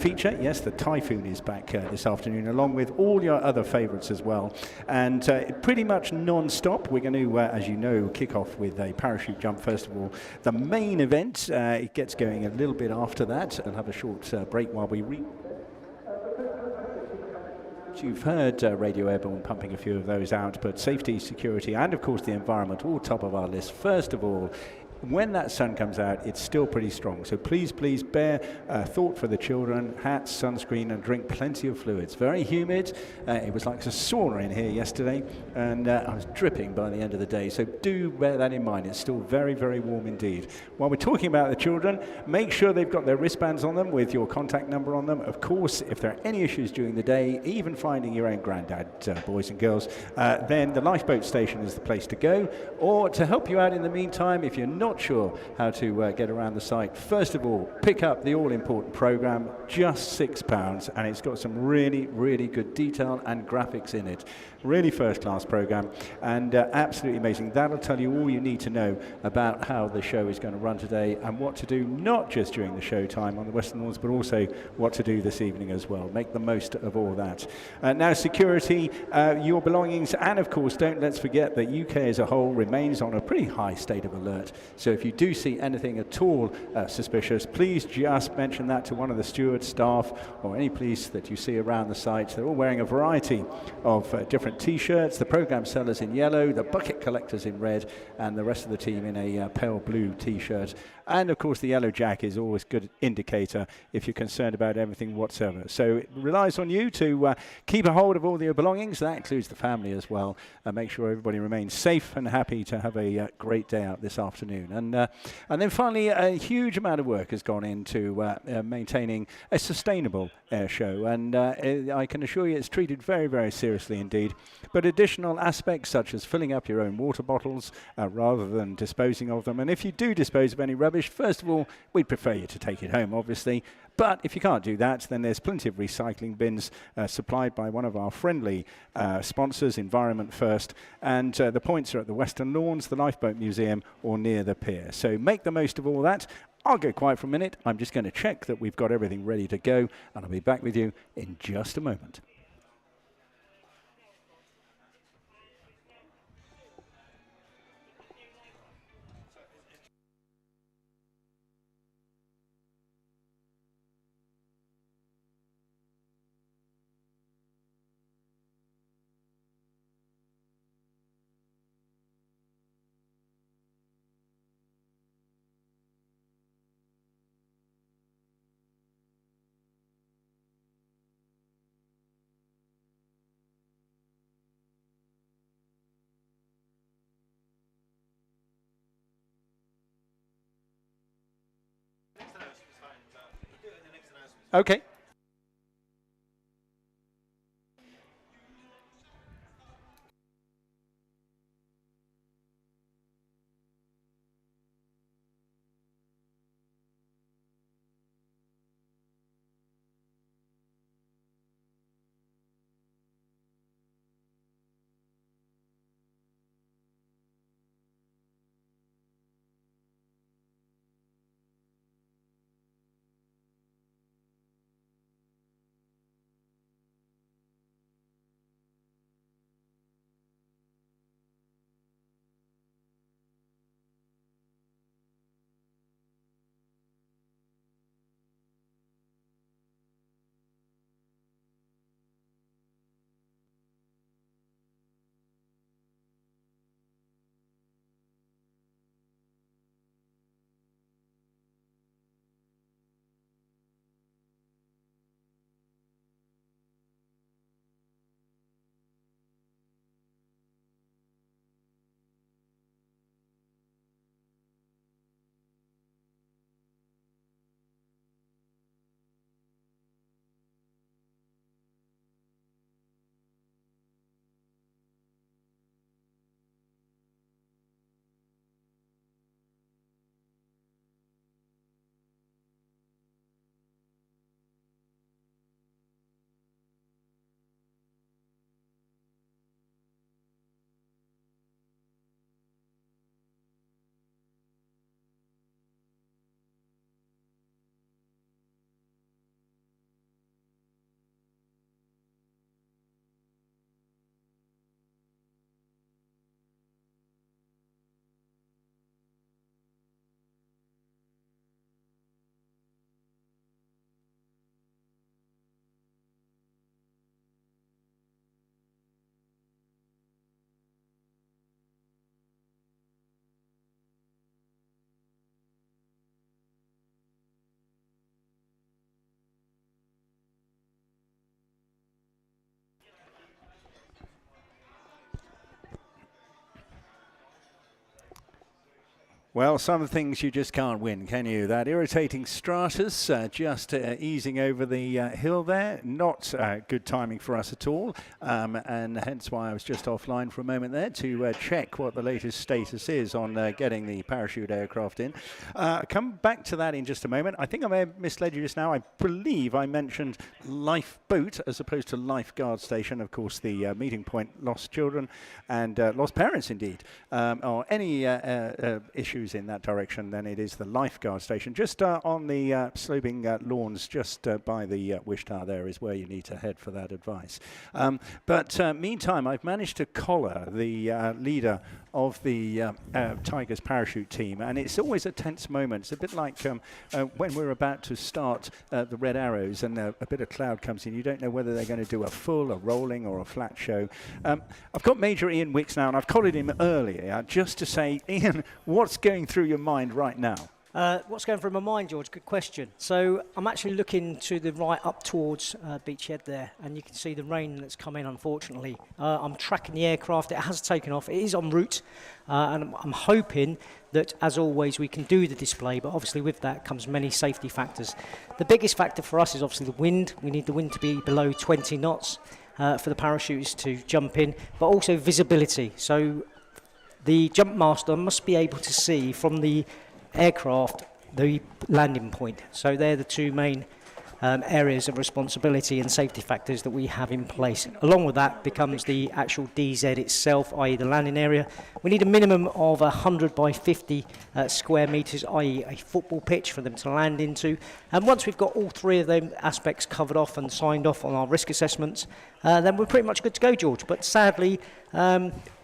feature. Yes, the Typhoon is back this afternoon, along with all your other favourites as well. And pretty much non-stop. We're going to, as you know, kick off with a parachute jump first of all. The main event, it gets going a little bit after that, and have a short break while we You've heard Radio Airborne pumping a few of those out, but safety, security, and of course the environment, all top of our list. First of all, when that sun comes out, it's still pretty strong. So please, please bear thought for the children, hats, sunscreen, and drink plenty of fluids. Very humid. It was like a sauna in here yesterday, and I was dripping by the end of the day. So do bear that in mind. It's still very, very warm indeed. While we're talking about the children, make sure they've got their wristbands on them with your contact number on them. Of course, if there are any issues during the day, even finding your own granddad, boys and girls, then the lifeboat station is the place to go. Or to help you out in the meantime, if you're not sure how to get around the site, first of all, pick up the all-important program, just £6, and it's got some really, really good detail and graphics in it. Really first-class program, and absolutely amazing. That'll tell you all you need to know about how the show is going to run today and what to do, not just during the show time on the Western Lawns, but also what to do this evening as well. Make the most of all that. Now, security, your belongings, and of course, let's forget that UK as a whole remains on a pretty high state of alert. So if you do see anything at all suspicious, please just mention that to one of the stewards, staff, or any police that you see around the site. They're all wearing a variety of different T-shirts, the program sellers in yellow, the bucket collectors in red, and the rest of the team in a pale blue T-shirt. And of course, the yellow jack is always a good indicator if you're concerned about everything whatsoever. So it relies on you to keep a hold of all your belongings. That includes the family as well, and make sure everybody remains safe and happy to have a great day out this afternoon. And then finally, a huge amount of work has gone into maintaining a sustainable air show, and I can assure you it's treated very, very seriously indeed. But additional aspects such as filling up your own water bottles rather than disposing of them, and if you do dispose of any rubbish, first of all, we'd prefer you to take it home, obviously. But if you can't do that, then there's plenty of recycling bins supplied by one of our friendly sponsors, Environment First. And the points are at the Western Lawns, the Lifeboat Museum, or near the pier. So make the most of all that. I'll go quiet for a minute. I'm just going to check that we've got everything ready to go, and I'll be back with you in just a moment. Okay. Well, some things you just can't win, can you? That irritating Stratus just easing over the hill there. Not good timing for us at all. And hence why I was just offline for a moment there to check what the latest status is on getting the parachute aircraft in. Come back to that in just a moment. I think I may have misled you just now. I believe I mentioned lifeboat as opposed to lifeguard station. Of course, the meeting point, lost children and lost parents indeed, or any issues in that direction, then it is the lifeguard station. Just on the sloping lawns just by the wish tower there is where you need to head for that advice. But meantime, I've managed to collar the leader of the Tigers parachute team, and it's always a tense moment. It's a bit like when we're about to start the Red Arrows and a bit of cloud comes in. You don't know whether they're going to do a full, a rolling or a flat show. I've got Major Ian Wicks now, and I've collared him earlier just to say, Ian, what's going through your mind right now? What's going through my mind, George? Good question. So I'm actually looking to the right up towards Beachhead there, and you can see the rain that's come in, unfortunately. I'm tracking the aircraft. It has taken off. It is en route, and I'm hoping that, as always, we can do the display, but obviously with that comes many safety factors. The biggest factor for us is obviously the wind. We need the wind to be below 20 knots for the parachutes to jump in, but also visibility. So the jump master must be able to see from the aircraft the landing point. So they're the two main areas of responsibility and safety factors that we have in place. Along with that becomes the actual DZ itself, i.e. the landing area. We need a minimum of 100 by 50 square metres, i.e. a football pitch for them to land into. And once we've got all three of them aspects covered off and signed off on our risk assessments, then we're pretty much good to go, George. But sadly,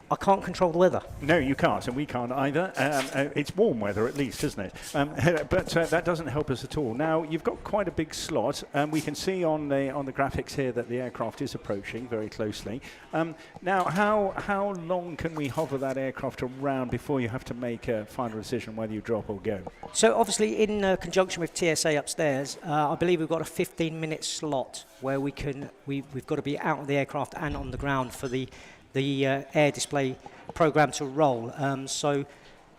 I can't control the weather. No, you can't, and we can't either. It's warm weather, at least, isn't it? But that doesn't help us at all. Now, you've got quite a big slot, and we can see on the graphics here that the aircraft is approaching very closely. Now, how long can we hover that aircraft around before you have to make a final decision whether you drop or go? So, obviously, in conjunction with TSA upstairs, I believe we've got a 15-minute slot where we've got to be out of the aircraft and on the ground for the air display program to roll. So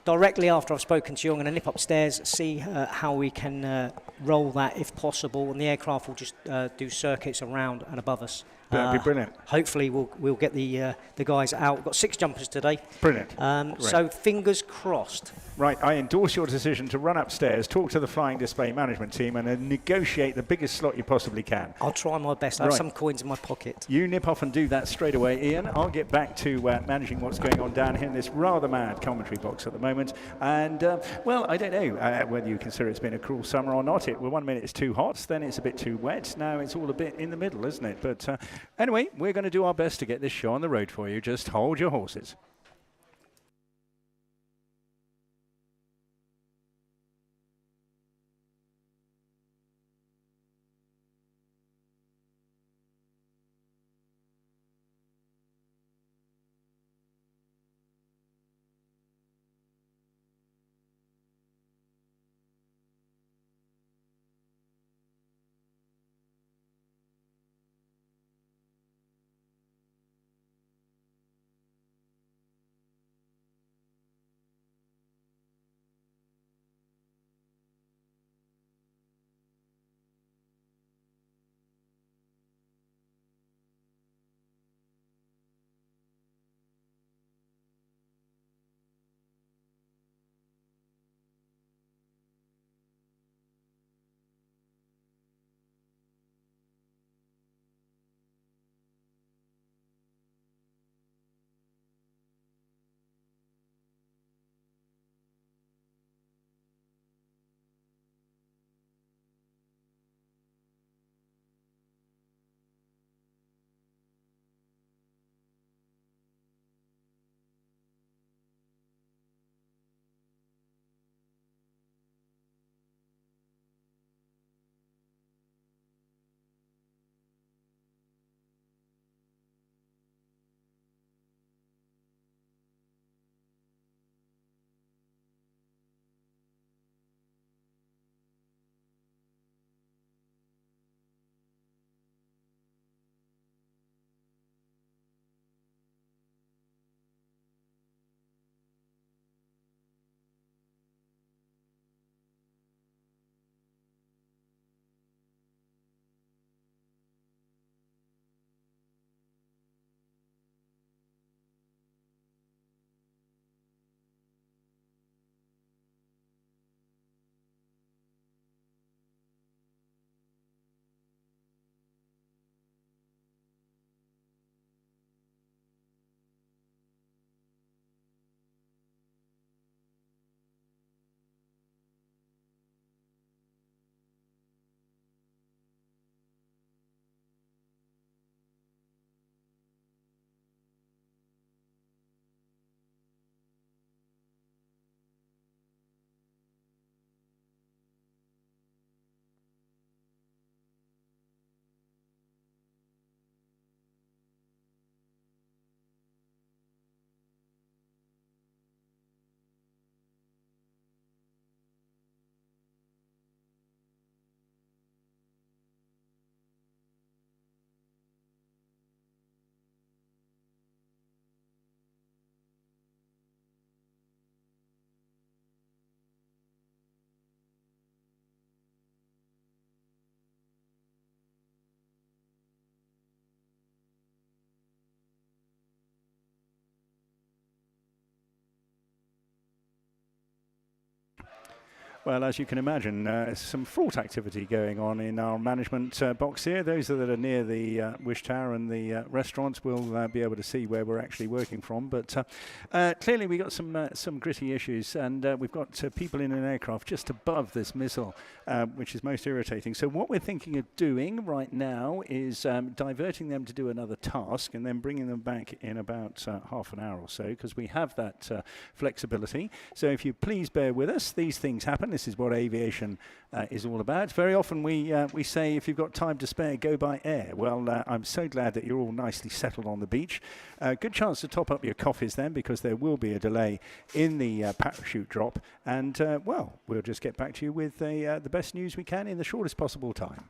directly after I've spoken to you, I'm going to nip upstairs, see how we can roll that if possible, and the aircraft will just do circuits around and above us. That'd be brilliant. Hopefully we'll get the guys out. We've got 6 jumpers today. Brilliant. So fingers crossed. Right, I endorse your decision to run upstairs, talk to the flying display management team, and negotiate the biggest slot you possibly can. I'll try my best. I have some coins in my pocket. You nip off and do that straight away, Ian. I'll get back to managing what's going on down here in this rather mad commentary box at the moment. And, well, I don't know whether you consider it's been a cruel summer or not. Well, one minute it's too hot, then it's a bit too wet. Now it's all a bit in the middle, isn't it? But anyway, we're going to do our best to get this show on the road for you. Just hold your horses. Well, as you can imagine, some fraught activity going on in our management box here. Those that are near the Wish Tower and the restaurants will be able to see where we're actually working from. But clearly we got some gritty issues, and we've got people in an aircraft just above this missile, which is most irritating. So what we're thinking of doing right now is diverting them to do another task and then bringing them back in about half an hour or so, because we have that flexibility. So if you please bear with us, these things happen. This is what aviation is all about. Very often we say, if you've got time to spare, go by air. Well, I'm so glad that you're all nicely settled on the beach. Good chance to top up your coffees then, because there will be a delay in the parachute drop. And, well, we'll just get back to you with the best news we can in the shortest possible time.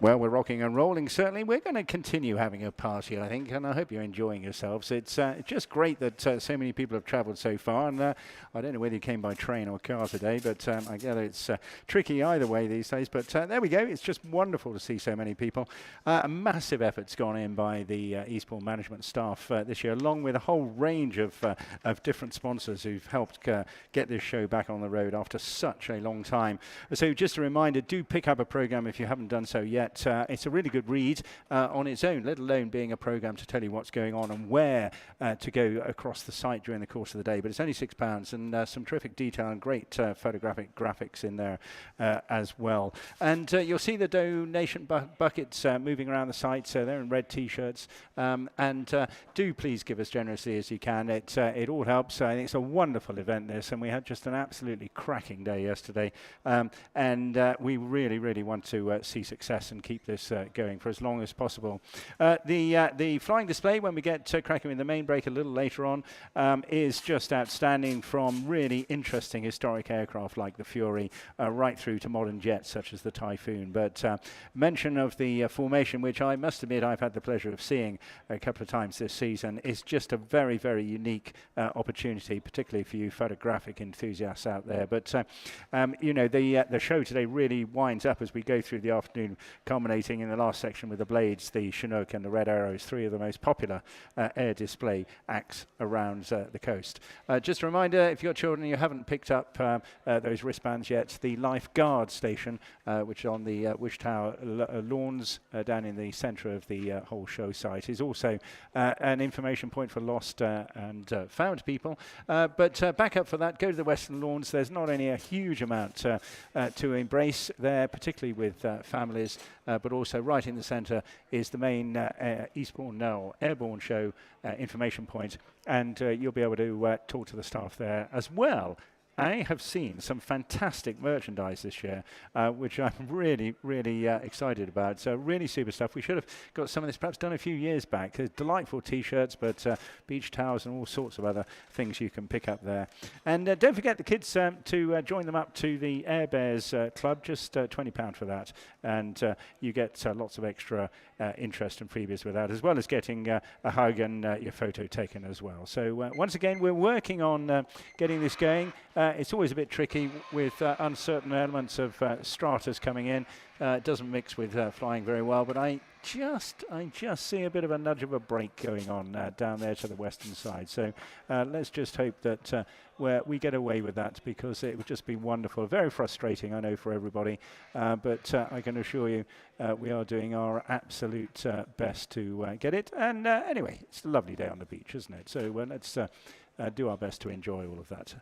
Well, we're rocking and rolling, certainly. We're going to continue having a party, I think, and I hope you're enjoying yourselves. It's just great that so many people have travelled so far, and I don't know whether you came by train or car today, but I gather it's tricky either way these days. But there we go. It's just wonderful to see so many people. A massive effort's gone in by the Eastbourne management staff this year, along with a whole range of different sponsors who've helped get this show back on the road after such a long time. So just a reminder, do pick up a programme if you haven't done so yet. It's a really good read on its own, let alone being a programme to tell you what's going on and where to go across the site during the course of the day. But it's only £6 and some terrific detail and great photographic graphics in there as well. And you'll see the donation buckets moving around the site. So they're in red T-shirts. And do please give as generously as you can. It all helps. I think it's a wonderful event, this, and we had just an absolutely cracking day yesterday. And we really, really want to see success and and keep this going for as long as possible. The flying display, when we get cracking with the main break a little later on, is just outstanding, from really interesting historic aircraft like the Fury right through to modern jets such as the Typhoon. But mention of the formation, which I must admit I've had the pleasure of seeing a couple of times this season, is just a very, very unique opportunity, particularly for you photographic enthusiasts out there. But you know, the show today really winds up as we go through the afternoon, culminating in the last section with the Blades, the Chinook and the Red Arrows, three of the most popular air display acts around the coast. Just a reminder, if you've got children and you haven't picked up those wristbands yet, the Lifeguard station, which is on the Wish Tower lawns down in the centre of the whole show site, is also an information point for lost and found people. But back up for that, go to the Western Lawns. There's not only a huge amount to embrace there, particularly with families, but also right in the centre is the main Eastbourne Airborne Show information point, and you'll be able to talk to the staff there as well. I have seen some fantastic merchandise this year, which I'm really, really excited about. So really super stuff. We should have got some of this perhaps done a few years back. There's delightful T-shirts, but beach towels and all sorts of other things you can pick up there. And don't forget the kids to join them up to the Air Bears Club, just £20 for that. And you get lots of extra interest and freebies with that, as well as getting a hug and your photo taken as well. So once again, we're working on getting this going. It's always a bit tricky with uncertain elements of stratus coming in. It doesn't mix with flying very well, but I just see a bit of a nudge of a break going on down there to the western side. So let's just hope that we get away with that, because it would just be wonderful. Very frustrating, I know, for everybody, but I can assure you we are doing our absolute best to get it. And anyway, it's a lovely day on the beach, isn't it? So let's do our best to enjoy all of that.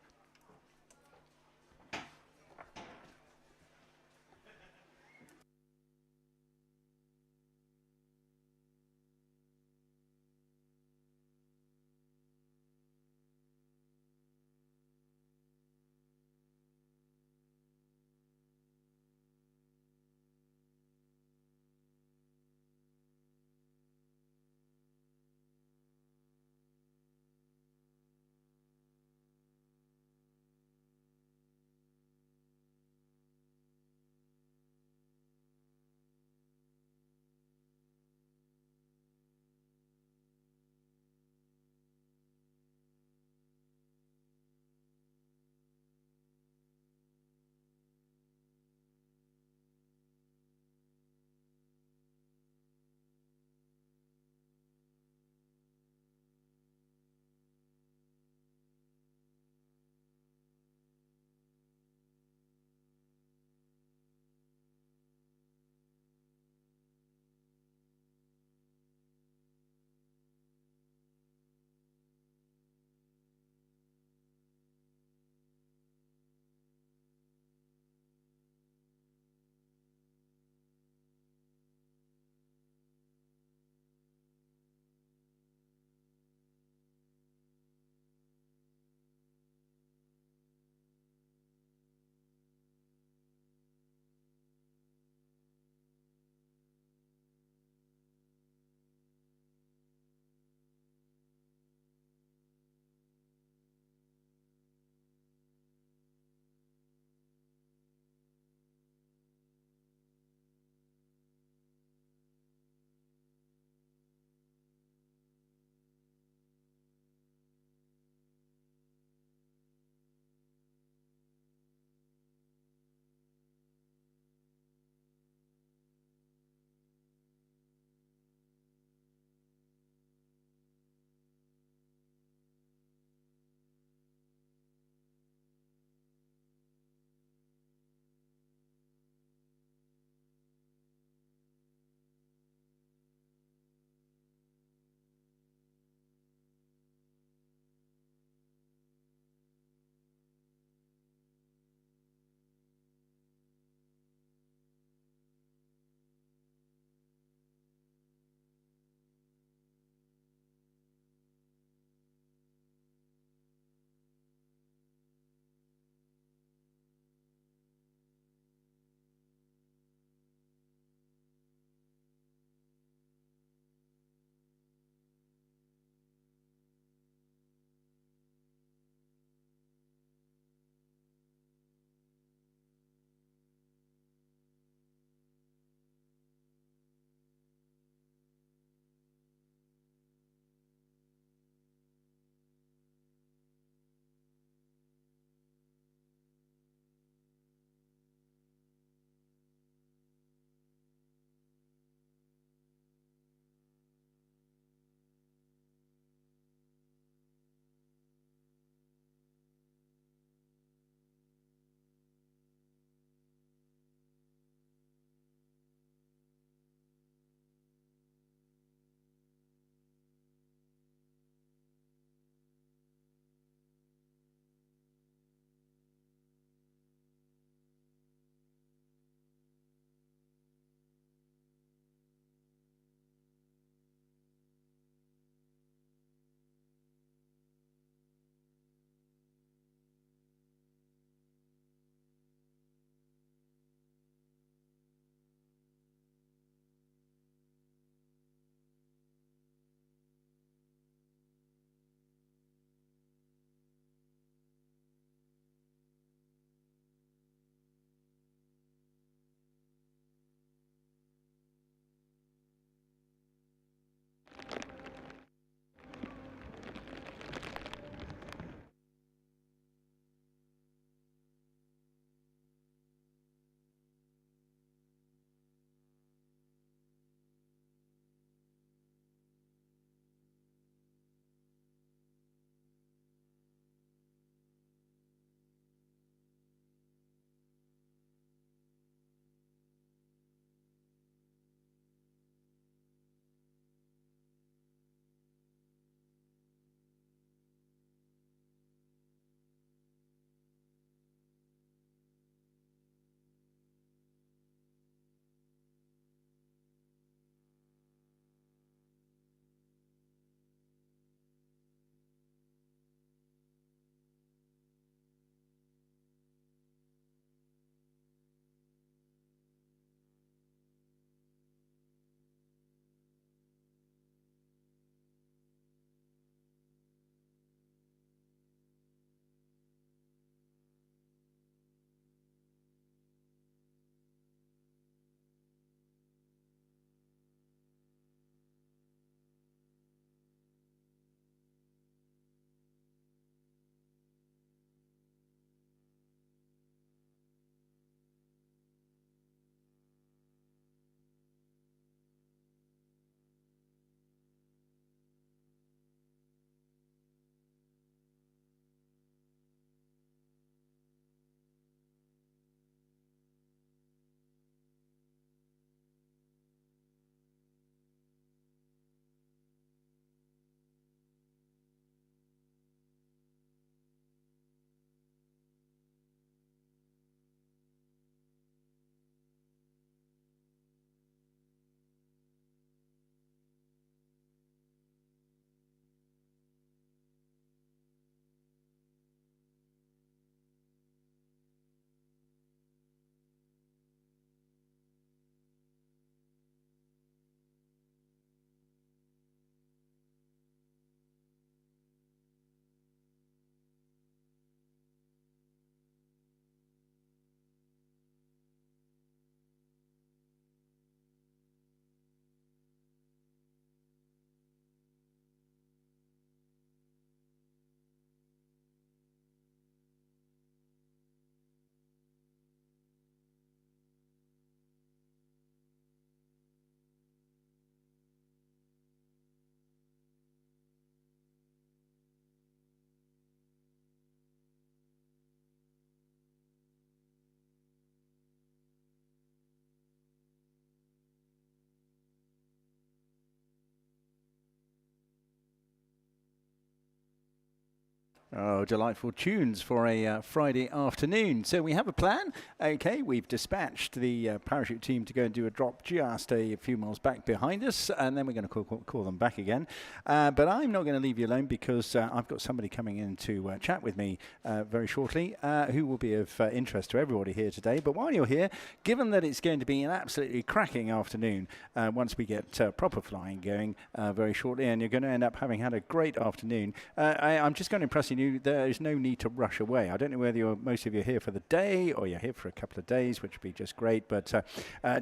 Oh, delightful tunes for a Friday afternoon. So we have a plan. Okay, we've dispatched the parachute team to go and do a drop just a few miles back behind us, and then we're going to call them back again. But I'm not going to leave you alone because I've got somebody coming in to chat with me very shortly who will be of interest to everybody here today. But while you're here, given that it's going to be an absolutely cracking afternoon once we get proper flying going very shortly, and you're going to end up having had a great afternoon, I'm just going to impress you. There is no need to rush away. I don't know whether most of you are here for the day or you're here for a couple of days, which would be just great. But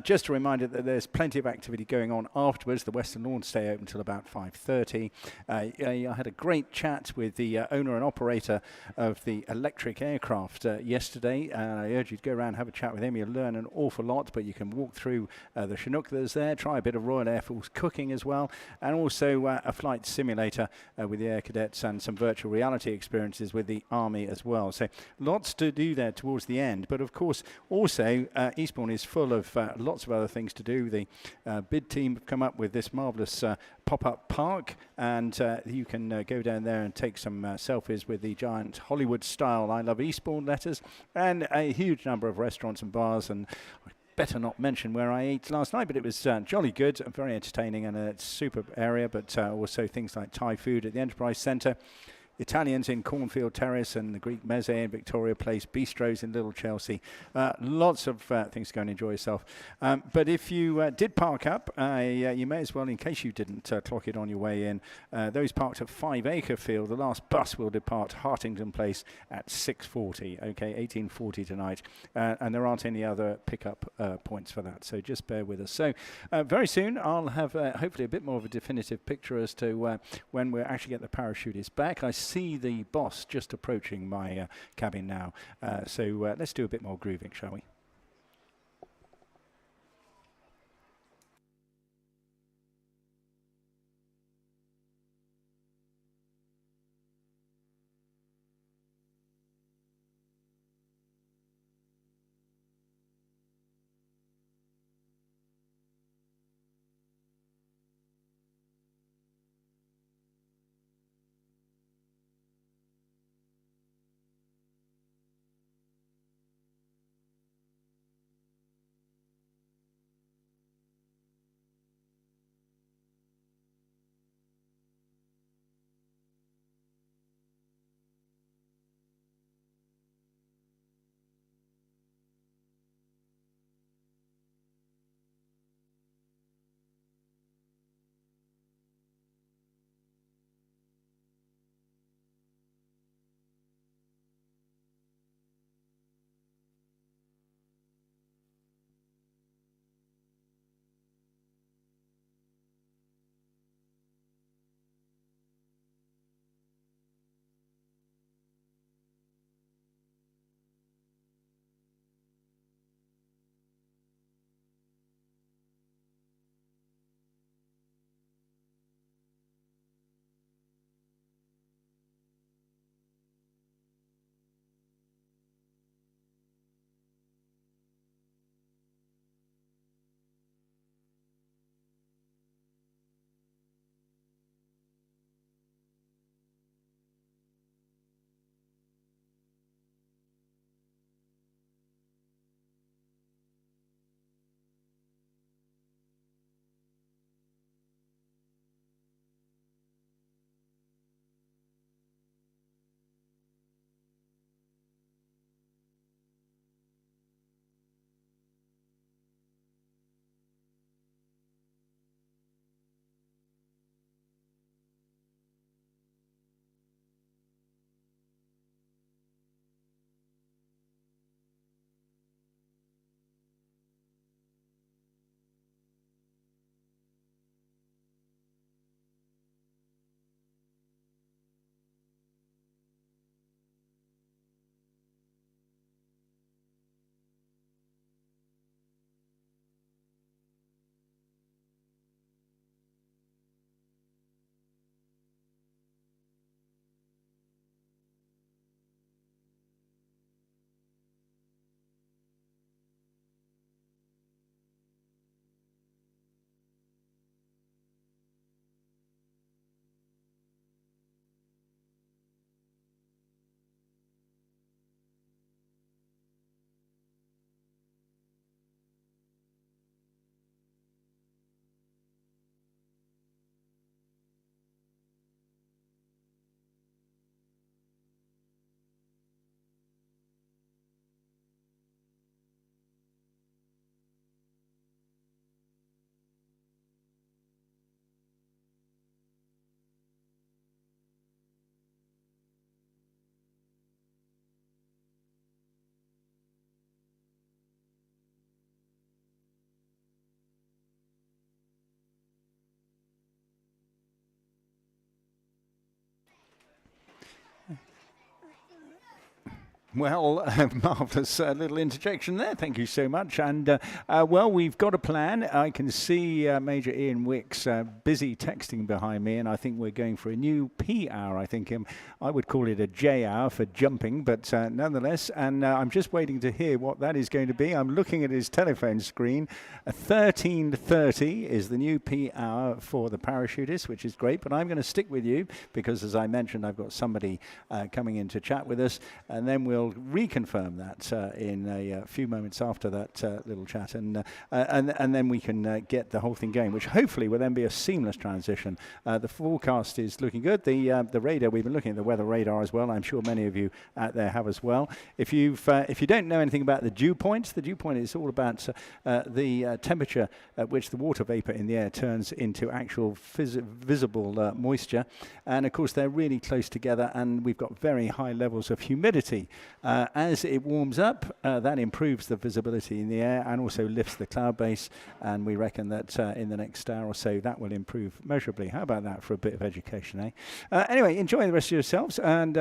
just a reminder that there's plenty of activity going on afterwards. The Western Lawn stay open until about 5:30. I had a great chat with the owner and operator of the electric aircraft yesterday. I urge you to go around and have a chat with him. You'll learn an awful lot, but you can walk through the Chinook that's there, try a bit of Royal Air Force cooking as well, and also a flight simulator with the Air Cadets and some virtual reality experiences with the Army as well. So lots to do there towards the end. But of course, also Eastbourne is full of lots of other things to do. The BID team have come up with this marvellous pop-up park, and you can go down there and take some selfies with the giant Hollywood-style I Love Eastbourne letters, and a huge number of restaurants and bars. And better not mention where I ate last night, but it was jolly good and very entertaining, and a super area. But also things like Thai food at the Enterprise Centre, Italians in Cornfield Terrace and the Greek Meze in Victoria Place, bistros in Little Chelsea. Lots of things to go and enjoy yourself. But if you did park up, you may as well, in case you didn't clock it on your way in, those parked at 5 Acre Field, the last bus will depart Hartington Place at 6:40, okay, 18:40 tonight. And there aren't any other pickup points for that, so just bear with us. So very soon I'll have hopefully a bit more of a definitive picture as to when we'll actually get the parachutists back. I see the boss just approaching my cabin now. So let's do a bit more grooving, shall we? Well, marvellous little interjection there. Thank you so much. And, well, we've got a plan. I can see Major Ian Wicks busy texting behind me, and I think we're going for a new P hour. I think I would call it a J hour for jumping, but nonetheless. And I'm just waiting to hear what that is going to be. I'm looking at his telephone screen. 13:30 is the new P hour for the parachutists, which is great. But I'm going to stick with you because, as I mentioned, I've got somebody coming in to chat with us, and then we'll reconfirm that in a few moments after that little chat, and then we can get the whole thing going, which hopefully will then be a seamless transition. The forecast is looking good. The radar, we've been looking at the weather radar as well. I'm sure many of you out there have as well. If you don't know anything about the dew point is all about the temperature at which the water vapor in the air turns into actual visible moisture, and of course they're really close together, and we've got very high levels of humidity. As it warms up, that improves the visibility in the air and also lifts the cloud base, and we reckon that in the next hour or so that will improve measurably. How about that for a bit of education, eh? Anyway, enjoy the rest of yourselves, and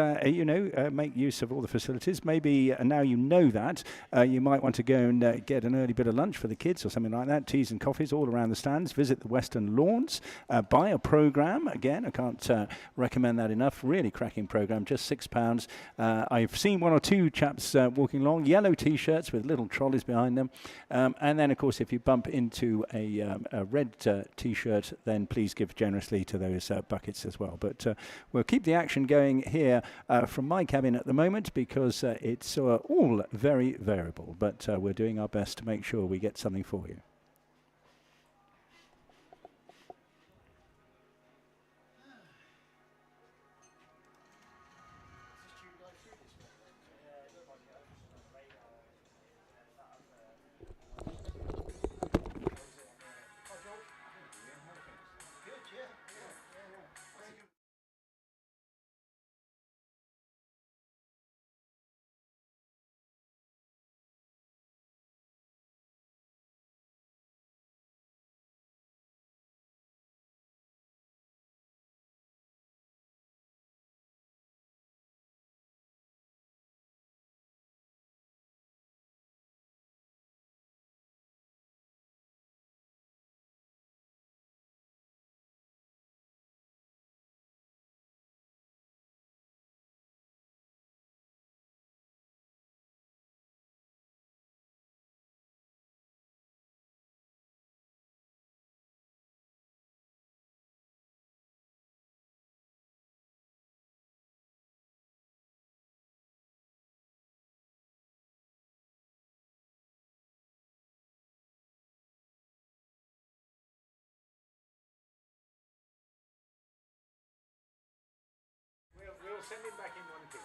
make use of all the facilities. Maybe now you know that, you might want to go and get an early bit of lunch for the kids or something like that. Teas and coffees all around the stands. Visit the Western Lawns. Buy a programme. Again, I can't recommend that enough. Really cracking programme, just £6. I've seen one or two chaps walking along, yellow T-shirts with little trolleys behind them. And then, of course, if you bump into a red T-shirt, then please give generously to those buckets as well. But we'll keep the action going here from my cabin at the moment because it's all very variable. But we're doing our best to make sure we get something for you. We'll send him back in one piece.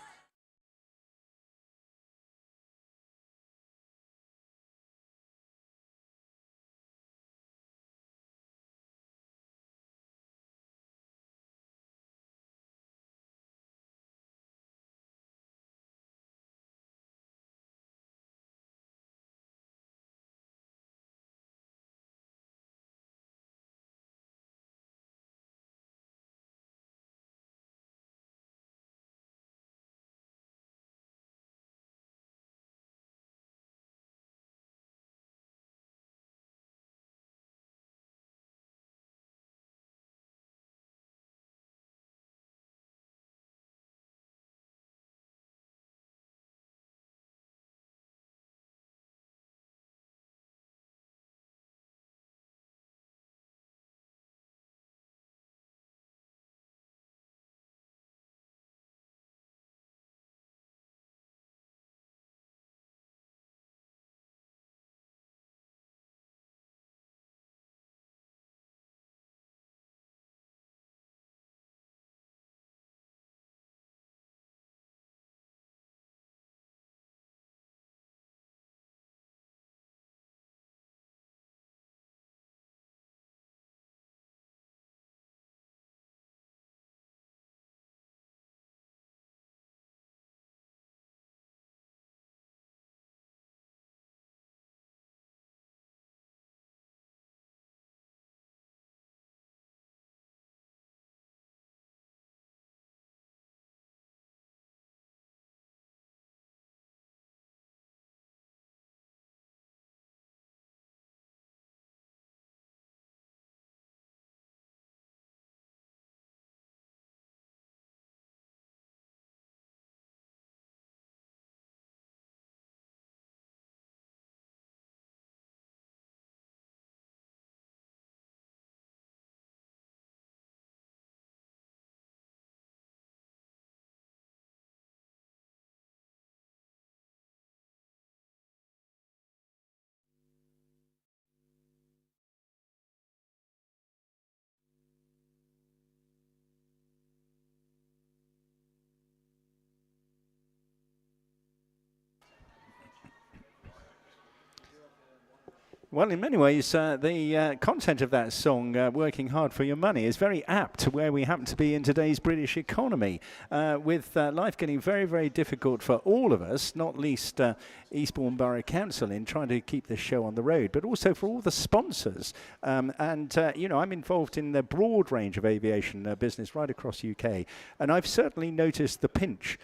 Well, in many ways, the content of that song, Working Hard for Your Money, is very apt to where we happen to be in today's British economy, with life getting very, very difficult for all of us, not least Eastbourne Borough Council in trying to keep this show on the road, but also for all the sponsors. You know, I'm involved in the broad range of aviation business right across UK, and I've certainly noticed the pinch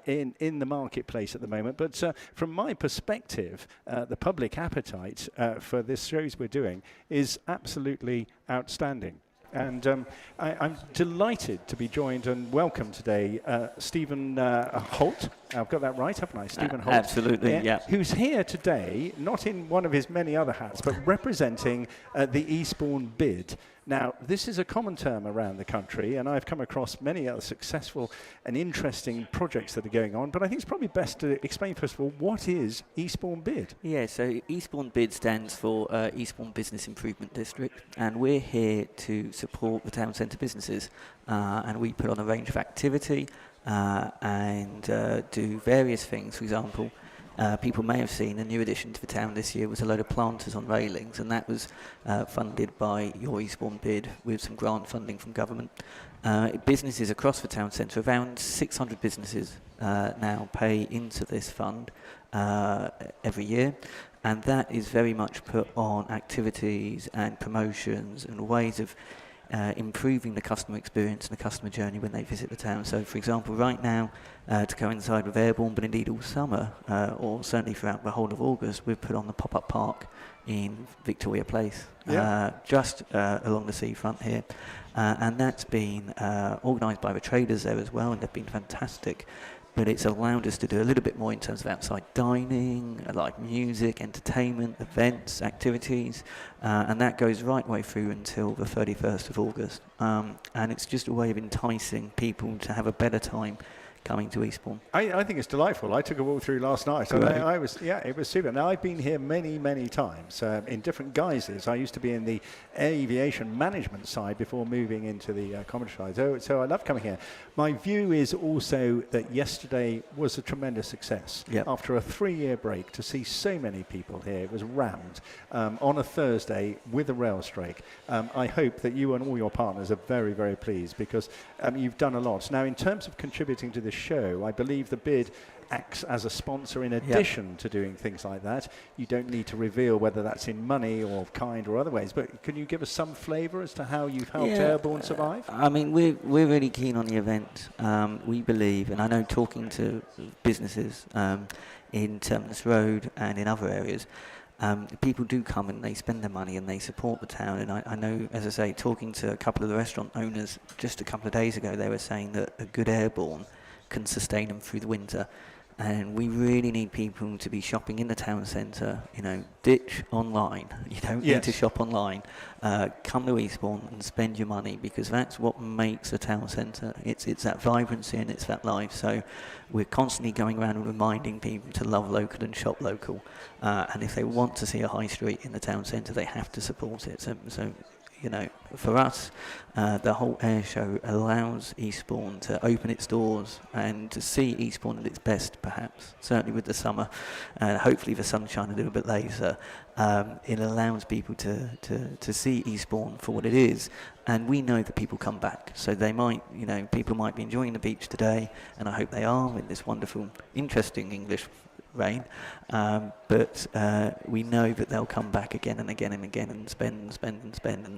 in the marketplace at the moment. But from my perspective, the public appetite for this shows we're doing is absolutely outstanding. And I'm delighted to be joined and welcome today Stephen Holt. I've got that right, haven't I? Stephen Holt. Absolutely, yeah. Who's here today, not in one of his many other hats, but representing the Eastbourne BID. Now, this is a common term around the country, and I've come across many other successful and interesting projects that are going on, but I think it's probably best to explain, first of all, what is Eastbourne BID? Yeah, so Eastbourne BID stands for Eastbourne Business Improvement District, and we're here to support the town centre businesses, and we put on a range of activity and do various things. For example, people may have seen a new addition to the town this year was a load of planters on railings, and that was funded by your Eastbourne BID with some grant funding from government. Businesses across the town centre, around 600 businesses now pay into this fund every year, and that is very much put on activities and promotions and ways of improving the customer experience and the customer journey when they visit the town. So, for example, right now, to coincide with Airborne, but indeed all summer, or certainly throughout the whole of August, we've put on the pop-up park in Victoria Place, just along the seafront here. And that's been organised by the traders there as well, and they've been fantastic. But it's allowed us to do a little bit more in terms of outside dining, like music, entertainment, events, activities, and that goes right way through until the 31st of August. And it's just a way of enticing people to have a better time coming to Eastbourne. I think it's delightful. I took a walk through last night, and I was, it was super. Now, I've been here many, many times in different guises. I used to be in the aviation management side before moving into the commentary side. So I love coming here. My view is also that yesterday was a tremendous success. Yep. After a 3-year break, to see so many people here, it was rammed on a Thursday with a rail strike. I hope that you and all your partners are very, very pleased, because you've done a lot. Now, in terms of contributing to the show, I believe the BID acts as a sponsor in addition to doing things like that. You don't need to reveal whether that's in money or kind or other ways, but can you give us some flavour as to how you've helped Airborne survive? I mean, we're really keen on the event. We believe, and I know talking to businesses in Terminus Road and in other areas, people do come and they spend their money and they support the town. And I know, as I say, talking to a couple of the restaurant owners just a couple of days ago, they were saying that a good Airborne can sustain them through the winter. And we really need people to be shopping in the town centre. You know, ditch online. You don't need to shop online. Come to Eastbourne and spend your money, because that's what makes a town centre. It's that vibrancy and it's that life. So we're constantly going around and reminding people to love local and shop local. And if they want to see a high street in the town centre, they have to support it. So you know, for us, the whole air show allows Eastbourne to open its doors and to see Eastbourne at its best, perhaps, certainly with the summer, and hopefully the sunshine a little bit later. It allows people to see Eastbourne for what it is, and we know that people come back. So they might, you know, people might be enjoying the beach today, and I hope they are, in this wonderful, interesting English rain, but we know that they'll come back again and again and again and spend,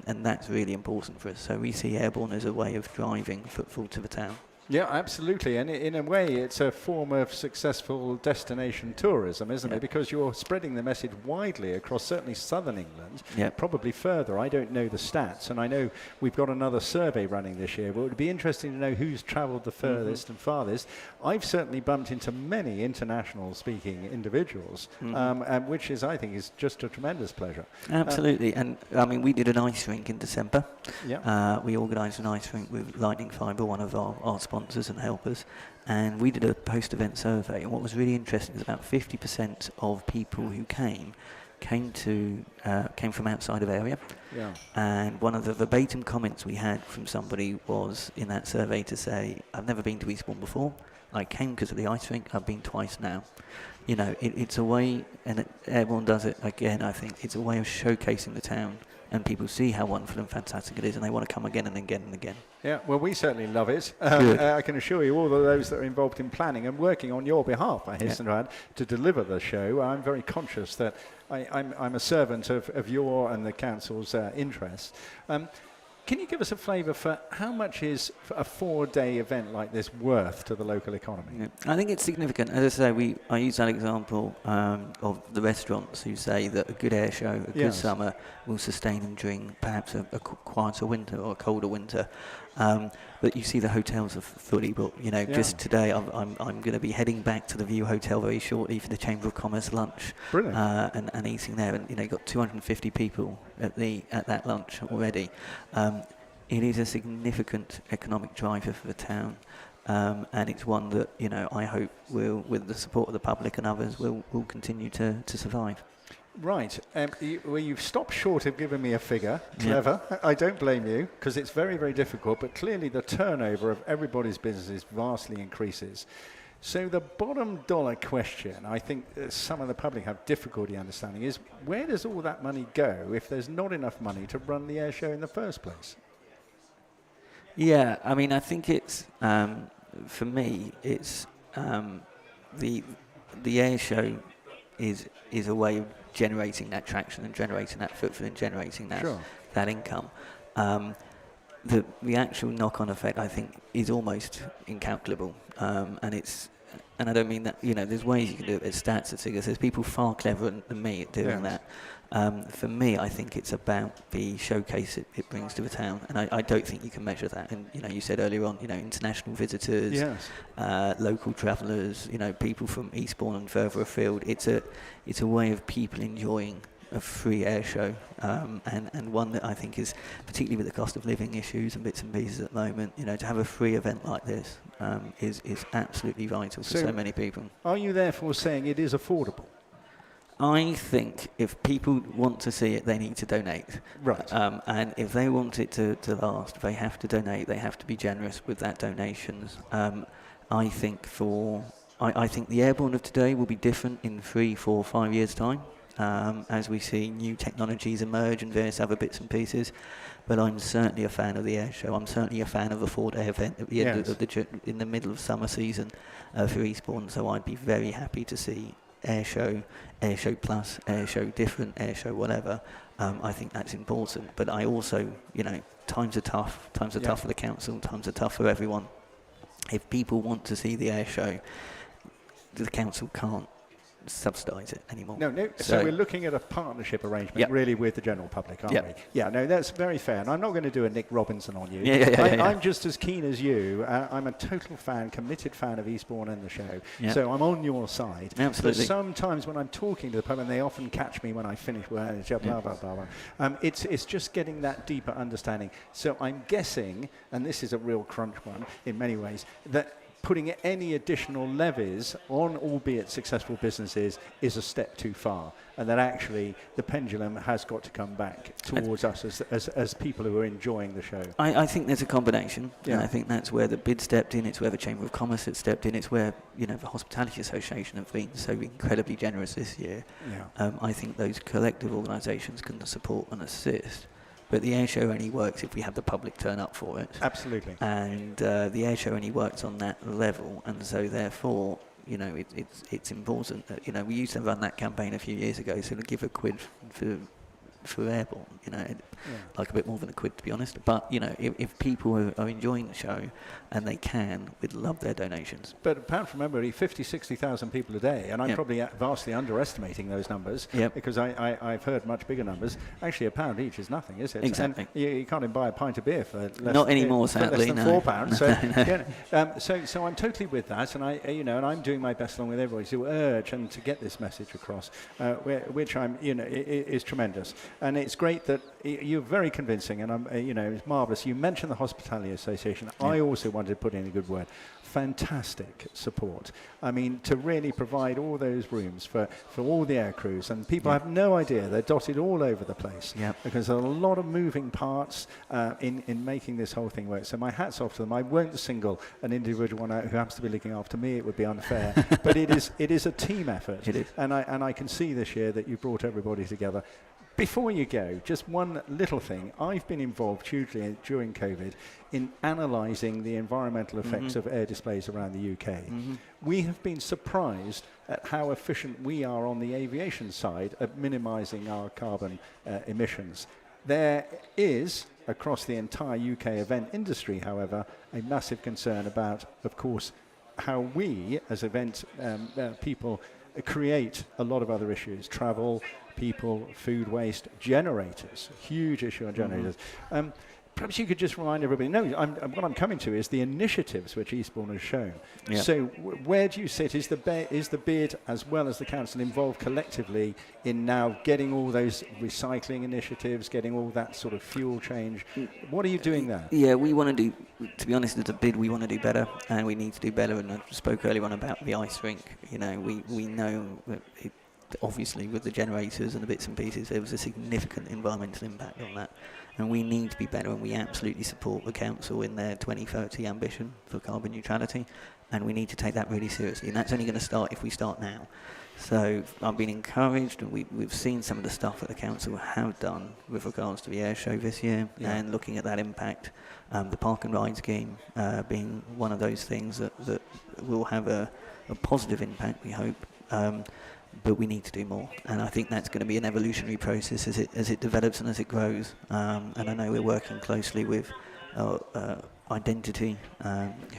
and that's really important for us. So we see Airborne as a way of driving footfall to the town. Yeah, absolutely. And in a way, it's a form of successful destination tourism, isn't it? Because you're spreading the message widely across certainly southern England, probably further. I don't know the stats, and I know we've got another survey running this year, but it would be interesting to know who's travelled the furthest and farthest. I've certainly bumped into many international speaking individuals, and which is, I think, is just a tremendous pleasure. Absolutely. And I mean, we did an ice rink in December. We organised an ice rink with Lightning Fibre, one of our sponsors and helpers, and we did a post-event survey, and what was really interesting is about 50% of people who came came from outside of area. Yeah. And one of the verbatim comments we had from somebody was in that survey to say, I've never been to Eastbourne before. I came because of the ice rink. I've been twice now. You know, it's a way, and Airborne does it again, I think. It's a way of showcasing the town, and people see how wonderful and fantastic it is, and they want to come again and again and again. Yeah, well, we certainly love it. Good. I can assure you, all of those that are involved in planning and working on your behalf, I hasten to add, to deliver the show. I'm very conscious that I'm a servant of your and the council's interests. Can you give us a flavour for how much is a 4-day event like this worth to the local economy? Yeah. I think it's significant. As I say, I use that example of the restaurants who say that a good air show, a good summer, will sustain them during perhaps a quieter winter or a colder winter. But you see the hotels are fully booked. You know, just today I'm going to be heading back to the View Hotel very shortly for the Chamber of Commerce lunch. Brilliant. And eating there, and you know, you've got 250 people at that lunch already. It is a significant economic driver for the town, and it's one that, you know, I hope will, with the support of the public and others, will continue to survive. Right. You've stopped short of giving me a figure. Clever. Yeah. I don't blame you, because it's very, very difficult, but clearly the turnover of everybody's businesses vastly increases. So the bottom dollar question, I think some of the public have difficulty understanding, is where does all that money go if there's not enough money to run the air show in the first place? Yeah, I mean, I think it's, for me, it's the air show is a way of generating that traction and generating that footfall and generating that income. The actual knock-on effect, I think, is almost incalculable, and I don't mean that, you know, there's ways you can do it, there's stats, there's figures, there's people far cleverer than me at doing that. For me, I think it's about the showcase it brings to the town, and I don't think you can measure that. And, you know, you said earlier on, you know, international visitors, local travellers, you know, people from Eastbourne and further afield. It's a way of people enjoying a free air show, and one that I think is, particularly with the cost of living issues and bits and pieces at the moment, you know, to have a free event like this is absolutely vital for so many people. Are you therefore saying it is affordable? I think if people want to see it, they need to donate. Right. And if they want it to last, they have to donate. They have to be generous with that donations. I think the Airborne of today will be different in 3, 4, 5 years' time, as we see new technologies emerge and various other bits and pieces. But I'm certainly a fan of the air show. I'm certainly a fan of a 4-day event at the end of in the middle of summer season for Eastbourne. So I'd be very happy to see Airshow Plus, Airshow Different, Airshow whatever. I think that's important. But I also, you know, times are tough. Times are tough for the council. Times are tough for everyone. If people want to see the airshow, the council can't subsidise it anymore. No. So we're looking at a partnership arrangement, really, with the general public, aren't we? Yeah. No, that's very fair. And I'm not going to do a Nick Robinson on you. I'm just as keen as you. I'm a total fan, committed fan of Eastbourne and the show. So I'm on your side. Absolutely. But sometimes when I'm talking to the public, and they often catch me when I finish, it's just getting that deeper understanding. So I'm guessing, and this is a real crunch one in many ways, that putting any additional levies on albeit successful businesses is a step too far, and that actually the pendulum has got to come back towards us as people who are enjoying the show. I think there's a combination. And I think that's where the BID stepped in, it's where the Chamber of Commerce has stepped in, it's where, you know, the Hospitality Association have been so incredibly generous this year. I think those collective organisations can support and assist. But the airshow only works if we have the public turn up for it. Absolutely. And the airshow only works on that level, and so therefore, you know, it's important that, you know, we used to run that campaign a few years ago, so to give a quid for Airborne, you know, like a bit more than a quid, to be honest. But, you know, if people are enjoying the show and they can, we'd love their donations. But apart from memory, 50, 60,000 people a day, and I'm probably vastly underestimating those numbers, because I've heard much bigger numbers. Actually, £1 each is nothing, is it? Exactly. And you can't even buy a pint of beer for less, not anymore, sadly, less than £4. So I'm totally with that, and I'm doing my best along with everybody to urge and to get this message across, which I'm, you know, is tremendous. And it's great that, you're very convincing, and it's marvellous. You mentioned the Hospitality Association. Yeah. I also wanted to put in a good word. Fantastic support. I mean, to really provide all those rooms for all the air crews, and people have no idea. They're dotted all over the place because there are a lot of moving parts in making this whole thing work. So my hat's off to them. I won't single an individual one out who happens to be looking after me. It would be unfair. But it is a team effort. It is. And I can see this year that you brought everybody together. Before you go, just one little thing. I've been involved hugely during COVID in analysing the environmental effects of air displays around the UK. We have been surprised at how efficient we are on the aviation side at minimising our carbon emissions. There is, across the entire UK event industry, however, a massive concern about, of course, how we, as event people, create a lot of other issues. Travel, people, food waste, generators, huge issue on generators. Perhaps you could just remind everybody, what I'm coming to is the initiatives which Eastbourne has shown. Yeah. So where do you sit? Is the BID as well as the council involved collectively in now getting all those recycling initiatives, getting all that sort of fuel change? What are you doing there? Yeah, we want to do, to be honest, as a BID, we want to do better, and we need to do better. And I spoke earlier on about the ice rink. We know that obviously with the generators and the bits and pieces, there was a significant environmental impact on that. And we need to be better, and we absolutely support the council in their 2030 ambition for carbon neutrality, and we need to take that really seriously. And that's only going to start if we start now. So I've been encouraged, and we've seen some of the stuff that the council have done with regards to the air show this year, and looking at that impact. The park and ride scheme being one of those things that will have a positive impact, we hope. But we need to do more, and I think that's going to be an evolutionary process as it develops and as it grows. And I know we're working closely with Identity,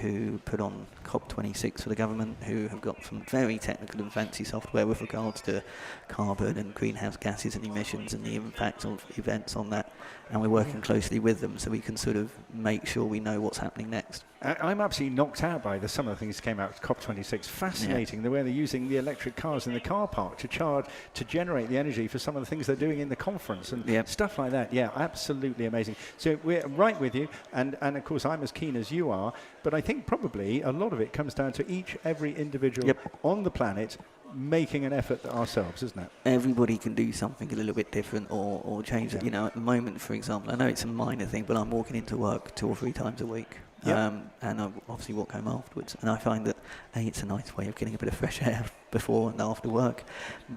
who put on COP26 for the government, who have got some very technical and fancy software with regards to carbon and greenhouse gases and emissions and the impacts of events on that. And we're working closely with them so we can sort of make sure we know what's happening next. I'm absolutely knocked out by some of the things that came out of COP26. Fascinating, the way they're using the electric cars in the car park to generate the energy for some of the things they're doing in the conference and stuff like that. Yeah, absolutely amazing. So we're right with you, and of course I'm as keen as you are, but I think probably a lot of it comes down to every individual on the planet making an effort ourselves, isn't it? Everybody can do something a little bit different or change it. At the moment, for example, I know it's a minor thing, but I'm walking into work 2 or 3 times a week. And I obviously walk home afterwards, and I find that it's a nice way of getting a bit of fresh air before and after work,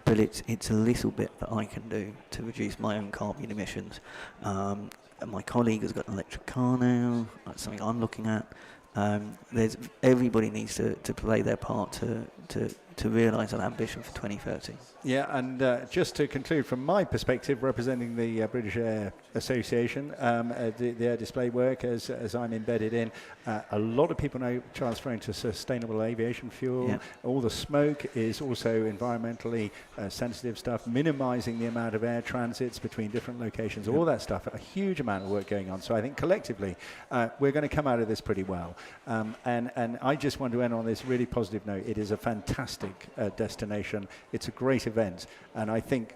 but it's a little bit that I can do to reduce my own carbon emissions. My colleague has got an electric car now. That's something I'm looking at. Everybody needs to play their part to realise that ambition for 2030. Yeah, and just to conclude, from my perspective, representing the British Air Association, the air display work as I'm embedded in, a lot of people know transferring to sustainable aviation fuel. Yeah. All the smoke is also environmentally sensitive stuff, minimising the amount of air transits between different locations, all that stuff, a huge amount of work going on. So I think collectively we're going to come out of this pretty well. And I just want to end on this really positive note. It is a fantastic destination. It's a great event, and I think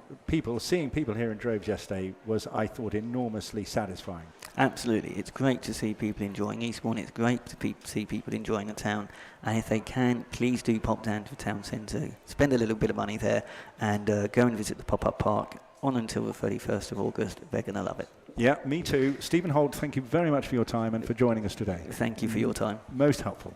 seeing people here in droves yesterday was, I thought, enormously satisfying. Absolutely. It's great to see people enjoying Eastbourne. It's great to see people enjoying the town, and if they can, please do pop down to the town centre, spend a little bit of money there, and go and visit the pop-up park on until the 31st of August. They're going to love it. Yeah, me too. Stephen Holt, thank you very much for your time and for joining us today. Thank you for your time. Most helpful.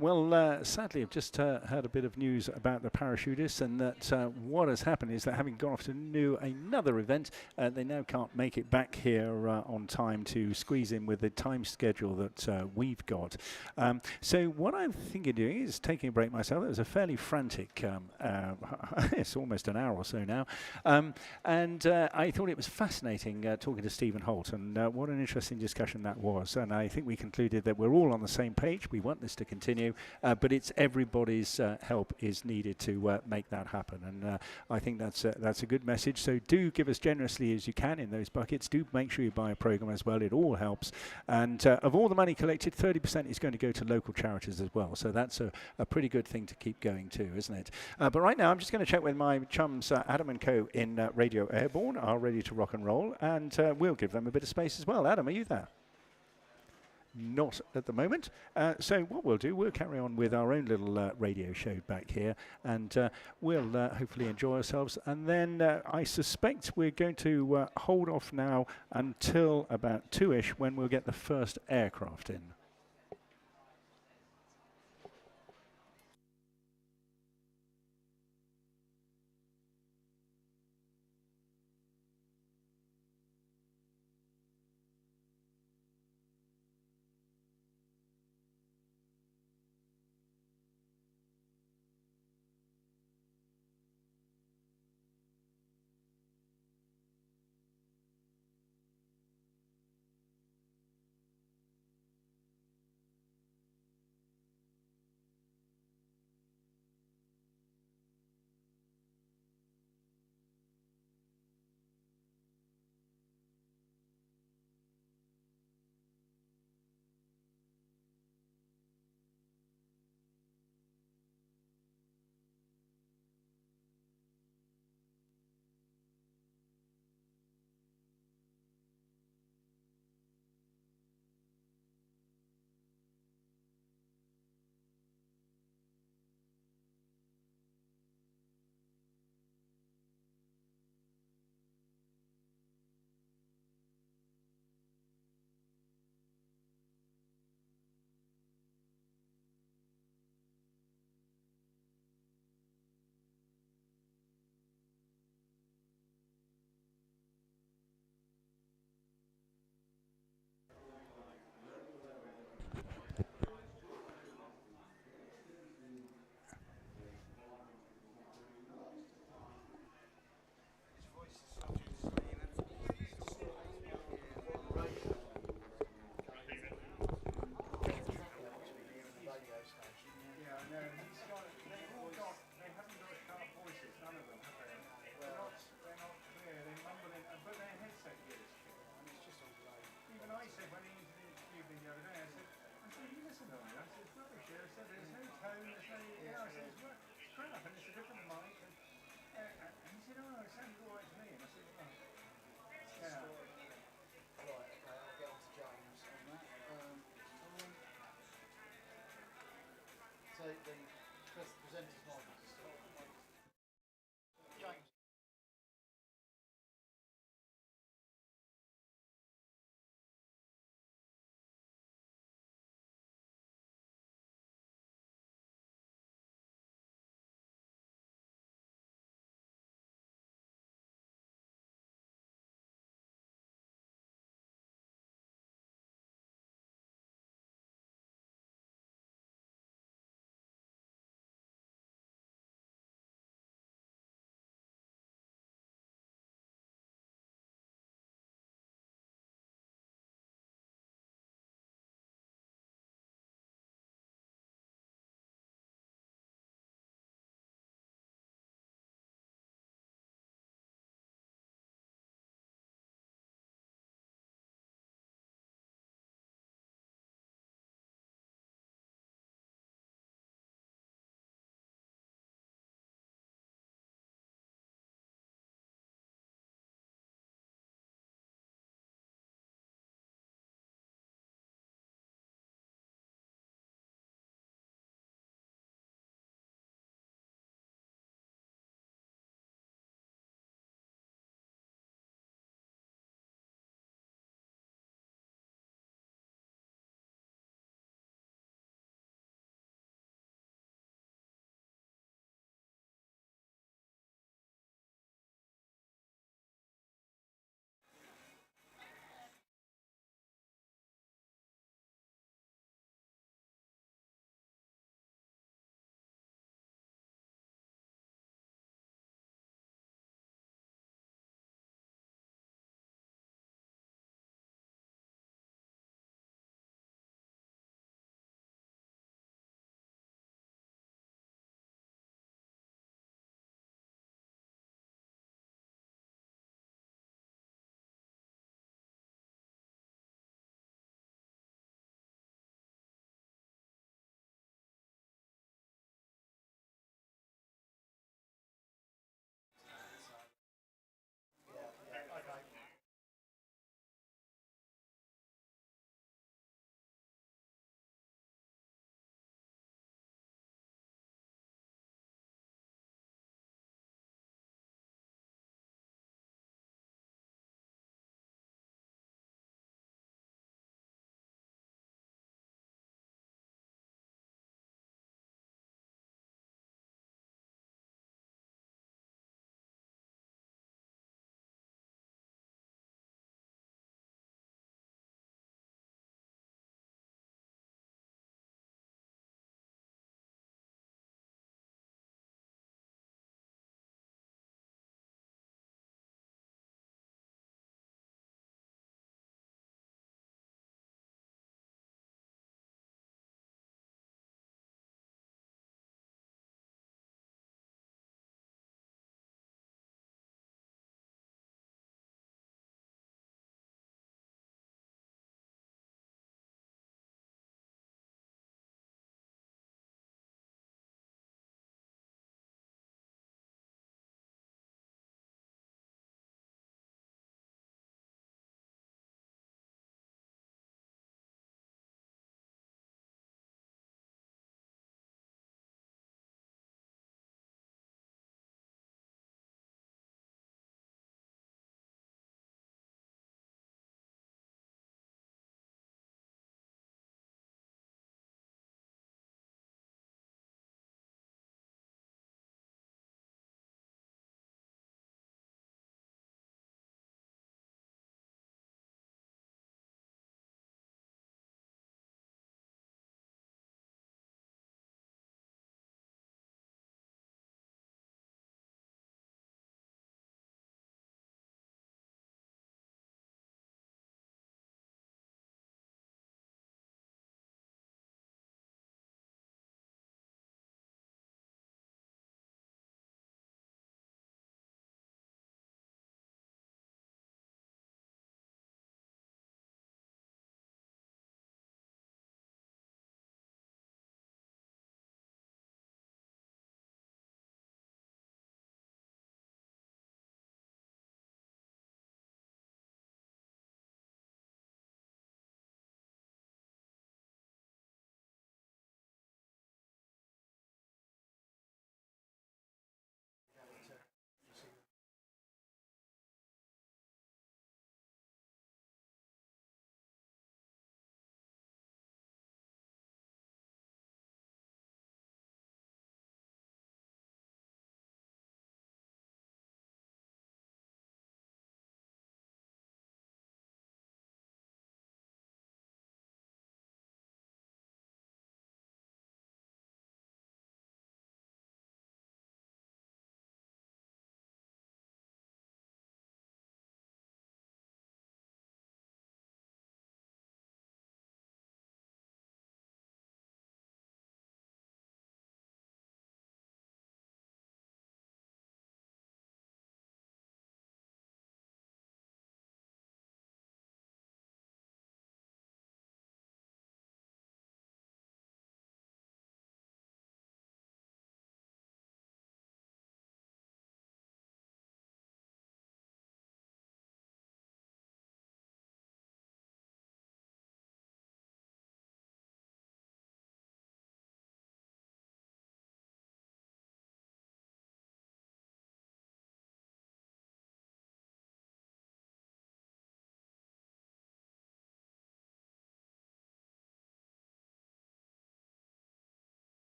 Well, sadly, I've just heard a bit of news about the parachutists, and that what has happened is that having gone off to another event, they now can't make it back here on time to squeeze in with the time schedule that we've got. So what I'm thinking of doing is taking a break myself. It was a fairly frantic, it's almost an hour or so now, and I thought it was fascinating talking to Stephen Holt, and what an interesting discussion that was. And I think we concluded that we're all on the same page. We want this to continue, but it's everybody's help is needed to make that happen. And I think that's a good message. So do give as generously as you can in those buckets. Do make sure you buy a program as well. It all helps. And of all the money collected, 30% is going to go to local charities as well. So that's a pretty good thing to keep going too, isn't it? But right now, I'm just going to check with my chums, Adam and Co. in Radio Airborne, are ready to rock and roll, and we'll give them a bit of space as well. Adam, are you there? Not at the moment. So what we'll do, we'll carry on with our own little radio show back here, and we'll hopefully enjoy ourselves. And then I suspect we're going to hold off now until about 2-ish, when we'll get the first aircraft in. So the presenter's not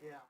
Yeah.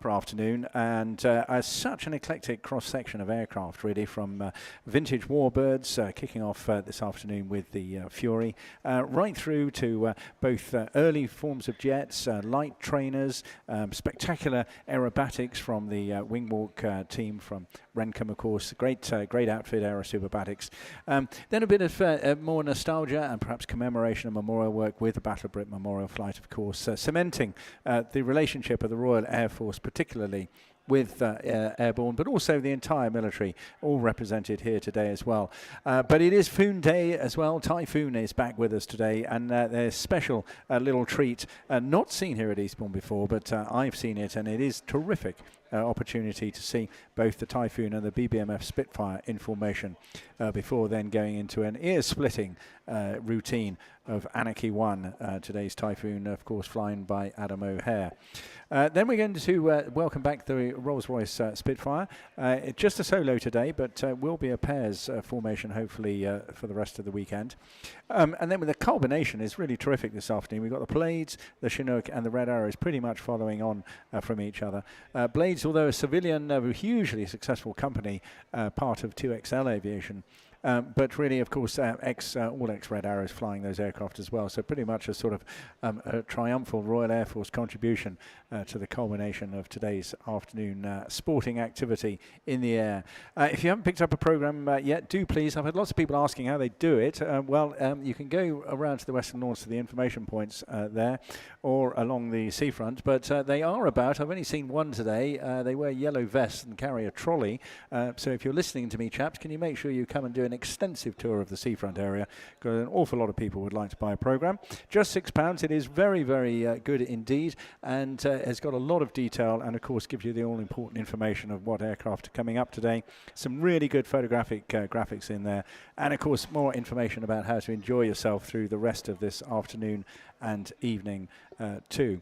proper afternoon, and such an eclectic cross-section of aircraft, really, from vintage warbirds kicking off this afternoon with the Fury, right through to both early forms of jets, light trainers, spectacular aerobatics from the Wingwalk team from Rencome, of course. Great outfit, Aerosuperbatics. Then a bit of more nostalgia and perhaps commemoration and memorial work with the Battle of Britain Memorial Flight, of course, cementing the relationship of the Royal Air Force, particularly with Airborne, but also the entire military, all represented here today as well. But it is Foon Day as well. Typhoon is back with us today, and their special little treat, not seen here at Eastbourne before, but I've seen it, and it is terrific. Opportunity to see both the Typhoon and the BBMF Spitfire in formation before then going into an ear-splitting routine of Anarchy 1, today's Typhoon, of course, flying by Adam O'Hare. Then we're going to welcome back the Rolls-Royce Spitfire. Just a solo today, but will be a pairs formation, hopefully, for the rest of the weekend. And then with the combination is really terrific this afternoon. We've got the Blades, the Chinook, and the Red Arrows pretty much following on from each other. Blades, although a civilian, hugely successful company, part of 2XL Aviation, but really, of course, all ex-Red Arrows flying those aircraft as well. So pretty much a sort of a triumphal Royal Air Force contribution to the culmination of today's afternoon sporting activity in the air. If you haven't picked up a programme yet, do please. I've had lots of people asking how they do it. You can go around to the Western Lawns to the information points there, or along the seafront, but they are about. I've only seen one today. They wear yellow vests and carry a trolley. So if you're listening to me, chaps, can you make sure you come and do an extensive tour of the seafront area, because an awful lot of people would like to buy a programme. Just £6. It is very, very good indeed, and has got a lot of detail, and of course gives you the all-important information of what aircraft are coming up today. Some really good photographic graphics in there, and of course more information about how to enjoy yourself through the rest of this afternoon and evening too.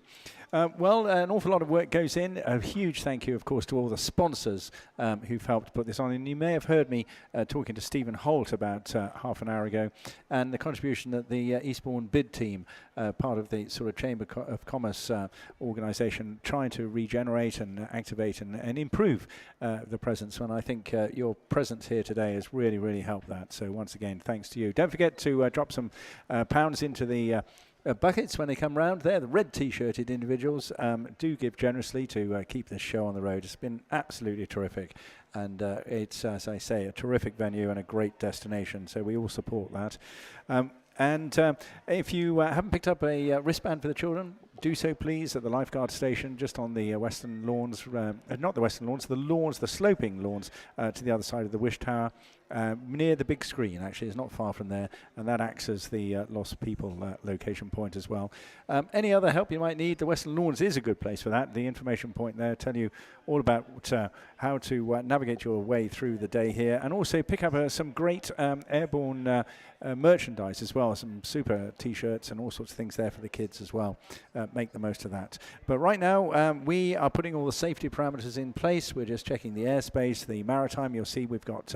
An awful lot of work goes in. A huge thank you, of course, to all the sponsors who've helped put this on. And you may have heard me talking to Stephen Holt about half an hour ago, and the contribution that the Eastbourne BID team, part of the sort of Chamber of Commerce organisation, trying to regenerate and activate and improve the presence. And I think your presence here today has really, really helped that. So once again, thanks to you. Don't forget to drop some pounds into the buckets when they come round. They're the red t-shirted individuals. Do give generously to keep this show on the road. It's been absolutely terrific, and it's, as I say, a terrific venue and a great destination, so we all support that. If you haven't picked up a wristband for the children, do so please at the lifeguard station just on the western lawns, not the western lawns, the sloping lawns to the other side of the Wish Tower, near the big screen. Actually, it's not far from there, and that acts as the lost people location point as well. Any other help you might need, the Western Lawns is a good place for that. The information point there tell you all about how to navigate your way through the day here, and also pick up some great airborne merchandise as well, some super t-shirts and all sorts of things there for the kids as well. Make the most of that. But right now we are putting all the safety parameters in place. We're just checking the airspace, the maritime. You'll see we've got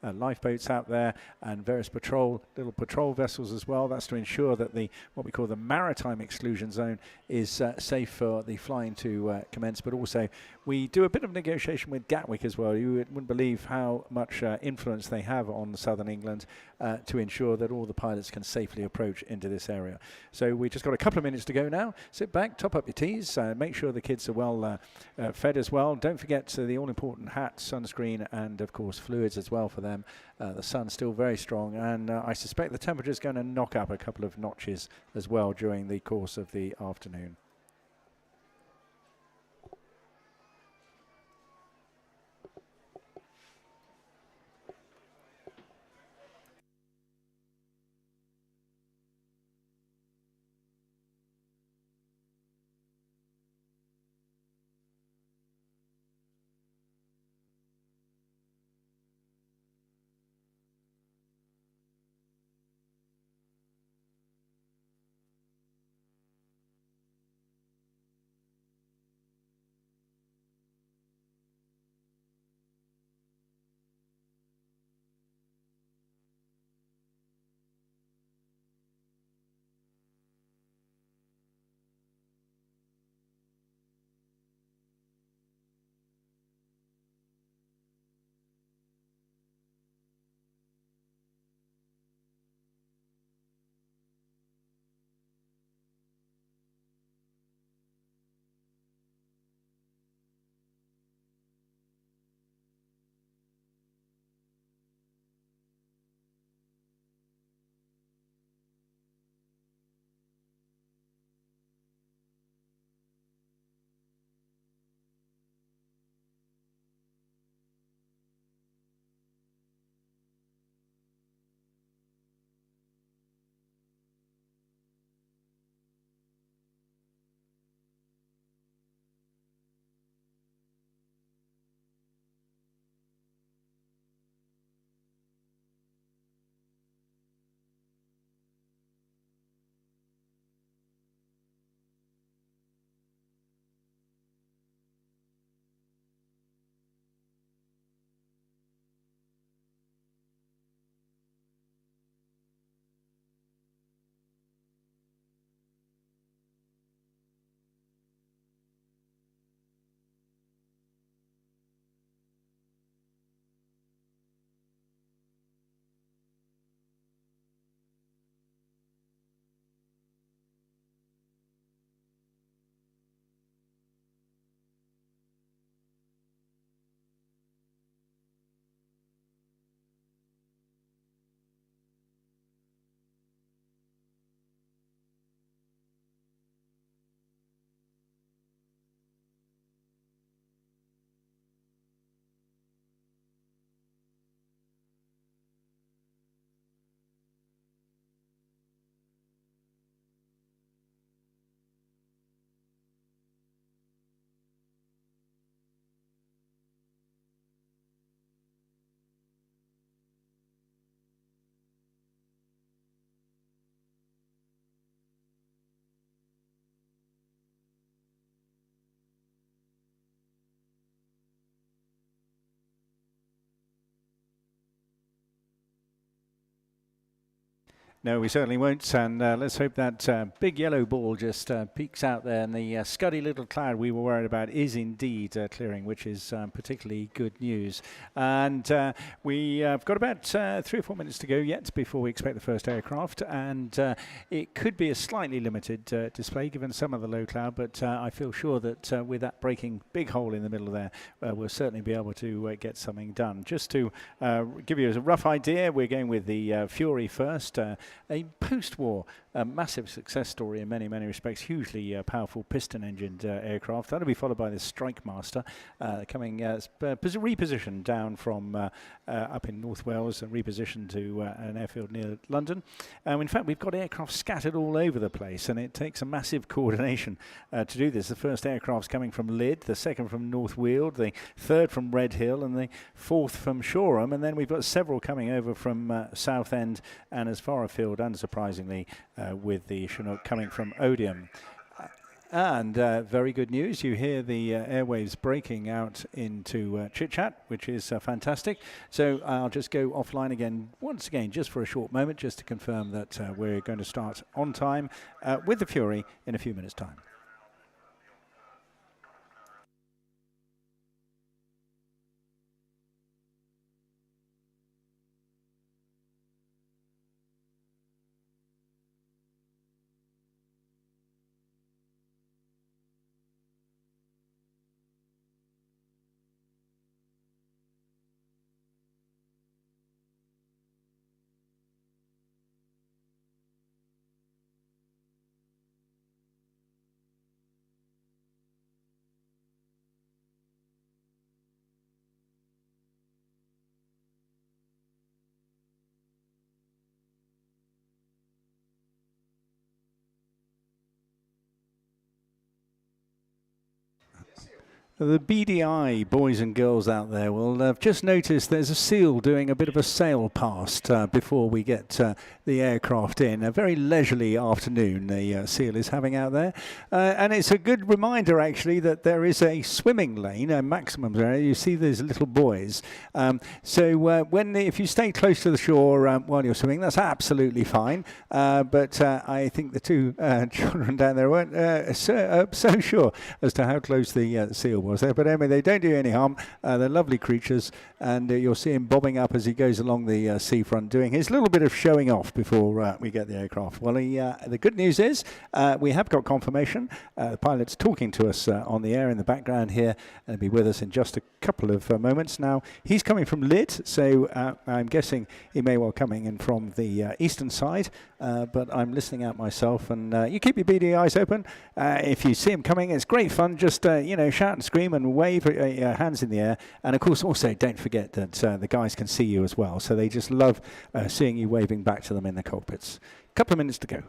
lifeboats out there and various little patrol vessels as well. That's to ensure that what we call the maritime exclusion zone is safe for the flying to commence. But also we do a bit of negotiation with Gatwick as well. You wouldn't believe how much influence they have on southern England to ensure that all the pilots can safely approach into this area. So we just got a couple of minutes to go now. Sit back, top up your teas, make sure the kids are well fed as well. Don't forget the all-important hat, sunscreen, and of course fluids as well for them. The sun's still very strong, and I suspect the temperature is going to knock up a couple of notches as well during the course of the afternoon. No, we certainly won't, and let's hope that big yellow ball just peeks out there, and the scuddy little cloud we were worried about is indeed clearing, which is particularly good news. And we've got about 3 or 4 minutes to go yet before we expect the first aircraft, and it could be a slightly limited display given some of the low cloud, but I feel sure that with that breaking big hole in the middle there, we'll certainly be able to get something done. Just to give you a rough idea, we're going with the Fury first. A post-war massive success story in many, many respects. Hugely powerful piston-engined aircraft. That'll be followed by the Strikemaster coming repositioned down from up in North Wales and repositioned to an airfield near London. In fact, we've got aircraft scattered all over the place, and it takes a massive coordination to do this. The first aircraft's coming from Lydd, the second from North Weald, the third from Redhill, and the fourth from Shoreham. And then we've got several coming over from Southend and as far afield, unsurprisingly, with the Chinook coming from Odium. And very good news, you hear the airwaves breaking out into chit-chat, which is fantastic. So I'll just go offline again, once again, just for a short moment, just to confirm that we're going to start on time with the Fury in a few minutes' time. The BDI boys and girls out there will have just noticed there's a seal doing a bit of a sail past before we get the aircraft in. A very leisurely afternoon the seal is having out there. And it's a good reminder, actually, that there is a swimming lane, a maximum area. You see these little buoys. If you stay close to the shore while you're swimming, that's absolutely fine. But I think the two children down there weren't so sure as to how close the seal was there, but anyway, they don't do any harm. They're lovely creatures, and you'll see him bobbing up as he goes along the seafront, doing his little bit of showing off before we get the aircraft. Well, the good news is we have got confirmation. The pilot's talking to us on the air in the background here, and he'll be with us in just a couple of moments. Now, he's coming from Lydd, so I'm guessing he may well coming in from the eastern side, but I'm listening out myself, and you keep your beady eyes open. If you see him coming, it's great fun. Just, shout and scream and wave your hands in the air. And, of course, also don't forget that the guys can see you as well. So they just love seeing you waving back to them in the cockpits. A couple of minutes to go.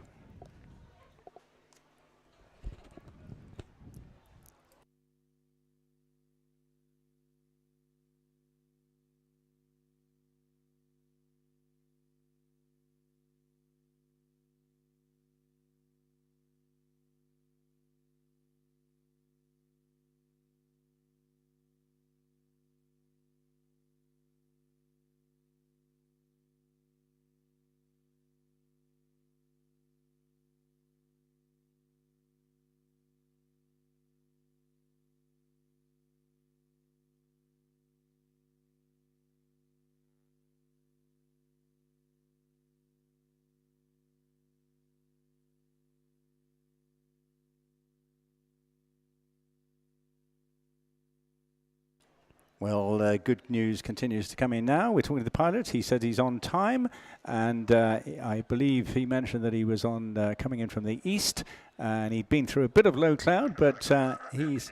Well, good news continues to come in now. We're talking to the pilot. He said he's on time, and I believe he mentioned that he was on coming in from the east, and he'd been through a bit of low cloud, but he's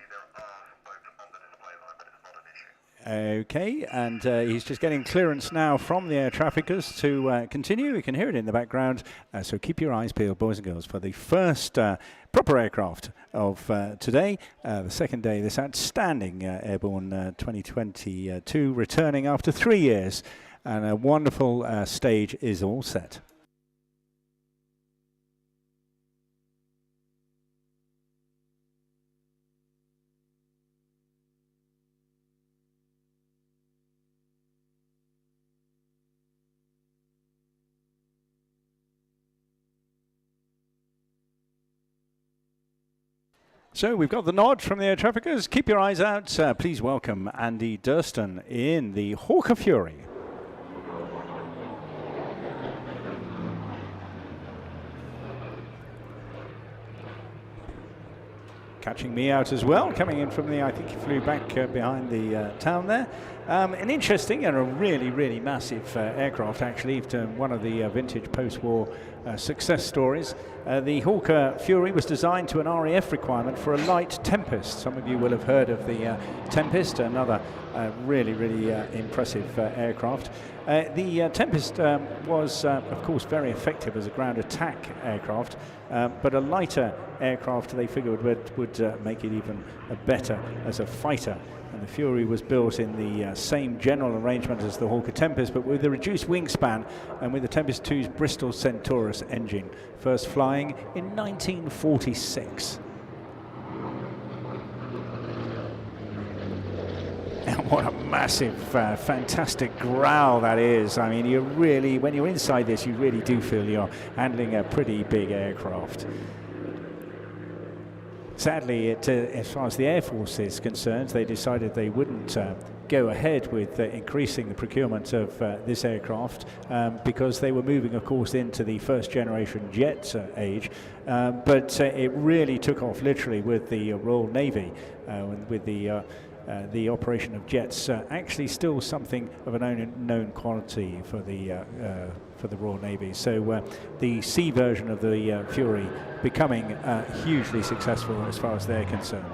okay, and he's just getting clearance now from the air traffickers to continue. You can hear it in the background, so keep your eyes peeled, boys and girls, for the first proper aircraft of today, the second day, this outstanding Airborne 2022, returning after 3 years, and a wonderful stage is all set. So we've got the nod from the air traffickers. Keep your eyes out. Please welcome Andy Durston in the Hawker Fury. Catching me out as well, coming in from the, I think he flew back behind the town there. An interesting and a really, really massive aircraft, actually, one of the vintage post-war success stories. The Hawker Fury was designed to an RAF requirement for a light Tempest. Some of you will have heard of the Tempest, another really, really impressive aircraft. The Tempest was, of course, very effective as a ground attack aircraft, but a lighter aircraft they figured would make it even better as a fighter. And the Fury was built in the same general arrangement as the Hawker Tempest, but with a reduced wingspan and with the Tempest 2's Bristol Centaurus engine, first flying in 1946. And what a massive, fantastic growl that is. I mean, you really, when you're inside this, you really do feel you're handling a pretty big aircraft. Sadly, as far as the Air Force is concerned, they decided they wouldn't go ahead with increasing the procurement of this aircraft because they were moving, of course, into the first generation jet age. But it really took off literally with the Royal Navy, with the operation of jets, actually still something of an unknown quantity for the Royal Navy. So the sea version of the Fury becoming hugely successful as far as they're concerned.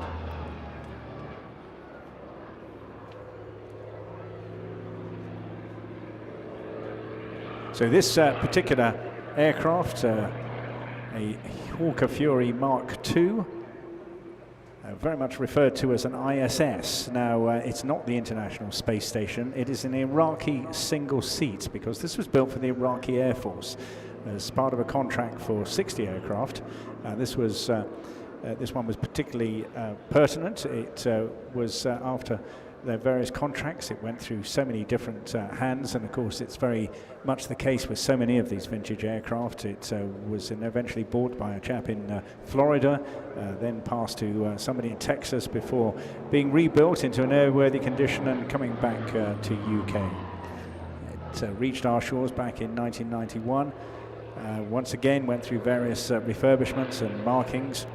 So this particular aircraft, a Hawker Fury Mark II, very much referred to as an ISS. Now, it's not the International Space Station. It is an Iraqi single seat because this was built for the Iraqi Air Force as part of a contract for 60 aircraft. This one was particularly pertinent. It was after their various contracts. It went through so many different hands, and of course it's very much the case with so many of these vintage aircraft. It was eventually bought by a chap in Florida, then passed to somebody in Texas before being rebuilt into an airworthy condition and coming back to UK. It reached our shores back in 1991. Once again went through various refurbishments and markings.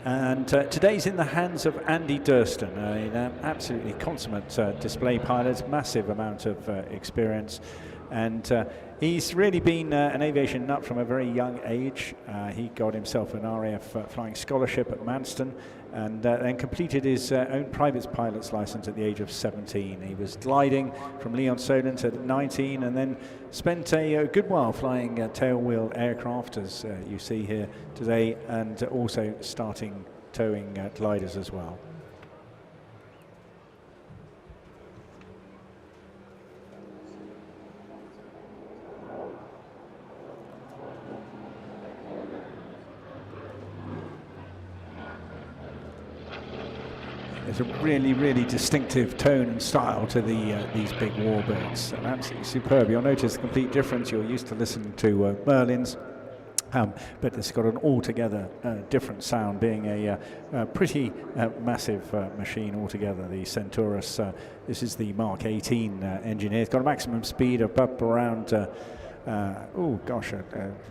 And today's in the hands of Andy Durston, an absolutely consummate display pilot, massive amount of experience. And he's really been an aviation nut from a very young age. He got himself an RAF flying scholarship at Manston and then completed his own private pilot's license at the age of 17. He was gliding from Leon Solent at 19 and then spent a good while flying tailwheel aircraft, as you see here today, and also starting towing gliders as well. There's a really, really distinctive tone and style to these big warbirds. Absolutely superb. You'll notice the complete difference. You're used to listening to Merlins, but it's got an altogether different sound, being a pretty massive machine altogether. The Centaurus, this is the Mark 18 engine here. It's got a maximum speed of up around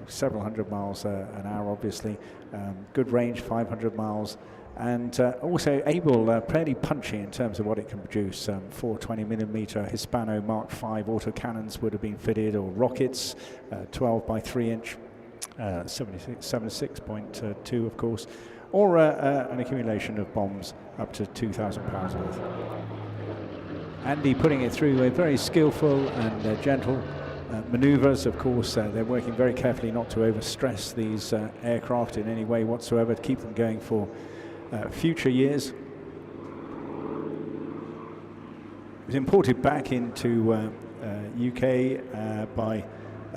several hundred miles an hour, obviously. Good range, 500 miles. And also able, fairly punchy in terms of what it can produce. 420mm Hispano Mark 5 autocannons would have been fitted, or rockets, 12 by 3 inch, 76.2 of course, or an accumulation of bombs up to 2,000 pounds worth. Andy putting it through a very skillful and gentle maneuvers. Of course, they're working very carefully not to overstress these aircraft in any way whatsoever, to keep them going for future years. It was imported back into UK by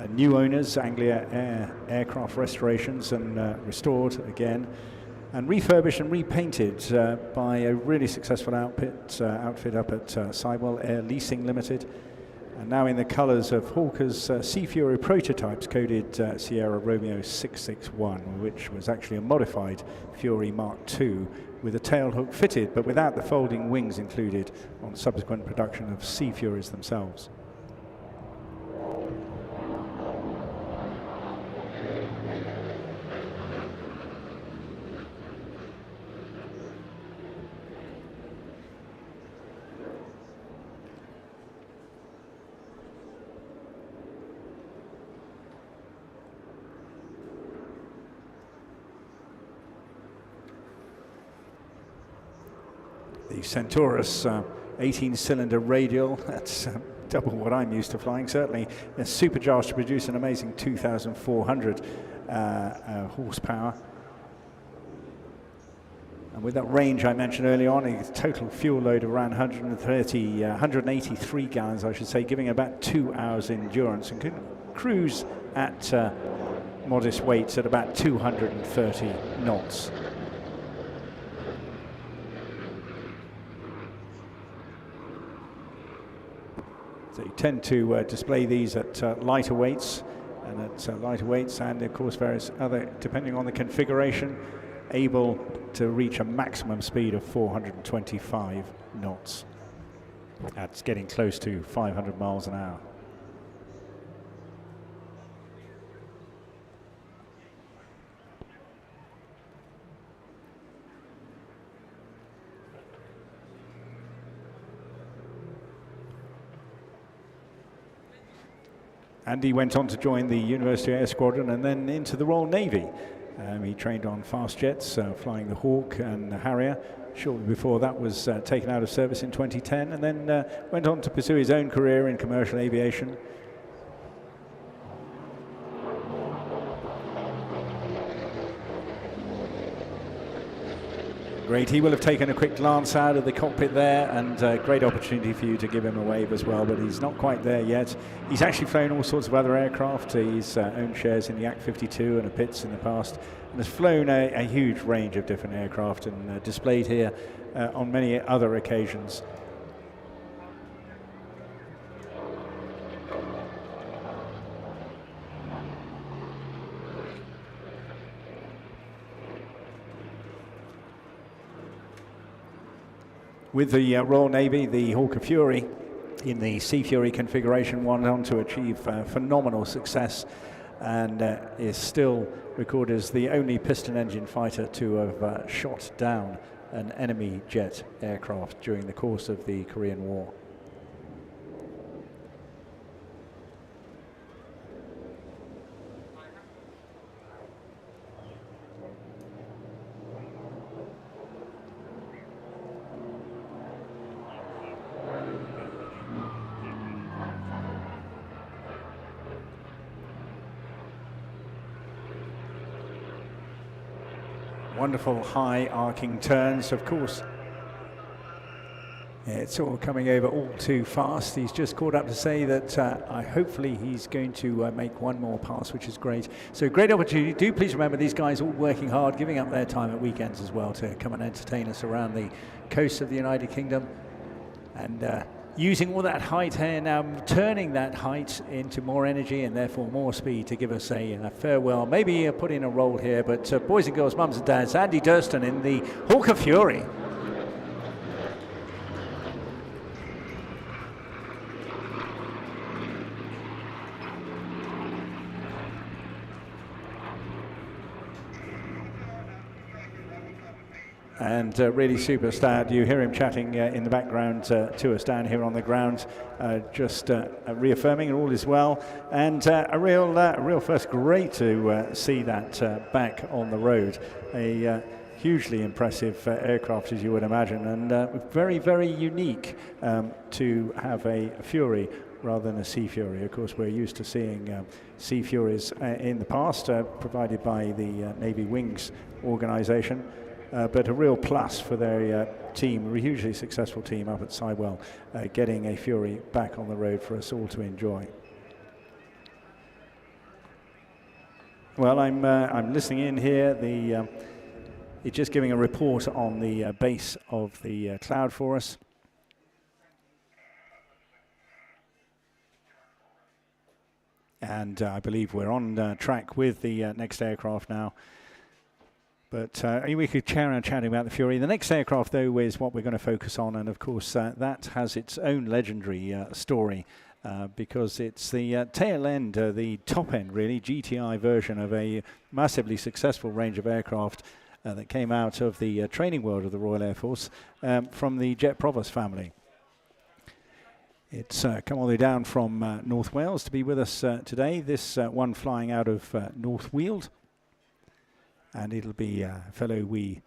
new owners, Anglia Aircraft Restorations, and restored again and refurbished and repainted by a really successful outfit up at Sidewell Air Leasing Limited, and now in the colours of Hawker's Sea Fury prototypes, coded Sierra Romeo 661, which was actually a modified Fury Mark II with a tail hook fitted, but without the folding wings included on subsequent production of Sea Furies themselves. The Centaurus 18-cylinder radial, that's double what I'm used to flying, certainly. They're supercharged to produce an amazing 2,400 horsepower. And with that range I mentioned earlier on, a total fuel load of around 183 gallons, I should say, giving about 2 hours endurance, and can cruise at modest weights at about 230 knots. So you tend to display these at lighter weights, and of course various other, depending on the configuration, able to reach a maximum speed of 425 knots. That's getting close to 500 miles an hour. And he went on to join the University Air Squadron and then into the Royal Navy. He trained on fast jets, flying the Hawk and the Harrier. Shortly before that was taken out of service in 2010, and then went on to pursue his own career in commercial aviation. Great, he will have taken a quick glance out of the cockpit there, and great opportunity for you to give him a wave as well, but he's not quite there yet. He's actually flown all sorts of other aircraft. He's owned shares in the Yak-52 and a Pitts in the past, and has flown a huge range of different aircraft and displayed here on many other occasions. With the Royal Navy, the Hawker Fury in the Sea Fury configuration went on to achieve phenomenal success, and is still recorded as the only piston engine fighter to have shot down an enemy jet aircraft during the course of the Korean War. Wonderful high arcing turns, of course. It's all coming over all too fast. He's just caught up to say that hopefully he's going to make one more pass, which is great. So great opportunity. Do please remember these guys all working hard, giving up their time at weekends as well to come and entertain us around the coast of the United Kingdom. And using all that height here now, turning that height into more energy and therefore more speed to give us a farewell. Maybe put in a roll here, but boys and girls, mums and dads, Andy Durston in the Hawker Fury. And really super stat. You hear him chatting in the background to us down here on the ground, just reaffirming all is well. And a real first. Great to see that back on the road. A hugely impressive aircraft, as you would imagine, and very, very unique to have a Fury rather than a Sea Fury. Of course, we're used to seeing Sea Furies in the past, provided by the Navy Wings organization. But a real plus for their team, a hugely successful team up at Sidewell, getting a Fury back on the road for us all to enjoy. Well, I'm listening in here. It's just giving a report on the base of the cloud for us. And I believe we're on track with the next aircraft now. But we could carry on chatting about the Fury. The next aircraft, though, is what we're going to focus on, and of course that has its own legendary story because it's the tail end, the top end, really, GTI version of a massively successful range of aircraft that came out of the training world of the Royal Air Force from the Jet Provost family. It's come all the way down from North Wales to be with us today. This one flying out of North Weald. And it'll be a fellow we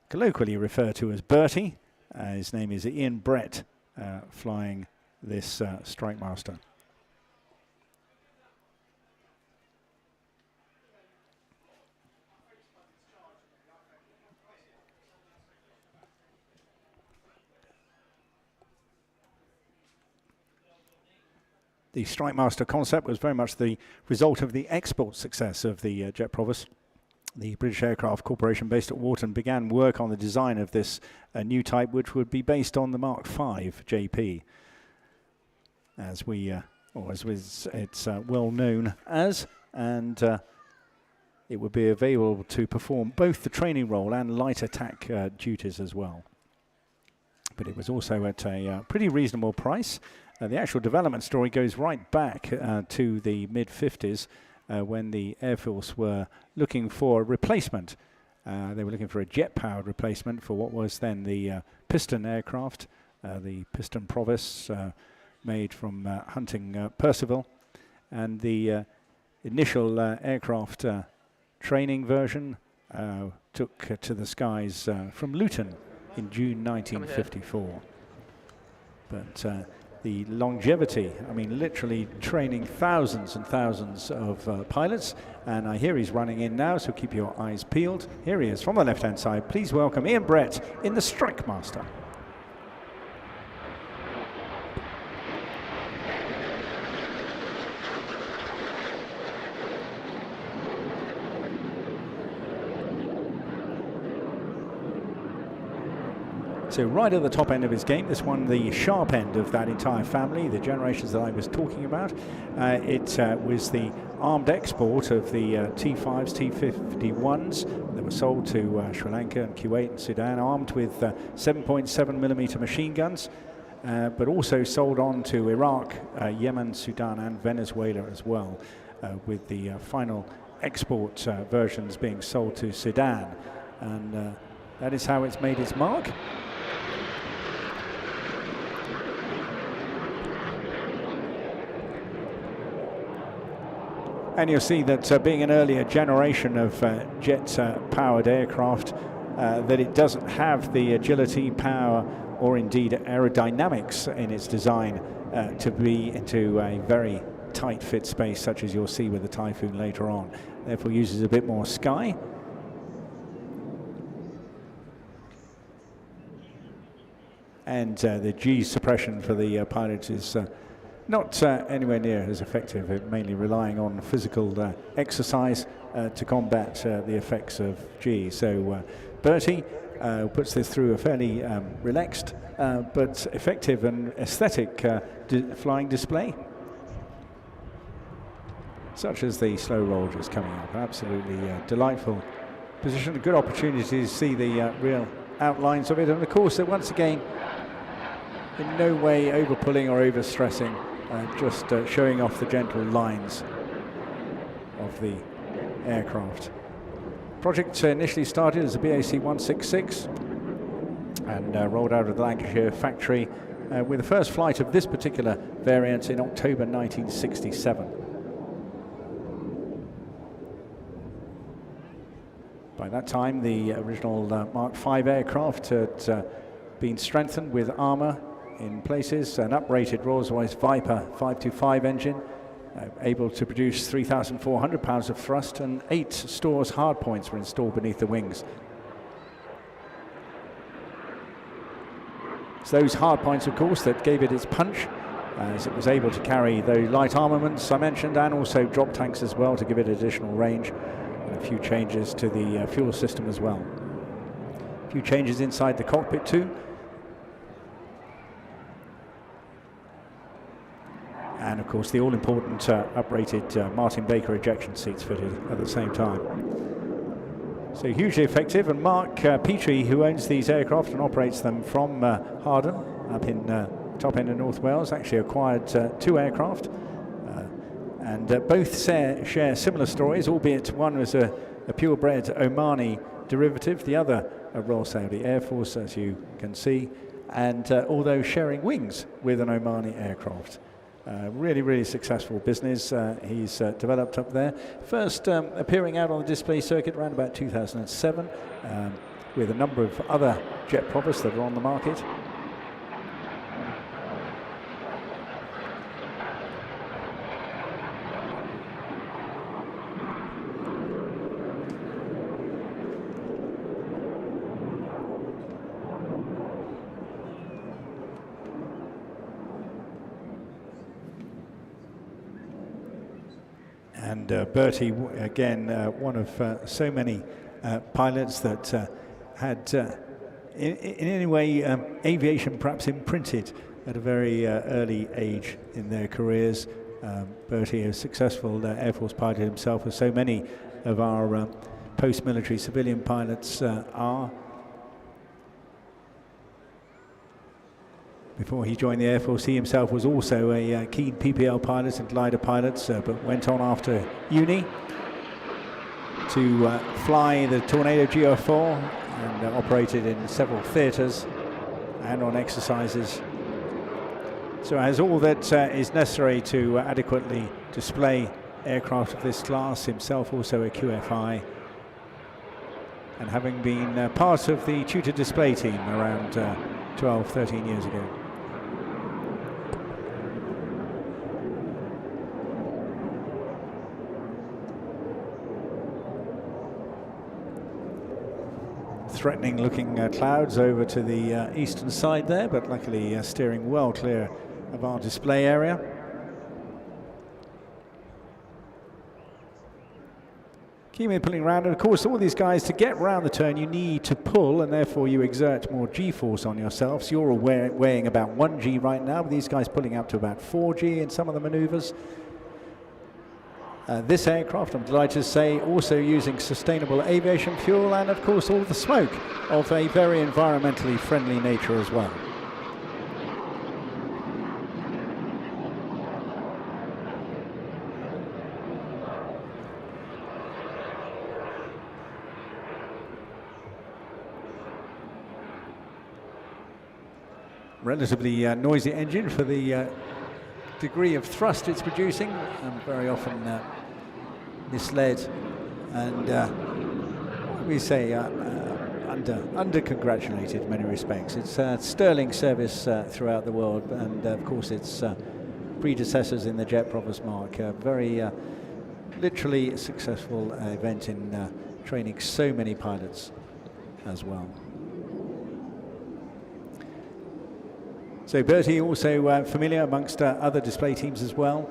colloquially refer to as Bertie. His name is Ian Brett, flying this Strikemaster. The Strikemaster concept was very much the result of the export success of the Jet Provost. The British Aircraft Corporation based at Warton began work on the design of this new type, which would be based on the Mark V JP, as it's well known as, and it would be available to perform both the training role and light attack duties as well. But it was also at a pretty reasonable price. The actual development story goes right back to the mid-50s. When the Air Force were looking for a replacement. They were looking for a jet-powered replacement for what was then the piston aircraft, the piston Provosts made from Hunting Percival. And the initial aircraft training version took to the skies from Luton in June 1954. But the longevity, I mean, literally training thousands and thousands of pilots. And I hear he's running in now, so keep your eyes peeled. Here he is from the left-hand side. Please welcome Ian Brett in the Strikemaster. So right at the top end of his game, this one the sharp end of that entire family, the generations that I was talking about. It was the armed export of the T5s, T51s that were sold to Sri Lanka and Kuwait and Sudan, armed with 7.7mm machine guns, but also sold on to Iraq, Yemen, Sudan and Venezuela as well, with the final export versions being sold to Sudan. And that is how it's made its mark. And you'll see that being an earlier generation of jet-powered aircraft, that it doesn't have the agility, power, or indeed aerodynamics in its design to be into a very tight fit space such as you'll see with the Typhoon later on. Therefore uses a bit more sky. And the G suppression for the pilot is not anywhere near as effective, mainly relying on physical exercise to combat the effects of G. So Bertie puts this through a fairly relaxed but effective and aesthetic flying display, such as the slow roll just coming up. Absolutely delightful position, a good opportunity to see the real outlines of it, and of course once again in no way over-pulling or over-stressing, just showing off the gentle lines of the aircraft. Project initially started as a BAC 166 and rolled out of the Lancashire factory with the first flight of this particular variant in October 1967. By that time, the original Mark V aircraft had been strengthened with armour in places, an uprated Rolls-Royce Viper 525 engine, able to produce 3,400 pounds of thrust, and 8 stores hardpoints were installed beneath the wings. It's those hardpoints, of course, that gave it its punch, as it was able to carry those light armaments I mentioned, and also drop tanks as well to give it additional range, and a few changes to the fuel system as well. A few changes inside the cockpit too. And of course the all-important uprated Martin Baker ejection seats fitted at the same time. So hugely effective, and Mark Petrie, who owns these aircraft and operates them from Harden up in top end of North Wales, actually acquired 2 aircraft, and both share similar stories, albeit one was a purebred Omani derivative, the other a Royal Saudi Air Force, as you can see, and although sharing wings with an Omani aircraft. Really, really successful business he's developed up there. First appearing out on the display circuit around about 2007 with a number of other jet proppers that are on the market. And Bertie, again, one of so many pilots that had, in any way, aviation perhaps imprinted at a very early age in their careers. Bertie, a successful Air Force pilot himself, as so many of our post-military civilian pilots are. Before he joined the Air Force, he himself was also a keen PPL pilot and glider pilot, but went on after uni to fly the Tornado GO4 and operated in several theatres and on exercises. So has all that is necessary to adequately display aircraft of this class, himself also a QFI, and having been part of the tutor display team around 12, 13 years ago. Threatening looking clouds over to the eastern side there, but luckily steering well clear of our display area. Keeping pulling around, and of course all these guys, to get round the turn you need to pull, and therefore you exert more G-force on yourself. So you're weighing about 1G right now, but these guys pulling up to about 4G in some of the maneuvers. This aircraft, I'm delighted to say, also using sustainable aviation fuel, and of course all the smoke of a very environmentally friendly nature as well. Relatively noisy engine for the degree of thrust it's producing, and very often misled and we say under-congratulated in many respects. It's sterling service throughout the world, and of course its predecessors in the jet proppers mark. Very literally successful event in training so many pilots as well. So Bertie also familiar amongst other display teams as well.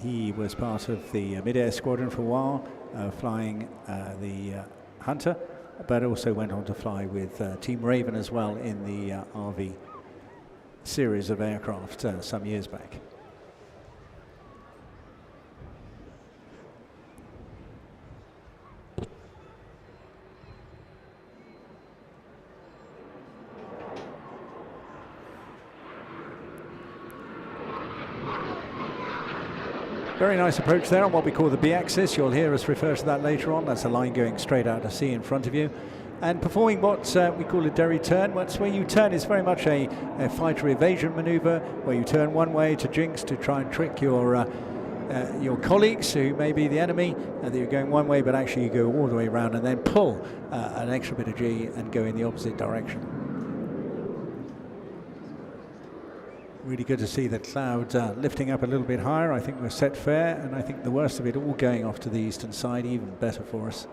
He was part of the mid-air squadron for a while, flying the Hunter, but also went on to fly with Team Raven as well in the RV series of aircraft some years back. Very nice approach there on what we call the B-axis. You'll hear us refer to that later on. That's a line going straight out to sea in front of you. And performing what we call a derry turn. What's where you turn is very much a fighter evasion maneuver, where you turn one way to jinx, to try and trick your colleagues who may be the enemy, that you're going one way, but actually you go all the way around and then pull an extra bit of G and go in the opposite direction. Really good to see the cloud lifting up a little bit higher. I think we're set fair, and I think the worst of it all going off to the eastern side, even better for us.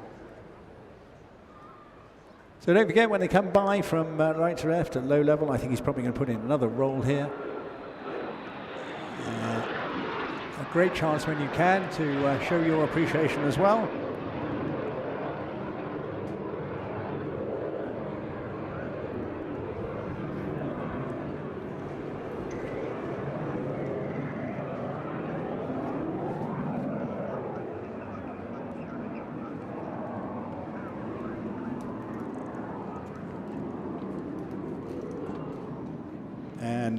So don't forget, when they come by from right to left at low level, I think he's probably going to put in another roll here. A great chance when you can to show your appreciation as well.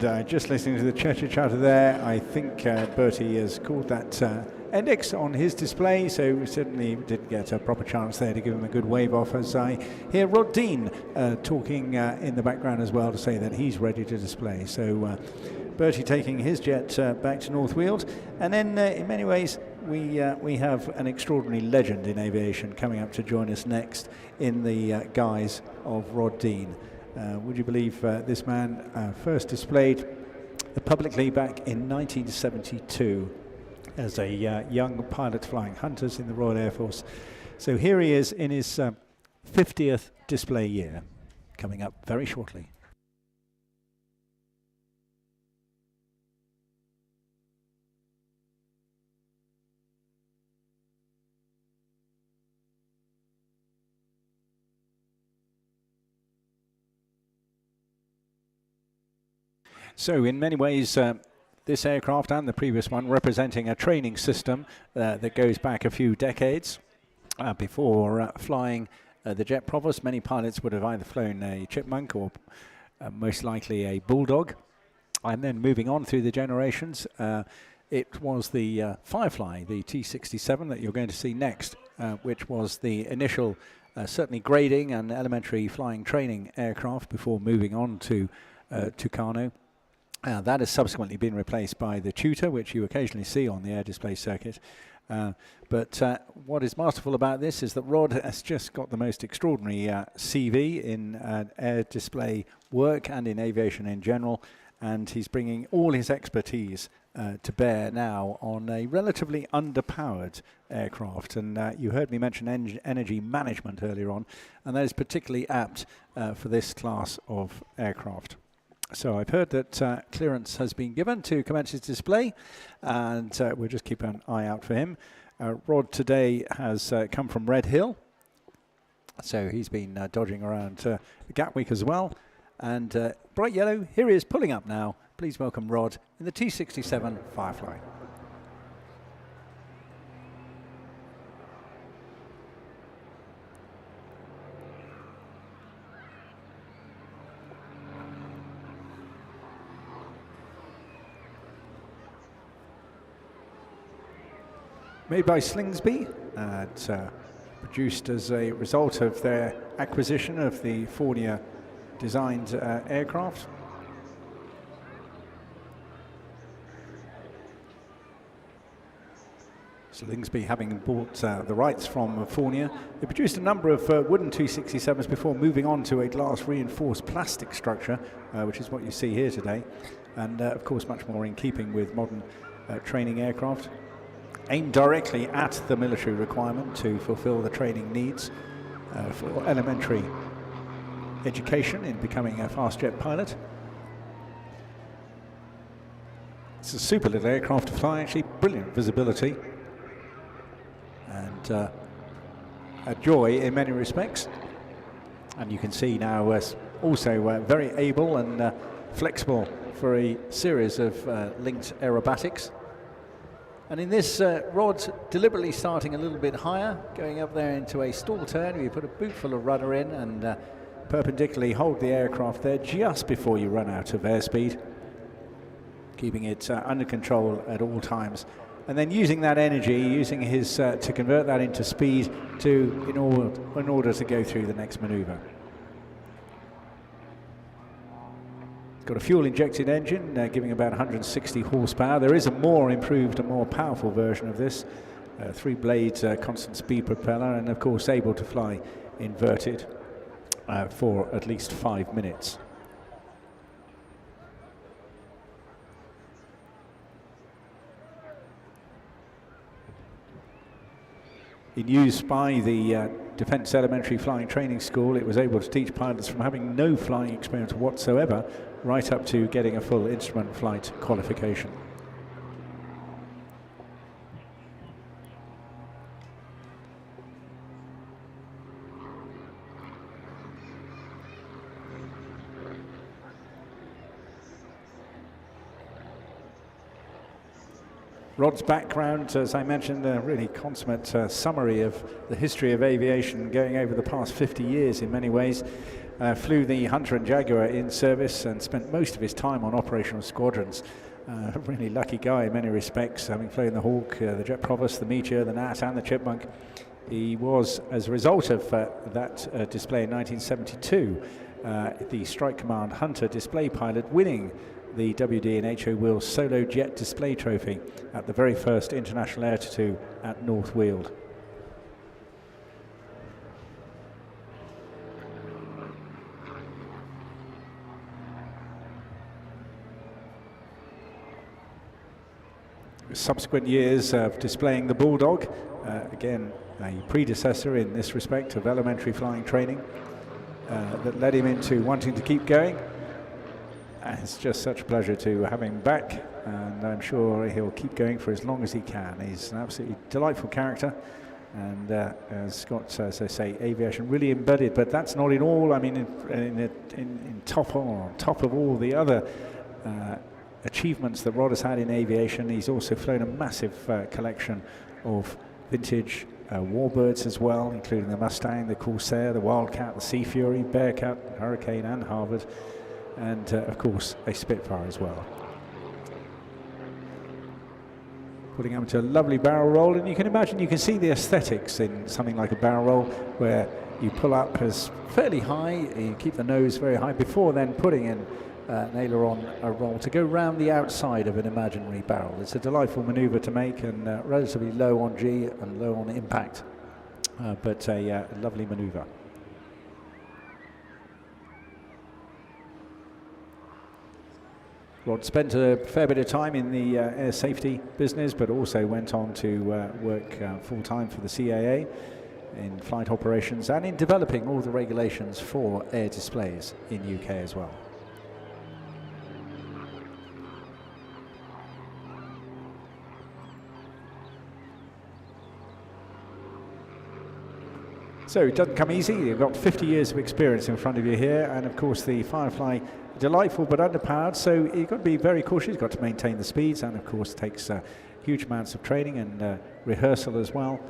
And just listening to the chatter there, I think Bertie has called that index on his display, so we certainly didn't get a proper chance there to give him a good wave off, as I hear Rod Dean talking in the background as well to say that he's ready to display. So Bertie taking his jet back to North Weald, and then in many ways we have an extraordinary legend in aviation coming up to join us next in the guise of Rod Dean. Would you believe this man first displayed publicly back in 1972 as a young pilot flying Hunters in the Royal Air Force. So here he is in his 50th display year, coming up very shortly. So in many ways, this aircraft and the previous one representing a training system that goes back a few decades. Before flying the Jet Provost, many pilots would have either flown a Chipmunk or most likely a Bulldog. And then moving on through the generations, it was the Firefly, the T-67 that you're going to see next, which was the initial certainly grading and elementary flying training aircraft before moving on to Tucano. That has subsequently been replaced by the Tutor, which you occasionally see on the air display circuit. But what is masterful about this is that Rod has just got the most extraordinary CV in air display work and in aviation in general, and he's bringing all his expertise to bear now on a relatively underpowered aircraft. And you heard me mention energy management earlier on, and that is particularly apt for this class of aircraft. So I've heard that clearance has been given to commence his display, and we'll just keep an eye out for him. Rod today has come from Red Hill, so he's been dodging around Gatwick as well. And bright yellow, here he is pulling up now. Please welcome Rod in the T-67 Firefly. Made by Slingsby, produced as a result of their acquisition of the Fournier designed aircraft. Slingsby having bought the rights from Fournier. They produced a number of wooden T-67s before moving on to a glass reinforced plastic structure, which is what you see here today, and of course much more in keeping with modern training aircraft. Aimed directly at the military requirement to fulfill the training needs for elementary education in becoming a fast jet pilot. It's a super little aircraft to fly, actually brilliant visibility, and a joy in many respects. And you can see now also very able and flexible for a series of linked aerobatics. And in this, Rod's deliberately starting a little bit higher, going up there into a stall turn where you put a boot full of rudder in and perpendicularly hold the aircraft there just before you run out of airspeed, keeping it under control at all times. And then using that energy, using his to convert that into speed in order to go through the next maneuver. It's got a fuel-injected engine, giving about 160 horsepower. There is a more improved and more powerful version of this. 3 blades, constant speed propeller, and of course able to fly inverted for at least 5 minutes. In use by the Defence Elementary Flying Training School, it was able to teach pilots from having no flying experience whatsoever right up to getting a full instrument flight qualification. Rod's background, as I mentioned, a really consummate summary of the history of aviation going over the past 50 years in many ways. flew the Hunter and Jaguar in service and spent most of his time on operational squadrons. A really lucky guy in many respects, having flown the Hawk, the Jet Provost, the Meteor, the Gnat and the Chipmunk. He was, as a result of that display in 1972, the Strike Command Hunter display pilot, winning the WD and HO Wheels Solo Jet Display Trophy at the very first International Air Tattoo at North Weald. Subsequent years of displaying the Bulldog, again a predecessor in this respect of elementary flying training, that led him into wanting to keep going. And it's just such a pleasure to have him back, and I'm sure he'll keep going for as long as he can. He's an absolutely delightful character, and has got, as I say, aviation really embedded. But that's not in all. I mean, on top of all the other achievements that Rod has had in aviation, he's also flown a massive collection of vintage warbirds as well, including the Mustang, the Corsair, the Wildcat, the Sea Fury, Bearcat, Hurricane and Harvard, and of course a Spitfire as well. Putting up to a lovely barrel roll, and you can imagine, you can see the aesthetics in something like a barrel roll where you pull up as fairly high, you keep the nose very high before then putting in an aileron roll to go round the outside of an imaginary barrel. It's a delightful manoeuvre to make, and relatively low on G and low on impact, but a lovely manoeuvre. Rod spent a fair bit of time in the air safety business, but also went on to work full-time for the CAA in flight operations and in developing all the regulations for air displays in UK as well. So it doesn't come easy. You've got 50 years of experience in front of you here, and of course the Firefly, delightful but underpowered, so you've got to be very cautious. You've got to maintain the speeds, and of course it takes huge amounts of training and rehearsal as well.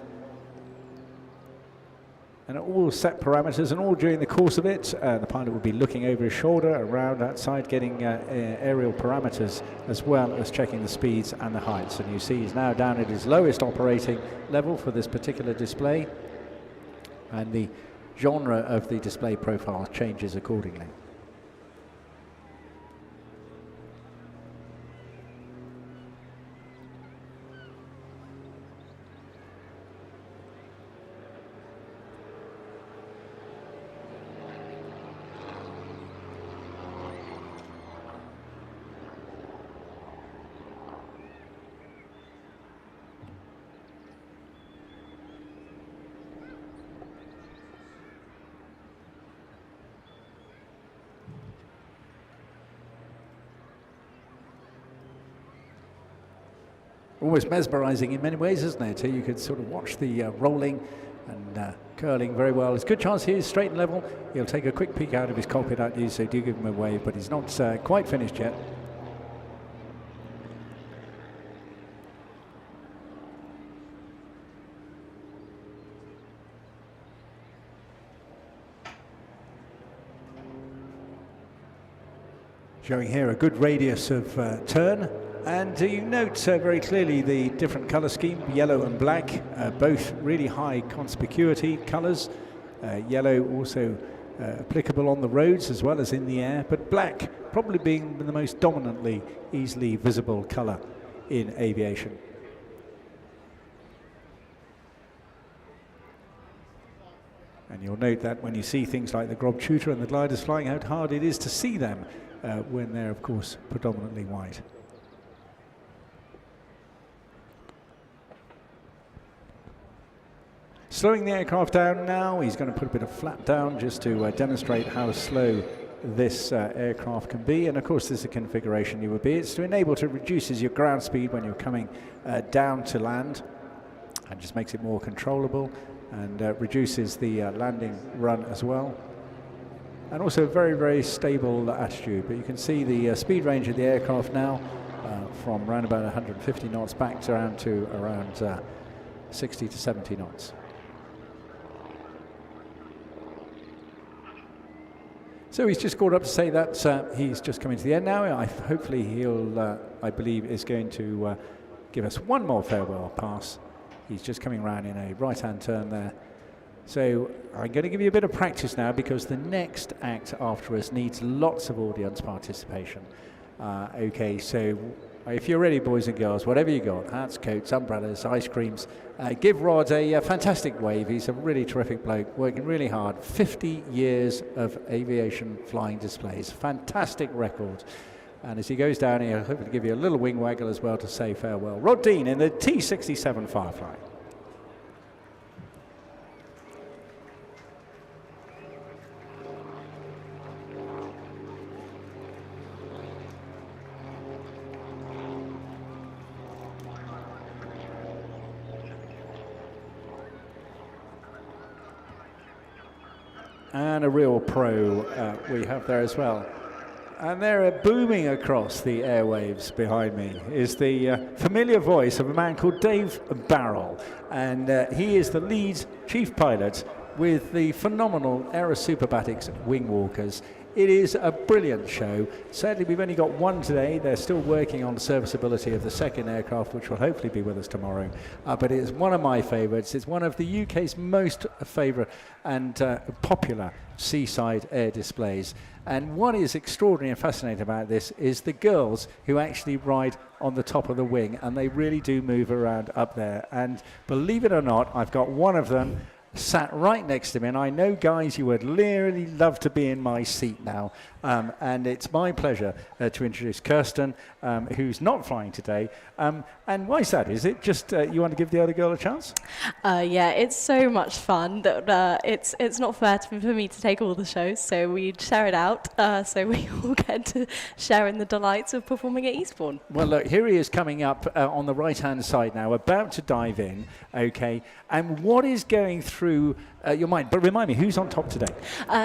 And all set parameters, and all during the course of it, the pilot will be looking over his shoulder, around, outside, getting aerial parameters, as well as checking the speeds and the heights. And you see he's now down at his lowest operating level for this particular display, and the genre of the display profile changes accordingly. Almost mesmerizing in many ways, isn't it? You could sort of watch the rolling and curling very well. There's a good chance he is straight and level. He'll take a quick peek out of his cockpit at you, so do give him a wave, but he's not quite finished yet. Showing here a good radius of turn. And you note very clearly the different colour scheme, yellow and black, both really high conspicuity colours. Yellow also applicable on the roads as well as in the air, but black probably being the most dominantly easily visible colour in aviation. And you'll note that when you see things like the Grob Tutor and the gliders flying, how hard it is to see them when they're, of course, predominantly white. Slowing the aircraft down now. He's going to put a bit of flap down just to demonstrate how slow this aircraft can be. And of course there's a configuration you would be. It's to enable to reduces your ground speed when you're coming down to land, and just makes it more controllable, and reduces the landing run as well. And also a very, very stable attitude. But you can see the speed range of the aircraft now from around about 150 knots back to around 60 to 70 knots. So he's just called up to say that he's just coming to the end now. Hopefully he'll, I believe, is going to give us one more farewell pass. He's just coming around in a right-hand turn there. So I'm going to give you a bit of practice now because the next act after us needs lots of audience participation. Okay, so if you're ready, boys and girls, whatever you got, hats, coats, umbrellas, ice creams, give Rod a fantastic wave. He's a really terrific bloke, working really hard. 50 years of aviation flying displays, fantastic record. And as he goes down here, I'll hopefully give you a little wing waggle as well to say farewell. Rod Dean in the T-67 Firefly. And a real pro we have there as well. And there, booming across the airwaves behind me is the familiar voice of a man called Dave Barrell. And he is the lead chief pilot with the phenomenal Aerosuperbatics Wingwalkers. It is a brilliant show. Sadly, we've only got one today. They're still working on the serviceability of the second aircraft, which will hopefully be with us tomorrow. But it is one of my favourites. It's one of the UK's most favourite and popular seaside air displays. And what is extraordinary and fascinating about this is the girls who actually ride on the top of the wing, and they really do move around up there. And believe it or not, I've got one of them sat right next to me, and I know, guys, you would really love to be in my seat now. And it's my pleasure to introduce Kirsten, who's not flying today. And why is that? Is it just you want to give the other girl a chance? Yeah, it's so much fun that it's not fair for me to take all the shows, so we share it out, so we all get to share in the delights of performing at Eastbourne. Well, look, here he is coming up on the right-hand side now, about to dive in, okay? And what is going through your mind? But remind me, who's on top today?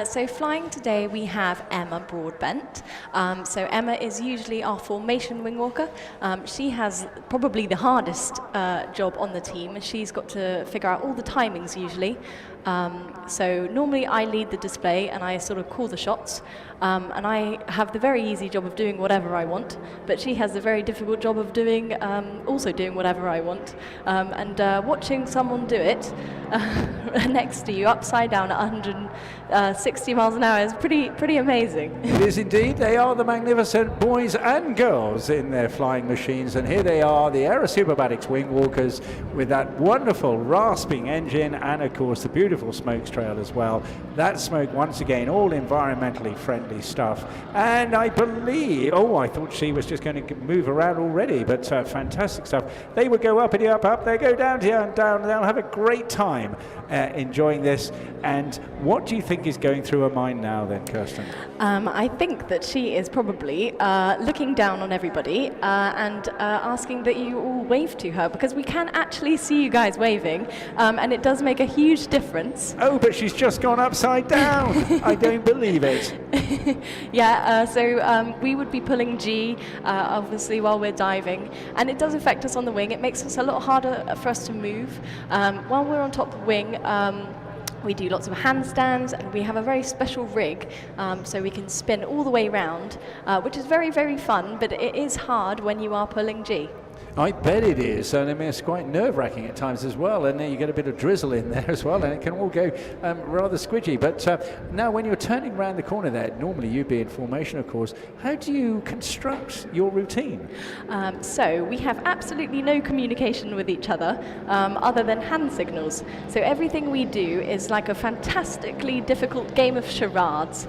So flying today, we have Emma Broadbent. So Emma is usually our formation wingwalker. She has probably the hardest job on the team. She's got to figure out all the timings usually. So normally I lead the display and I sort of call the shots. And I have the very easy job of doing whatever I want, but she has the very difficult job of doing also doing whatever I want. And watching someone do it next to you, upside down at 160 miles an hour, is pretty amazing. It is indeed. They are the magnificent boys and girls in their flying machines, and here they are, the Aerosuperbatics Wingwalkers, with that wonderful rasping engine and, of course, the beautiful smoke trail as well. That smoke, once again, all environmentally friendly stuff. And I believe, I thought she was just going to move around already, but fantastic stuff. They would go up and up, they go down here and down, and they'll have a great time enjoying this. And what do you think is going through her mind now then, Kirsten? I think that she is probably looking down on everybody and asking that you all wave to her, because we can actually see you guys waving, and it does make a huge difference. Oh, but she's just gone upside down. I don't believe it. Yeah, so we would be pulling G, obviously, while we're diving, and it does affect us on the wing. It makes us a lot harder for us to move. While we're on top of the wing, we do lots of handstands, and we have a very special rig, so we can spin all the way round, which is very, very fun, but it is hard when you are pulling G. I bet it is, and I mean, it's quite nerve-wracking at times as well, and then you get a bit of drizzle in there as well, and it can all go rather squidgy. But now when you're turning around the corner there, normally you'd be in formation, of course, how do you construct your routine? So we have absolutely no communication with each other than hand signals. So everything we do is like a fantastically difficult game of charades.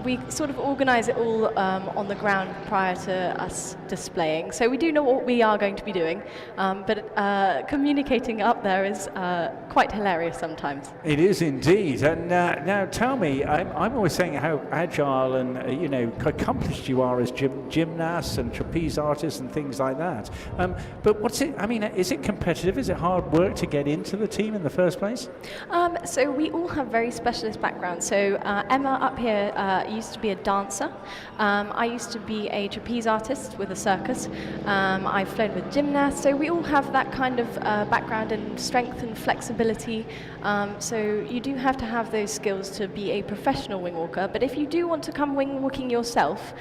We sort of organize it all on the ground prior to us displaying. So we do know what we are going to be doing, but communicating up there is quite hilarious sometimes. It is indeed. And now tell me, I'm always saying how agile and accomplished you are as gymnasts and trapeze artists and things like that. But what's it? I mean, is it competitive? Is it hard work to get into the team in the first place? So we all have very specialist backgrounds. So Emma up here used to be a dancer. I used to be a trapeze artist with a circus. I've flown trained with gymnasts, so we all have that kind of background in strength and flexibility. So you do have to have those skills to be a professional wing walker. But if you do want to come wing walking yourself,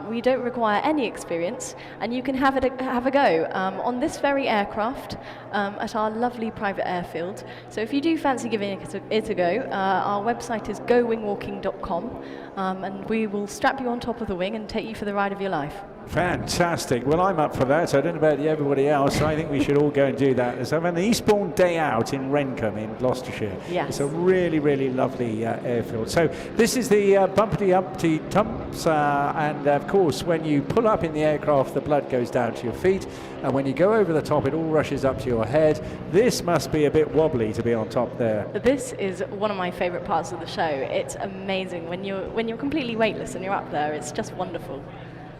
we don't require any experience, and you can have a go on this very aircraft at our lovely private airfield. So if you do fancy giving it a go, our website is gowingwalking.com, and we will strap you on top of the wing and take you for the ride of your life. Fantastic. Well, I'm up for that. I don't know about everybody else. I think we should all go and do that. Let's have an Eastbourne day out in Rencombe in Gloucestershire. Yes. It's a really, really lovely airfield. So this is the bumpity-uppity tumps, and of course, when you pull up in the aircraft, the blood goes down to your feet, and when you go over the top, it all rushes up to your head. This must be a bit wobbly to be on top there. This is one of my favourite parts of the show. It's amazing when you're completely weightless and you're up there. It's just wonderful.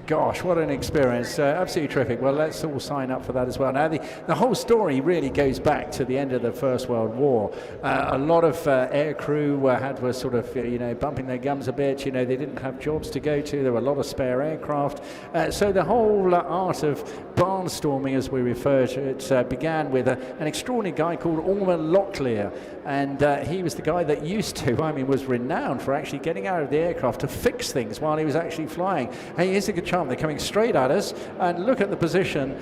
Gosh, what an experience. Absolutely terrific. Well, let's all sign up for that as well. Now, the whole story really goes back to the end of the First World War. A lot of air crew were sort of, bumping their gums a bit. They didn't have jobs to go to. There were a lot of spare aircraft. So the whole art of barnstorming, as we refer to it, began with an extraordinary guy called Ormer Locklear. And he was the guy that was renowned for actually getting out of the aircraft to fix things while he was actually flying. Hey, here's a good chance. They're coming straight at us, and look at the position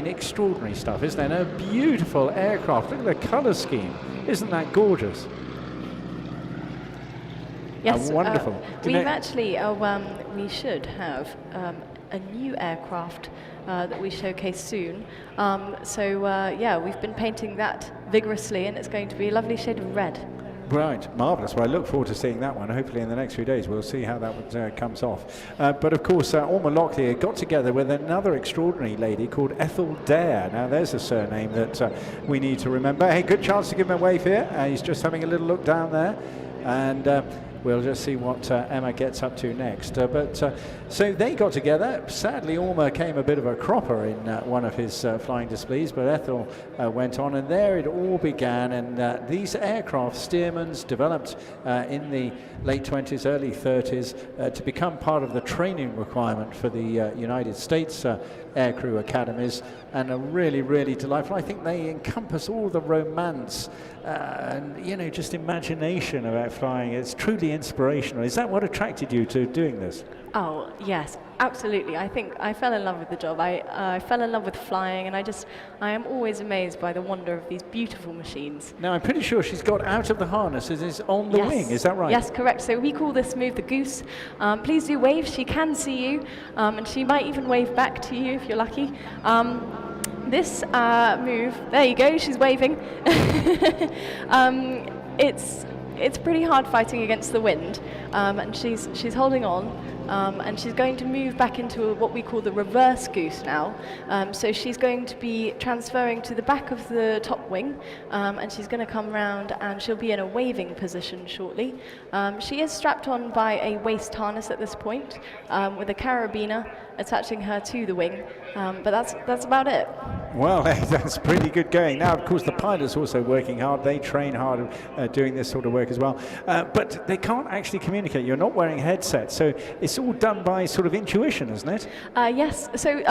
extraordinary stuff, isn't it? A beautiful aircraft. Look at the colour scheme. Isn't that gorgeous? Yes, wonderful. We should have a new aircraft that we showcase soon. We've been painting that vigorously, and it's going to be a lovely shade of red. Right, marvellous. Well, I look forward to seeing that one. Hopefully in the next few days we'll see how that comes off. But of course, Ormer Locklear got together with another extraordinary lady called Ethel Dare. Now there's a surname that we need to remember. Hey, good chance to give him a wave here. He's just having a little look down there. And we'll just see what Emma gets up to next. So they got together. Sadly, Ormer came a bit of a cropper in one of his flying displays, but Ethel went on, and there it all began. And these aircraft, Stearmans, developed in the late 20s, early 30s to become part of the training requirement for the United States aircrew academies, and are really, really delightful. I think they encompass all the romance and just imagination about flying. It's truly inspirational. Is that what attracted you to doing this? Oh, yes, absolutely. I think I fell in love with the job. I fell in love with flying, and I am always amazed by the wonder of these beautiful machines. Now, I'm pretty sure she's got out of the harness and is on the wing. Is that right? Yes, correct. So we call this move the goose. Please do wave. She can see you, and she might even wave back to you if you're lucky. This move, there you go, she's waving. It's pretty hard fighting against the wind, and she's holding on, and she's going to move back into what we call the reverse goose now. So she's going to be transferring to the back of the top wing, and she's going to come round, and she'll be in a waving position shortly. She is strapped on by a waist harness at this point, with a carabiner attaching her to the wing, but that's about it. Well, that's pretty good going. Now, of course, the pilot's also working hard. They train hard doing this sort of work as well. But they can't actually communicate. You're not wearing headsets. So it's all done by sort of intuition, isn't it? Yes. So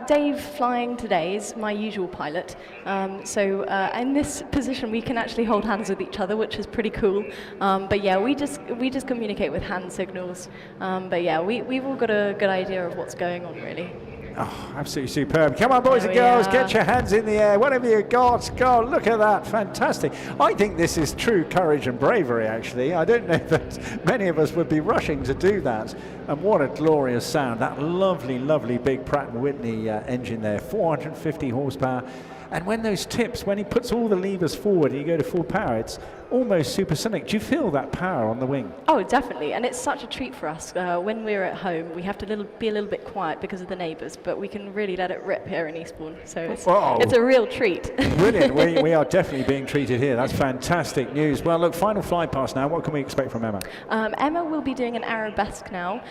Dave flying today is my usual pilot. In this position, we can actually hold hands with each other, which is pretty cool. But yeah, we just communicate with hand signals. We've all got a good idea of what's going on, really. Oh, absolutely superb. Come on, boys and girls, get your hands in the air. Whatever you got, go, look at that. Fantastic. I think this is true courage and bravery, actually. I don't know that many of us would be rushing to do that. And what a glorious sound. That lovely, lovely big Pratt & Whitney engine there, 450 horsepower. And when those tips, when he puts all the levers forward and you go to full power, it's almost supersonic. Do you feel that power on the wing? Oh, definitely. And it's such a treat for us. When we're at home, we have to be a little bit quiet because of the neighbours, but we can really let it rip here in Eastbourne. So it's a real treat. Brilliant. We are definitely being treated here. That's fantastic news. Well, look, final fly past now. What can we expect from Emma? Emma will be doing an Aerobatic now.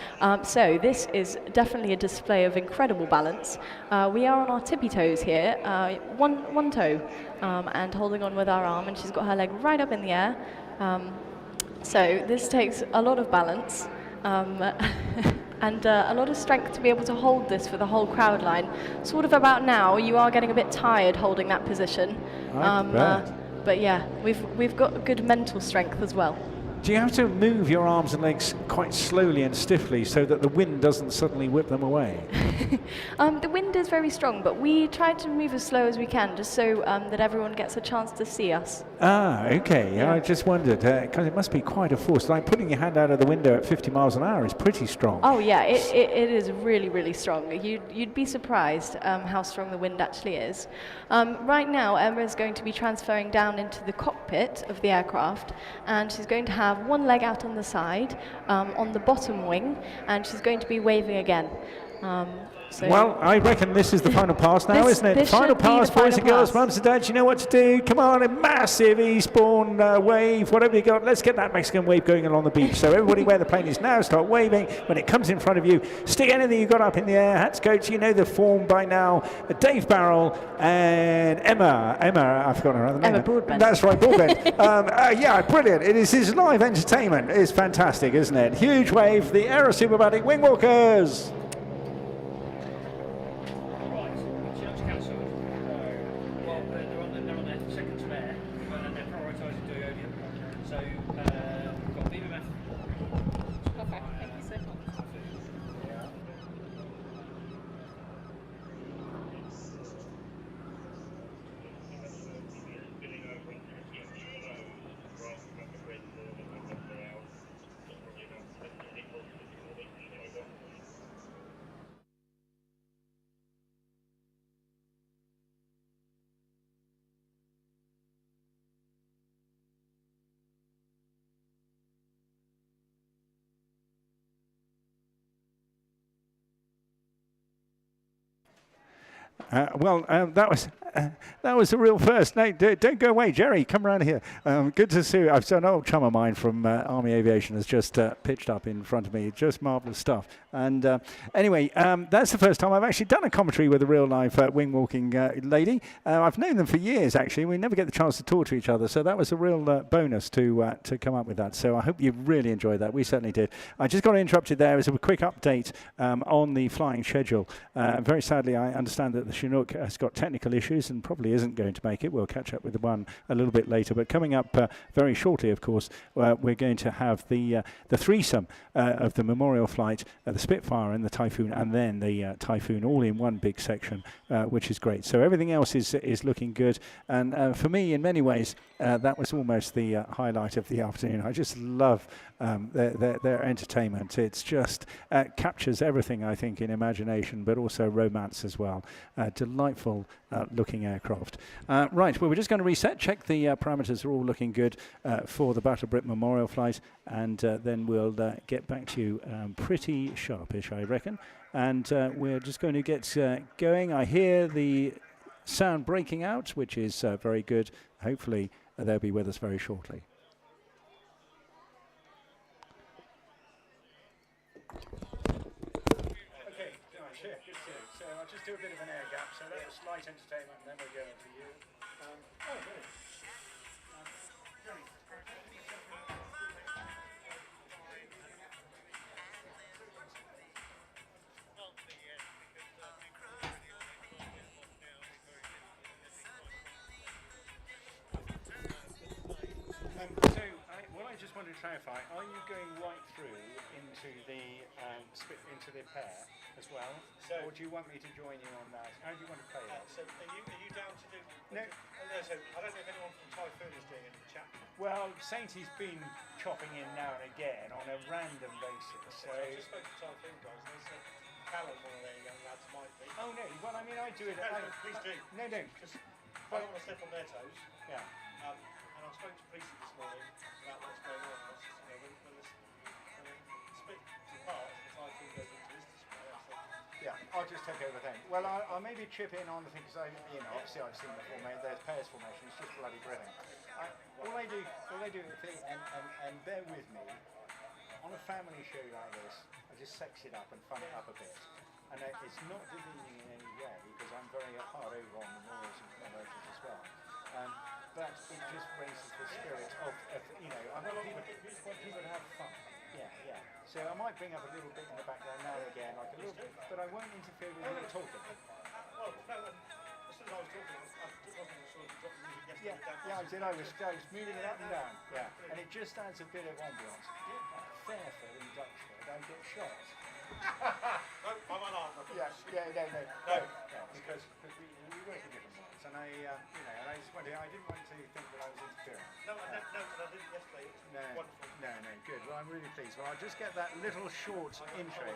So this is definitely a display of incredible balance. We are on our tippy toes here. One toe and holding on with our arm, and she's got her leg right up in the air. So this takes a lot of balance. and a lot of strength to be able to hold this for the whole crowd line. Sort of about now, you are getting a bit tired holding that position. But yeah, we've got good mental strength as well. Do you have to move your arms and legs quite slowly and stiffly so that the wind doesn't suddenly whip them away? The wind is very strong, but we try to move as slow as we can, just so that everyone gets a chance to see us. Ah, okay. Yeah. I just wondered, because it must be quite a force. Like putting your hand out of the window at 50 miles an hour is pretty strong. Oh yeah, it is really, really strong. You'd be surprised how strong the wind actually is. Right now, Emma is going to be transferring down into the cockpit of the aircraft, and she's going to have one leg out on the side, on the bottom wing, and she's going to be waving again. Well, I reckon this is the final pass now, isn't it? Final pass, boys and girls, mums and dads, you know what to do. Come on, a massive Eastbourne wave, whatever you got. Let's get that Mexican wave going along the beach. So everybody where the plane is now, start waving. When it comes in front of you, stick anything you've got up in the air. Hats, coats, you know the form by now. Dave Barrell and Emma, I've forgotten her other name. Emma Broadbent. That's right, Broadbent. Yeah, brilliant. It is his live entertainment. It's fantastic, isn't it? Huge wave, the Aerosuperbatics Wingwalkers. That was a real first. No, don't go away, Jerry. Come around here. Good to see you. I've an old chum of mine from Army Aviation has just pitched up in front of me. Just marvellous stuff. And anyway, that's the first time I've actually done a commentary with a real live wing walking lady. I've known them for years, actually. We never get the chance to talk to each other, so that was a real bonus to come up with that. So I hope you really enjoyed that. We certainly did. I just got interrupted there as a quick update on the flying schedule. Very sadly, I understand that the Chinook has got technical issues and probably isn't going to make it. We'll catch up with the one a little bit later. But coming up very shortly, of course, we're going to have the threesome of the memorial flight, the Spitfire and the Typhoon, and then the Typhoon all in one big section, which is great. So everything else is looking good. And for me, in many ways, that was almost the highlight of the afternoon. I just love their entertainment. It's just captures everything, I think, in imagination, but also romance as well. Delightful looking aircraft. Right, well, we're just going to reset, check the parameters are all looking good for the Battle Brit Memorial flight, and then we'll get back to you pretty sharpish, I reckon. And we're just going to get going. I hear the sound breaking out, which is very good. Hopefully they'll be with us very shortly. So I'll just do a bit of an air gap, so that's light entertainment, and then we'll go into you. What I just wanted to clarify, are you going right through into the pair as well, or do you want me to join you on that? How do you want to play that? So are you down to do... No. So I don't know if anyone from Typhoon is doing any chat. Well, Saintie's been chopping in now and again on a random basis. So I just spoke to Typhoon guys and they said Callum, one of their young lads, might be. Oh no, well I mean I do it. Please do. No, don't. I don't want to step on their toes. Yeah. And I spoke to Precy this morning about what's going on. I was just, when the split apart, the Typhoon goes into this display, I said, Yeah, I'll just take over then. Well, I'll maybe chip in on the thing because obviously I've seen the formation. There's pairs formation. It's just bloody brilliant. All I do, and bear with me. On a family show like this, I just sex it up and fun it up a bit. And it's not demeaning in any way because I'm very hard over on memorials and commemorations as well. But it just raises the spirit of I want people to have fun. Yeah. So I might bring up a little bit in the background now and again, like a little bit, but I won't interfere with you talking. Well, no, as soon as I was talking, I took off and sort of dropped the music yesterday. Yeah, I did. I was moving it up and down. Yeah, and it just adds a bit of ambience. Fairford and Duxford, I get shot. No, I'm unarmed. No, because we work in different ways, and and I just wanted, I didn't want to think that I was interfering. No, and I did it yesterday. It was wonderful. No, good. Well, I'm really pleased. Well, I'll just get that little short intro.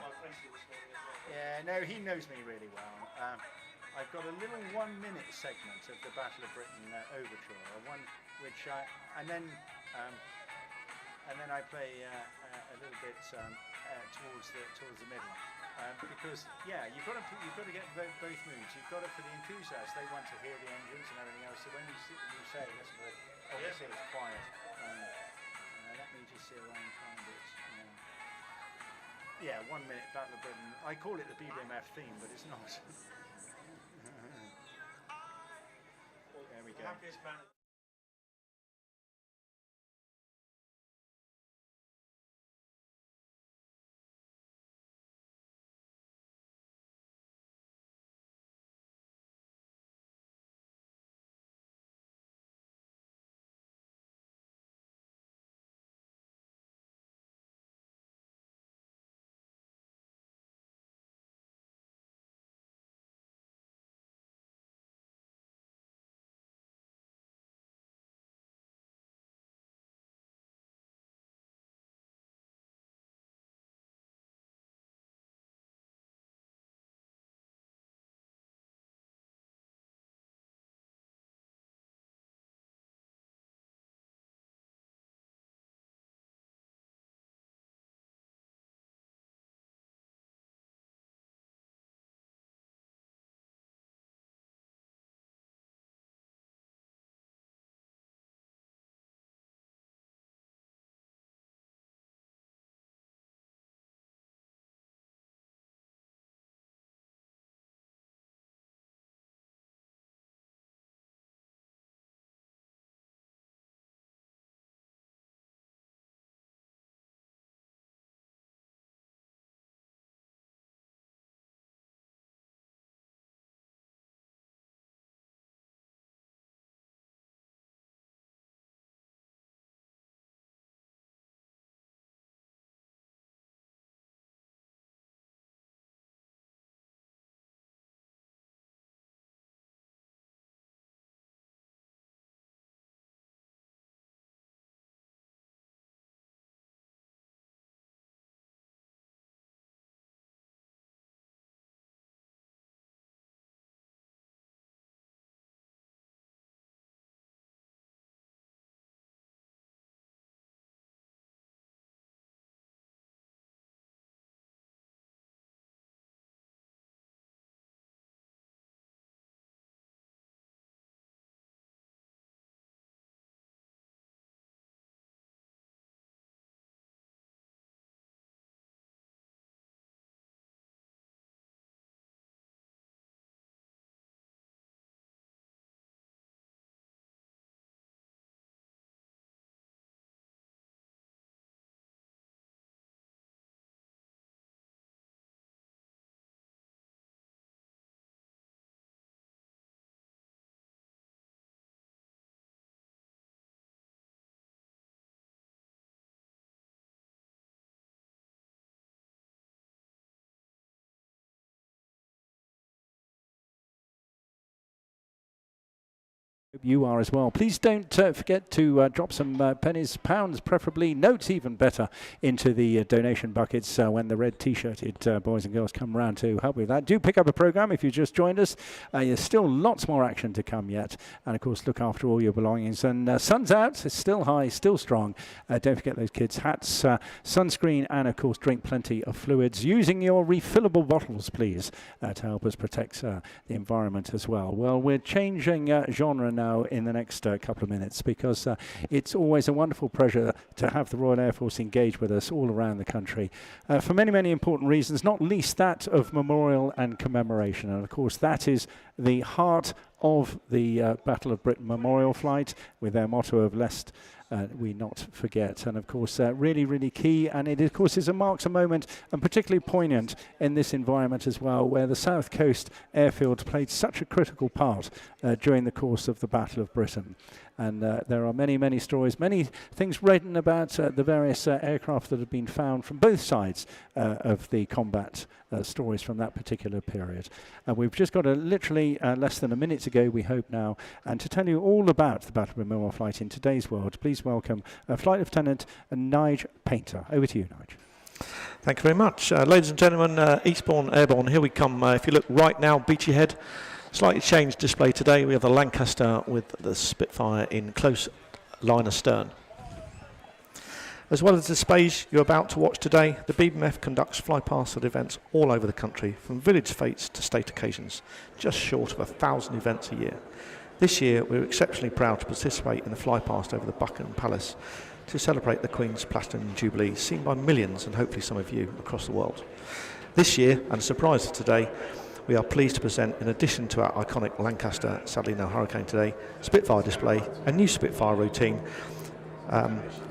Yeah, no, he knows me really well. I've got a little 1 minute segment of the Battle of Britain overture, one which and then I play a little bit towards the middle. Because you've got to get both moods. You've got it for the enthusiasts; they want to hear the engines and everything else. So when you say, listen to it, obviously it's quiet. Let me just see if I can find it. 1 minute Battle of Britain. I call it the BBMF theme, but it's not. There we go. Happiest man. You are as well. Please don't forget to drop some pennies, pounds preferably, notes even better, into the donation buckets when the red t-shirted boys and girls come around to help with that. Do pick up a program if you just joined us. There's still lots more action to come yet. And of course, look after all your belongings. And sun's out, it's still high, still strong. Don't forget those kids' hats, sunscreen, and of course, drink plenty of fluids. Using your refillable bottles, please, to help us protect the environment as well. Well, we're changing genre now in the next couple of minutes, because it's always a wonderful pleasure to have the Royal Air Force engage with us all around the country for many, many important reasons, not least that of memorial and commemoration. And of course, that is the heart of the Battle of Britain Memorial Flight, with their motto of "Lest we not forget." And of course, really, really key. And it, of course, marks a moment, and particularly poignant in this environment as well, where the South Coast airfield played such a critical part during the course of the Battle of Britain. And there are many, many stories, many things written about the various aircraft that have been found from both sides of the combat stories from that particular period. We've just got literally less than a minute to go, we hope now, and to tell you all about the Battle of Memorial Flight in today's world, please welcome Flight Lieutenant Nige Painter. Over to you, Nige. Thank you very much. Ladies and gentlemen, Eastbourne Airborne, here we come. If you look right now, Beachy Head, slightly changed display today. We have the Lancaster with the Spitfire in close line astern. As well as the displays you're about to watch today, the BBMF conducts flypast at events all over the country, from village fetes to state occasions, just short of 1,000 events a year. This year, we're exceptionally proud to participate in the flypast over the Buckingham Palace to celebrate the Queen's Platinum Jubilee, seen by millions and hopefully some of you across the world. This year, and a surprise for today, we are pleased to present, in addition to our iconic Lancaster, sadly no Hurricane today, Spitfire display, a new Spitfire routine,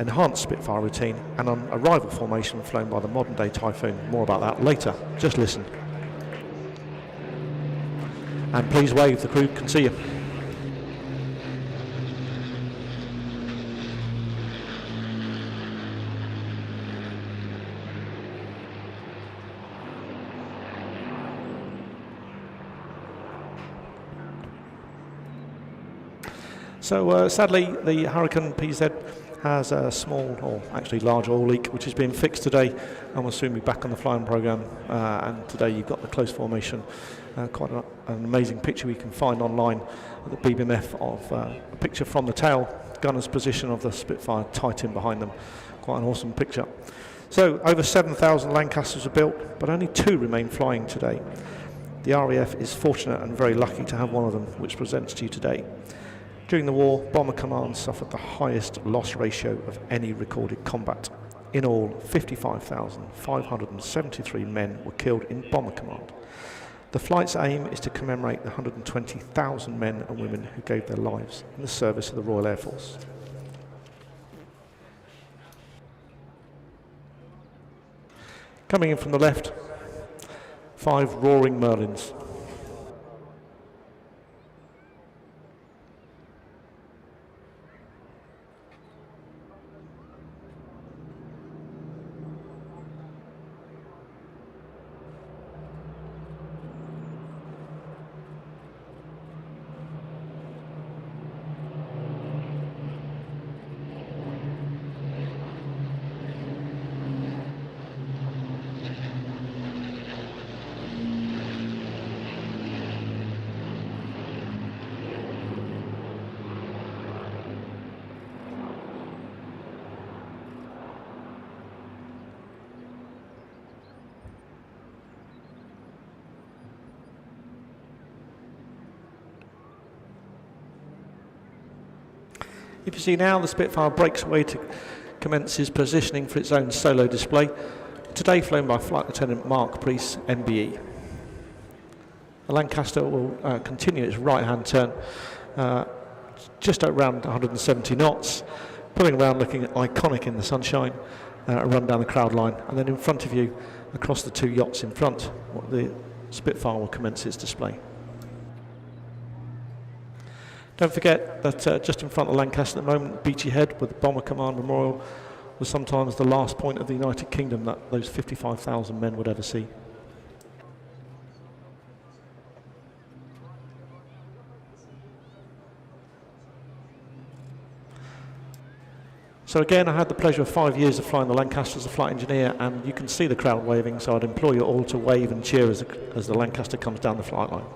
enhanced Spitfire routine, and an arrival formation flown by the modern day Typhoon. More about that later. Just listen. And please wave, the crew can see you. So sadly, the Hurricane PZ has a small, or actually large oil leak, which is being fixed today and will soon be back on the flying programme. And today you've got the close formation, quite an amazing picture we can find online at the BBMF of a picture from the tail gunner's position of the Spitfire Titan behind them. Quite an awesome picture. So over 7,000 Lancasters are built, but only 2 remain flying today. The RAF is fortunate and very lucky to have one of them, which presents to you today. During the war, Bomber Command suffered the highest loss ratio of any recorded combat. In all, 55,573 men were killed in Bomber Command. The flight's aim is to commemorate the 120,000 men and women who gave their lives in the service of the Royal Air Force. Coming in from the left, 5 Roaring Merlins. If you see now, the Spitfire breaks away to commence his positioning for its own solo display, today flown by Flight Lieutenant Mark Priest, MBE. The Lancaster will continue its right-hand turn, just around 170 knots, pulling around looking iconic in the sunshine, run down the crowd line, and then in front of you, across the 2 yachts in front, the Spitfire will commence its display. Don't forget that just in front of Lancaster at the moment, Beachy Head with the Bomber Command Memorial was sometimes the last point of the United Kingdom that those 55,000 men would ever see. So again, I had the pleasure of 5 years of flying the Lancaster as a flight engineer, and you can see the crowd waving, so I'd implore you all to wave and cheer as the Lancaster comes down the flight line.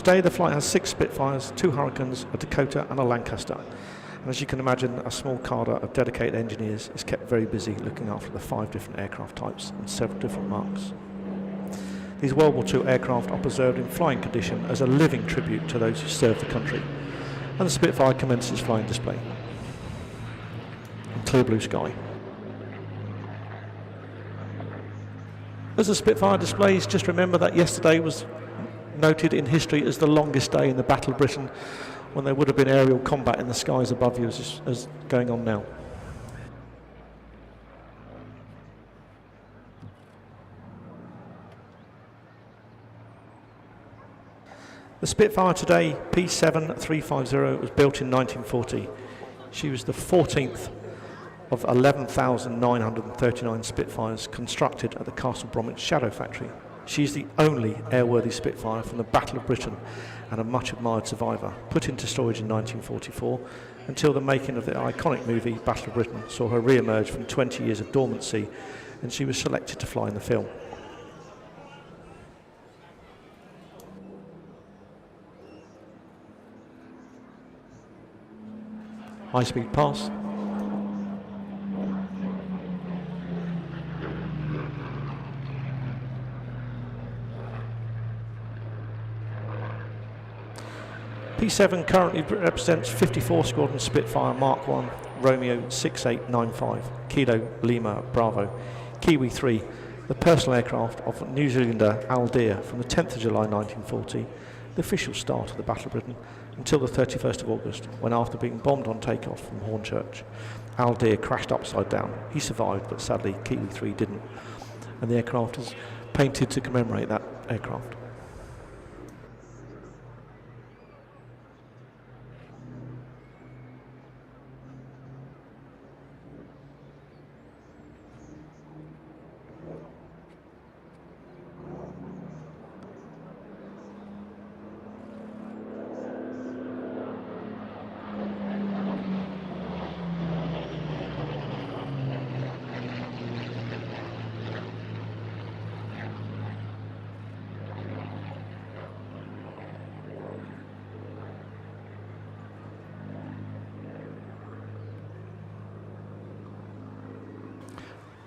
Today the flight has 6 Spitfires, 2 Hurricanes, a Dakota and a Lancaster. And as you can imagine, a small cadre of dedicated engineers is kept very busy looking after the 5 different aircraft types and several different marks. These World War II aircraft are preserved in flying condition as a living tribute to those who served the country. And the Spitfire commences flying display. And clear blue sky. As the Spitfire displays, just remember that yesterday was noted in history as the longest day in the Battle of Britain, when there would have been aerial combat in the skies above you as going on now. The Spitfire today, P7350, was built in 1940. She was the 14th of 11,939 Spitfires constructed at the Castle Bromwich Shadow Factory. She's the only airworthy Spitfire from the Battle of Britain and a much admired survivor, put into storage in 1944 until the making of the iconic movie Battle of Britain saw her re-emerge from 20 years of dormancy, and she was selected to fly in the film. High-speed pass. P7 currently represents 54 Squadron Spitfire Mark 1, Romeo 6895, Kilo Lima Bravo, Kiwi 3, the personal aircraft of New Zealander Al Deer from the 10th of July 1940, the official start of the Battle of Britain, until the 31st of August, when after being bombed on takeoff from Hornchurch, Al Deer crashed upside down. He survived, but sadly Kiwi 3 didn't, and the aircraft is painted to commemorate that aircraft.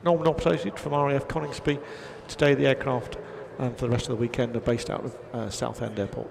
Norman operated from RAF Coningsby. Today the aircraft for the rest of the weekend are based out of Southend Airport.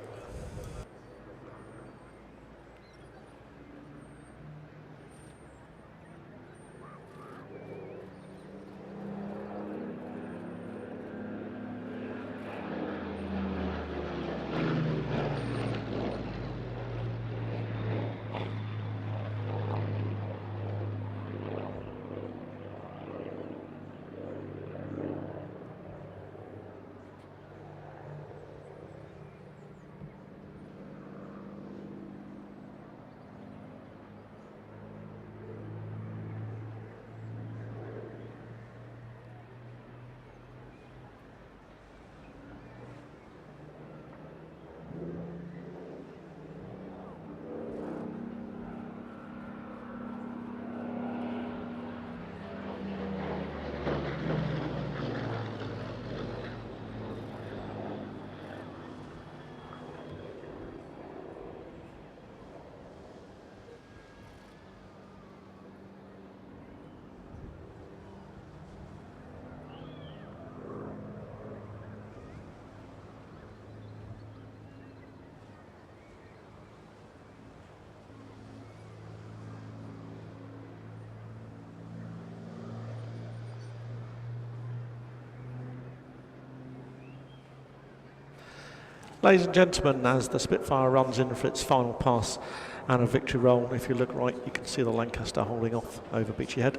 Ladies and gentlemen, as the Spitfire runs in for its final pass and a victory roll, if you look right, you can see the Lancaster holding off over Beachy Head.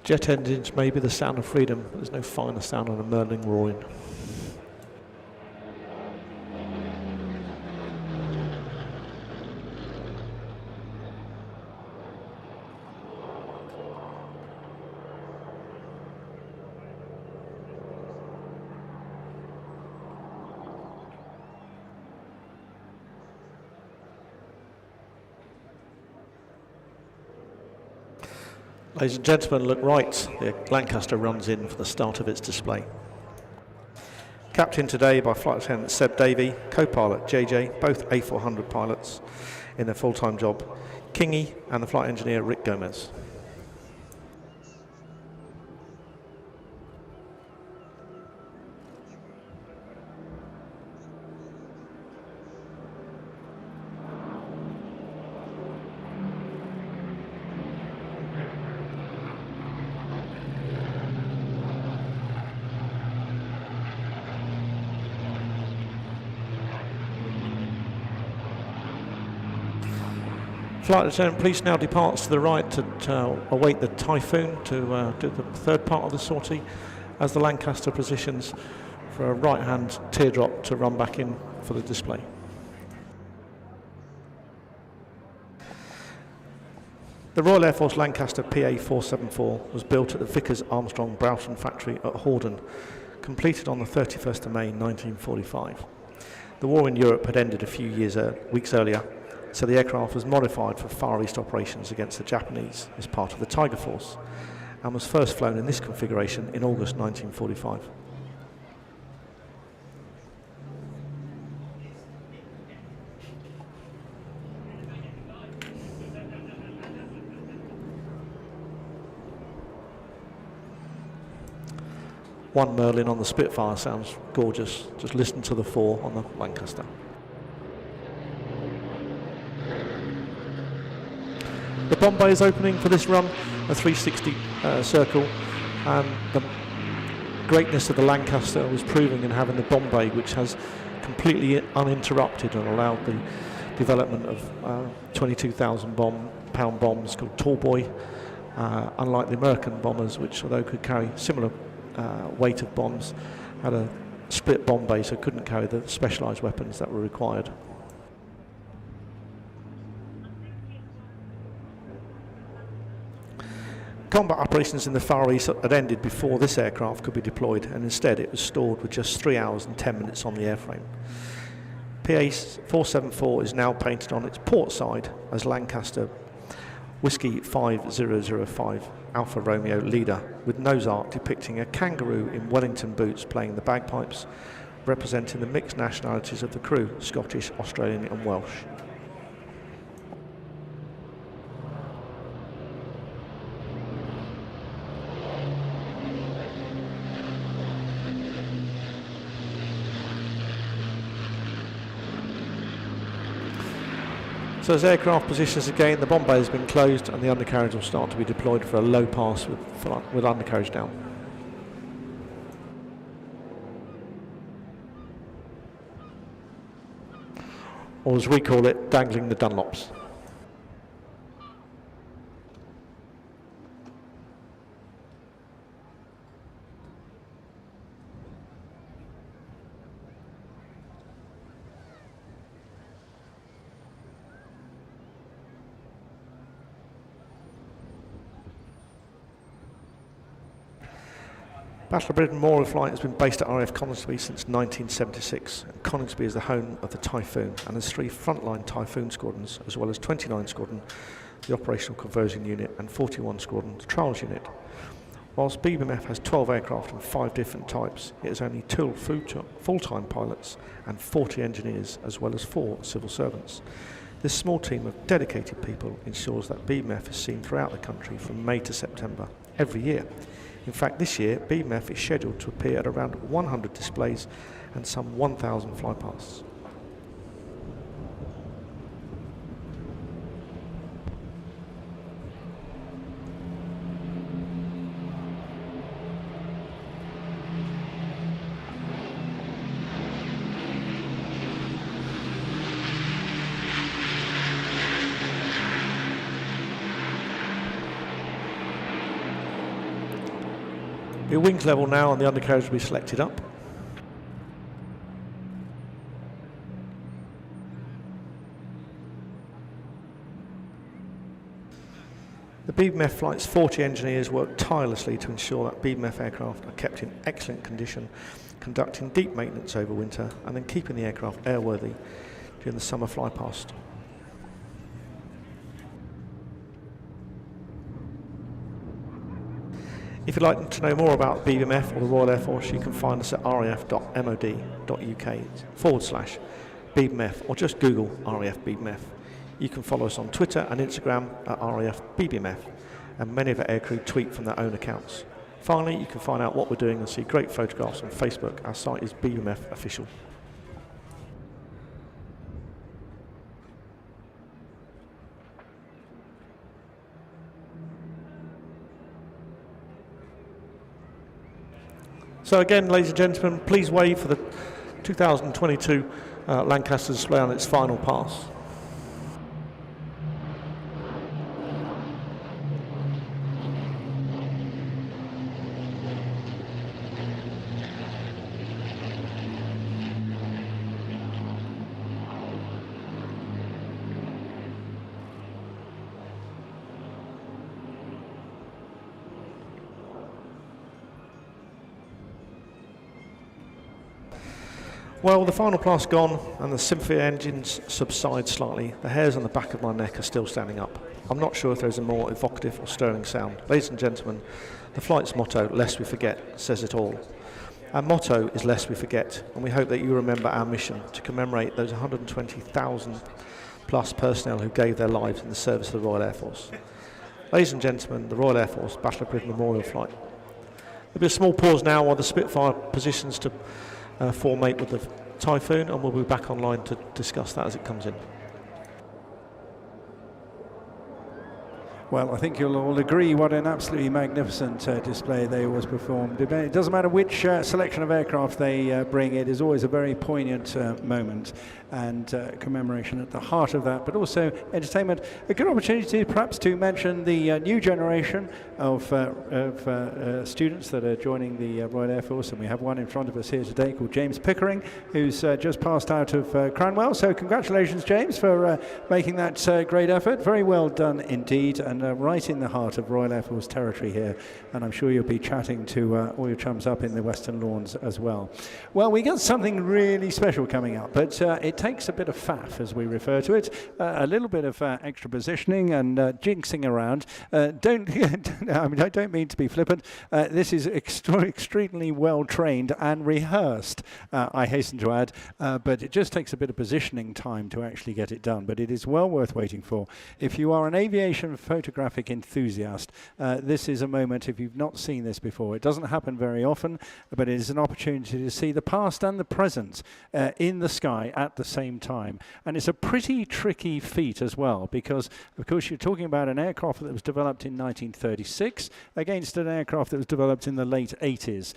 Jet engines may be the sound of freedom, but there's no finer sound than a Merlin roaring. Ladies and gentlemen, look right. The Lancaster runs in for the start of its display. Captained today by Flight Lieutenant Seb Davey, co-pilot JJ, both A400 pilots in their full-time job, Kingy and the flight engineer Rick Gomez. Flight Lieutenant, please now departs to the right to await the Typhoon to do the third part of the sortie as the Lancaster positions for a right-hand teardrop to run back in for the display. The Royal Air Force Lancaster PA-474 was built at the Vickers Armstrong Broughton factory at Hordern, completed on the 31st of May 1945. The war in Europe had ended a few weeks earlier, so the aircraft was modified for Far East operations against the Japanese as part of the Tiger Force and was first flown in this configuration in August 1945. One Merlin on the Spitfire sounds gorgeous. Just listen to the 4 on the Lancaster. The bomb bay is opening for this run, a 360 circle, and the greatness of the Lancaster was proving in having the bomb bay, which has completely uninterrupted and allowed the development of 22,000 pound bombs called Tall Boy, unlike the American bombers, which although could carry similar weight of bombs, had a split bomb bay, so couldn't carry the specialised weapons that were required. Combat operations in the Far East had ended before this aircraft could be deployed, and instead it was stored with just 3 hours and 10 minutes on the airframe. PA-474 is now painted on its port side as Lancaster Whiskey 5005 Alpha Romeo Leader, with nose art depicting a kangaroo in Wellington boots playing the bagpipes, representing the mixed nationalities of the crew, Scottish, Australian and Welsh. So as aircraft positions again, the bomb bay has been closed and the undercarriage will start to be deployed for a low pass with undercarriage down. Or as we call it, dangling the Dunlops. Battle of Britain Memorial Flight has been based at RAF Coningsby since 1976. And Coningsby is the home of the Typhoon and has 3 frontline Typhoon squadrons, as well as 29 Squadron, the Operational Conversion Unit, and 41 Squadron, the Trials Unit. Whilst BBMF has 12 aircraft and 5 different types, it has only 2 full-time pilots and 40 engineers, as well as 4 civil servants. This small team of dedicated people ensures that BBMF is seen throughout the country from May to September every year. In fact, this year, BBMF is scheduled to appear at around 100 displays and some 1,000 flypasts. Your wings level now and the undercarriage will be selected up. The BBMF flight's 40 engineers work tirelessly to ensure that BBMF aircraft are kept in excellent condition, conducting deep maintenance over winter and then keeping the aircraft airworthy during the summer flypast. If you'd like to know more about BBMF or the Royal Air Force, you can find us at raf.mod.uk/BBMF or just Google RAF BBMF. You can follow us on Twitter and Instagram at RAF BBMF, and many of our aircrew tweet from their own accounts. Finally, you can find out what we're doing and see great photographs on Facebook. Our site is BBMF Official. So again, ladies and gentlemen, please wave for the 2022 Lancaster display on its final pass. Well, the final pass gone and the Symphonia engines subside slightly. The hairs on the back of my neck are still standing up. I'm not sure if there's a more evocative or stirring sound. Ladies and gentlemen, the flight's motto, "Lest we forget," says it all. Our motto is "Lest we forget," and we hope that you remember our mission to commemorate those 120,000 plus personnel who gave their lives in the service of the Royal Air Force. Ladies and gentlemen, the Royal Air Force Battle of Britain Memorial Flight. There'll be a small pause now while the Spitfire positions to formate with the Typhoon, and we'll be back online to discuss that as it comes in. Well, I think you'll all agree what an absolutely magnificent display they always performed. It doesn't matter which selection of aircraft they bring, it is always a very poignant moment and commemoration at the heart of that, but also entertainment. A good opportunity perhaps to mention the new generation of students that are joining the Royal Air Force, and we have one in front of us here today called James Pickering, who's just passed out of Cranwell. So congratulations, James, for making that great effort. Very well done indeed, and right in the heart of Royal Air Force territory here, and I'm sure you'll be chatting to all your chums up in the Western Lawns as well. Well, we got something really special coming up, but it takes a bit of faff, as we refer to it, a little bit of extra positioning and jinxing around. I don't mean to be flippant. This is extremely well trained and rehearsed, I hasten to add, but it just takes a bit of positioning time to actually get it done, but it is well worth waiting for. If you are an aviation photographic enthusiast, this is a moment, if you've not seen this before, it doesn't happen very often, but it is an opportunity to see the past and the present in the sky at the same time. And it's a pretty tricky feat as well, because of course you're talking about an aircraft that was developed in 1936 against an aircraft that was developed in the late 80s.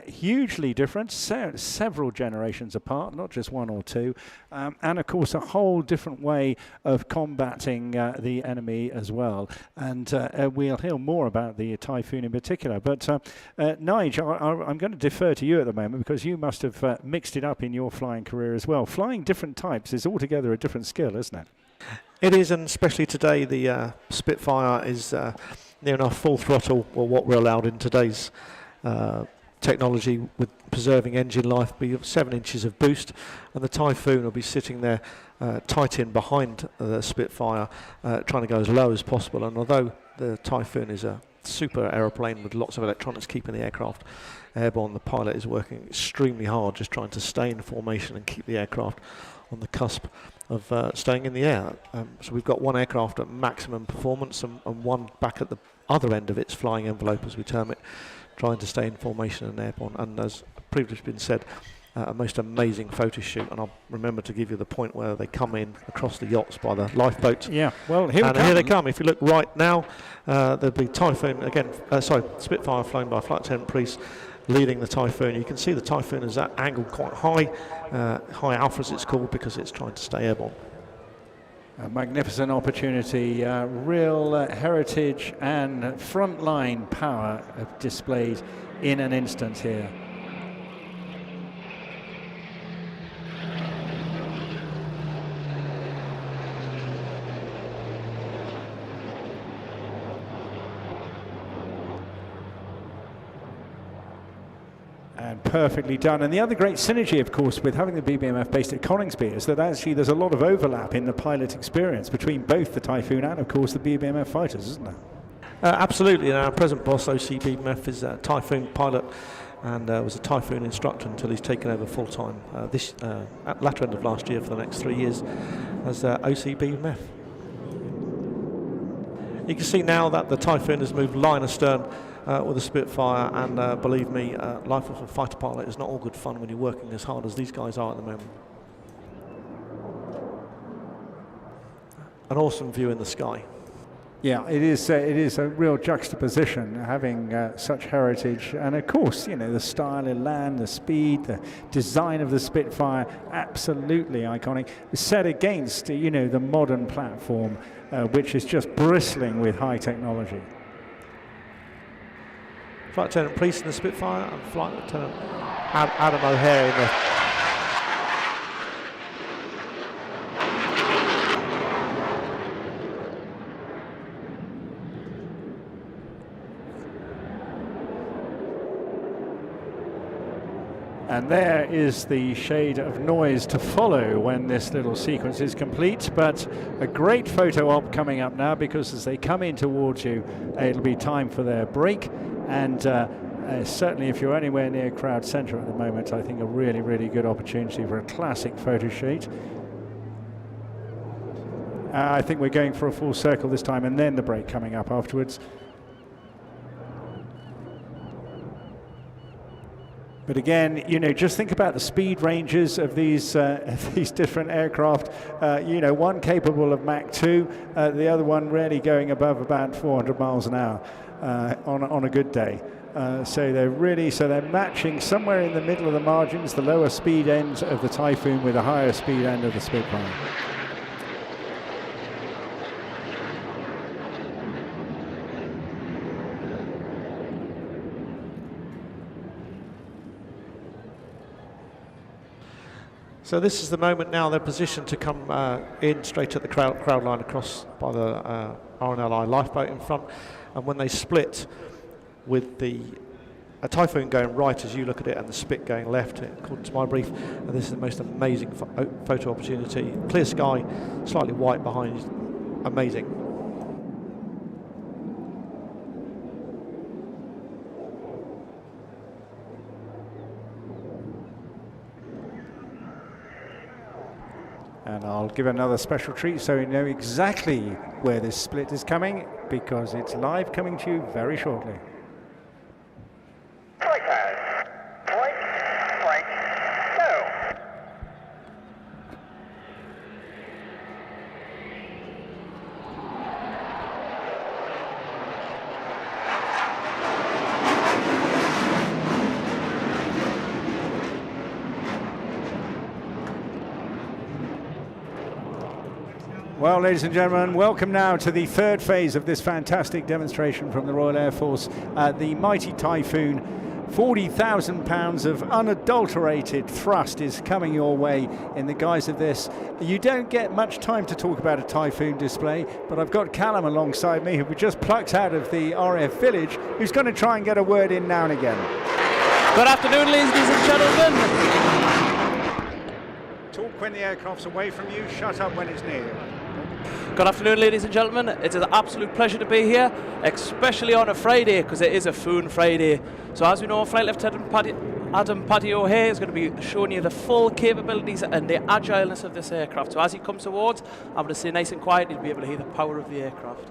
Hugely different, several generations apart, not just one or two, and of course a whole different way of combating the enemy as well. And we'll hear more about the Typhoon in particular. But Nigel, I'm going to defer to you at the moment, because you must have mixed it up in your flying career as well. Flying different types is altogether a different skill, isn't it? It is, and especially today the Spitfire is near enough full throttle, or what we're allowed in today's technology, with preserving engine life, be 7 inches of boost, and the Typhoon will be sitting there tight in behind the Spitfire, trying to go as low as possible. And although the Typhoon is a super aeroplane with lots of electronics keeping the aircraft airborne, the pilot is working extremely hard just trying to stay in formation and keep the aircraft on the cusp of staying in the air. So we've got one aircraft at maximum performance and one back at the other end of its flying envelope, as we term it, trying to stay in formation and airborne. And as previously been said, a most amazing photo shoot, and I'll remember to give you the point where they come in across the yachts by the lifeboat. Yeah, well, here they come. If you look right now, there'll be Typhoon again. Spitfire flown by Flight Attendant Priest, leading the Typhoon. You can see the Typhoon is angled quite high, high alpha as it's called, because it's trying to stay airborne. A magnificent opportunity, real heritage and frontline power displayed in an instant here. And perfectly done. And the other great synergy, of course, with having the BBMF based at Coningsby is that actually there's a lot of overlap in the pilot experience between both the Typhoon and, of course, the BBMF fighters, isn't there? Absolutely. And our present boss, OC BBMF, is a Typhoon pilot and was a Typhoon instructor until he's taken over full-time at latter end of last year for the next 3 years as OC BBMF. You can see now that the Typhoon has moved line astern with a Spitfire, and believe me, life of a fighter pilot is not all good fun when you're working as hard as these guys are at the moment. An awesome view in the sky. Yeah, it is a real juxtaposition having such heritage, and of course, you know, the style of land, the speed, the design of the Spitfire, absolutely iconic, set against, you know, the modern platform, which is just bristling with high technology. Flight Lieutenant Priest in the Spitfire and Flight Lieutenant Adam O'Hare in the... And there is the shade of noise to follow when this little sequence is complete, but a great photo op coming up now, because as they come in towards you, it'll be time for their break. And certainly if you're anywhere near crowd centre at the moment, I think a really, really good opportunity for a classic photo shoot. I think we're going for a full circle this time, and then the break coming up afterwards. But again, you know, just think about the speed ranges of these different aircraft. You know, one capable of Mach 2, the other one really going above about 400 miles an hour on a good day. So they're matching somewhere in the middle of the margins, the lower speed end of the Typhoon with the higher speed end of the Spitfire. So this is the moment now they're positioned to come in straight at the crowd line across by the RNLI lifeboat in front, and when they split with the Typhoon going right as you look at it and the Spit going left, according to my brief, and this is the most amazing photo opportunity. Clear sky, slightly white behind you, amazing. And I'll give another special treat so you know exactly where this split is coming, because it's live coming to you very shortly. Well, ladies and gentlemen, welcome now to the third phase of this fantastic demonstration from the Royal Air Force. The mighty Typhoon, 40,000 pounds of unadulterated thrust is coming your way in the guise of this. You don't get much time to talk about a Typhoon display, but I've got Callum alongside me, who we just plucked out of the RAF Village, who's going to try and get a word in now and again. Good afternoon, ladies and gentlemen. Talk when the aircraft's away from you, shut up when it's near you. Good afternoon, ladies and gentlemen. It is an absolute pleasure to be here, especially on a Friday, because it is a Foon Friday. So as we know, Flight Lieutenant Adam O'Hare is going to be showing you the full capabilities and the agileness of this aircraft. So as he comes towards, I'm going to say nice and quiet, you'll be able to hear the power of the aircraft.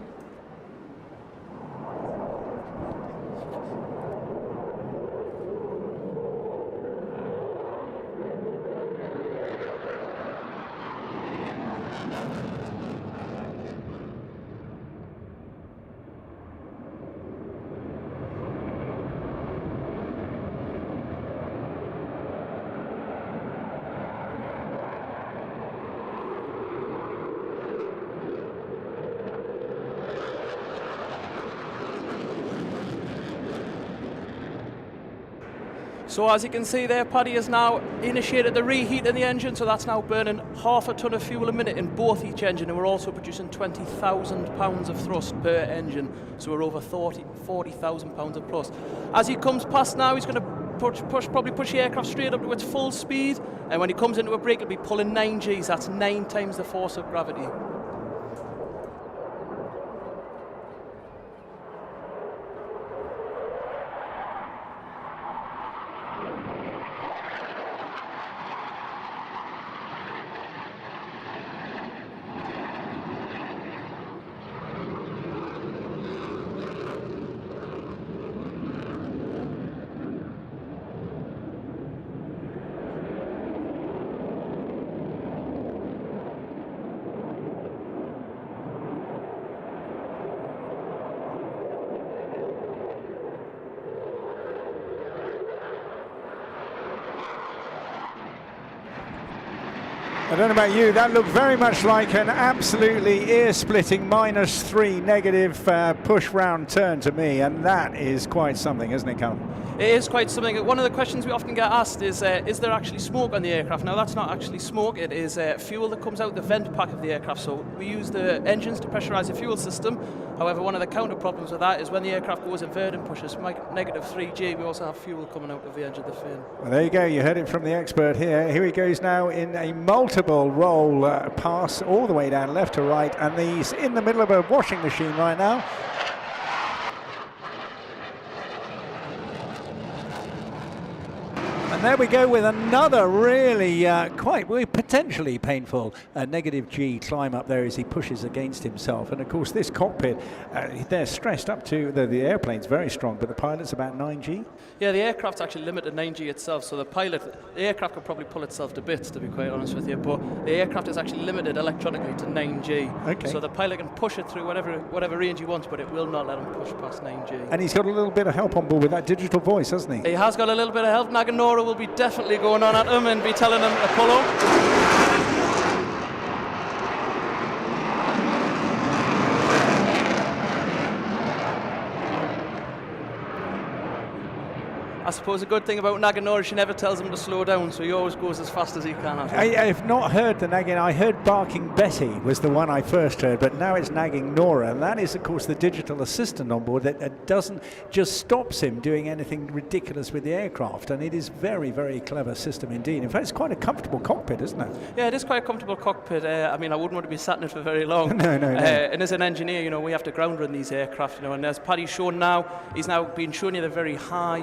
So as you can see there, Paddy has now initiated the reheat in the engine, so that's now burning half a tonne of fuel a minute in both each engine, and we're also producing 20,000 pounds of thrust per engine, so we're over 40,000 pounds of plus. As he comes past now, he's going to probably push the aircraft straight up to its full speed, and when he comes into a brake, he'll be pulling 9 Gs. That's 9 times the force of gravity. I don't know about you, that looked very much like an absolutely ear-splitting -3 negative push round turn to me, and that is quite something, isn't it, Callum? It is quite something. One of the questions we often get asked is there actually smoke on the aircraft? Now that's not actually smoke, it is fuel that comes out the vent pack of the aircraft. So we use the engines to pressurise the fuel system. However, one of the counter problems with that is when the aircraft goes invert and pushes -3G, we also have fuel coming out of the engine of the fin. Well, there you go, you heard it from the expert here. Here he goes now in a multiple roll pass all the way down left to right, and he's in the middle of a washing machine right now. And there we go with another really quite potentially painful -G climb up there as he pushes against himself. And of course this cockpit, they're stressed up to, the airplane's very strong, but the pilot's about 9G? Yeah, the aircraft's actually limited 9G itself, so the aircraft could probably pull itself to bits, to be quite honest with you, but the aircraft is actually limited electronically to 9G. Okay. So the pilot can push it through whatever range he wants, but it will not let him push past 9G. And he's got a little bit of help on board with that digital voice, hasn't he? He has got a little bit of help. Naganora will be definitely going on at him and be telling him to pull up. I suppose a good thing about Naganora, she never tells him to slow down, so he always goes as fast as he can. I've not heard the nagging. I heard Barking Betty was the one I first heard, but now it's Nagging Nora, and that is, of course, the digital assistant on board that doesn't just stops him doing anything ridiculous with the aircraft, and it is very, very clever system indeed. In fact, it's quite a comfortable cockpit, isn't it? Yeah, it is quite a comfortable cockpit. I mean, I wouldn't want to be sat in it for very long. No. And as an engineer, you know, we have to ground run these aircraft, you know, and as Paddy's shown now, he's now been showing you the very high,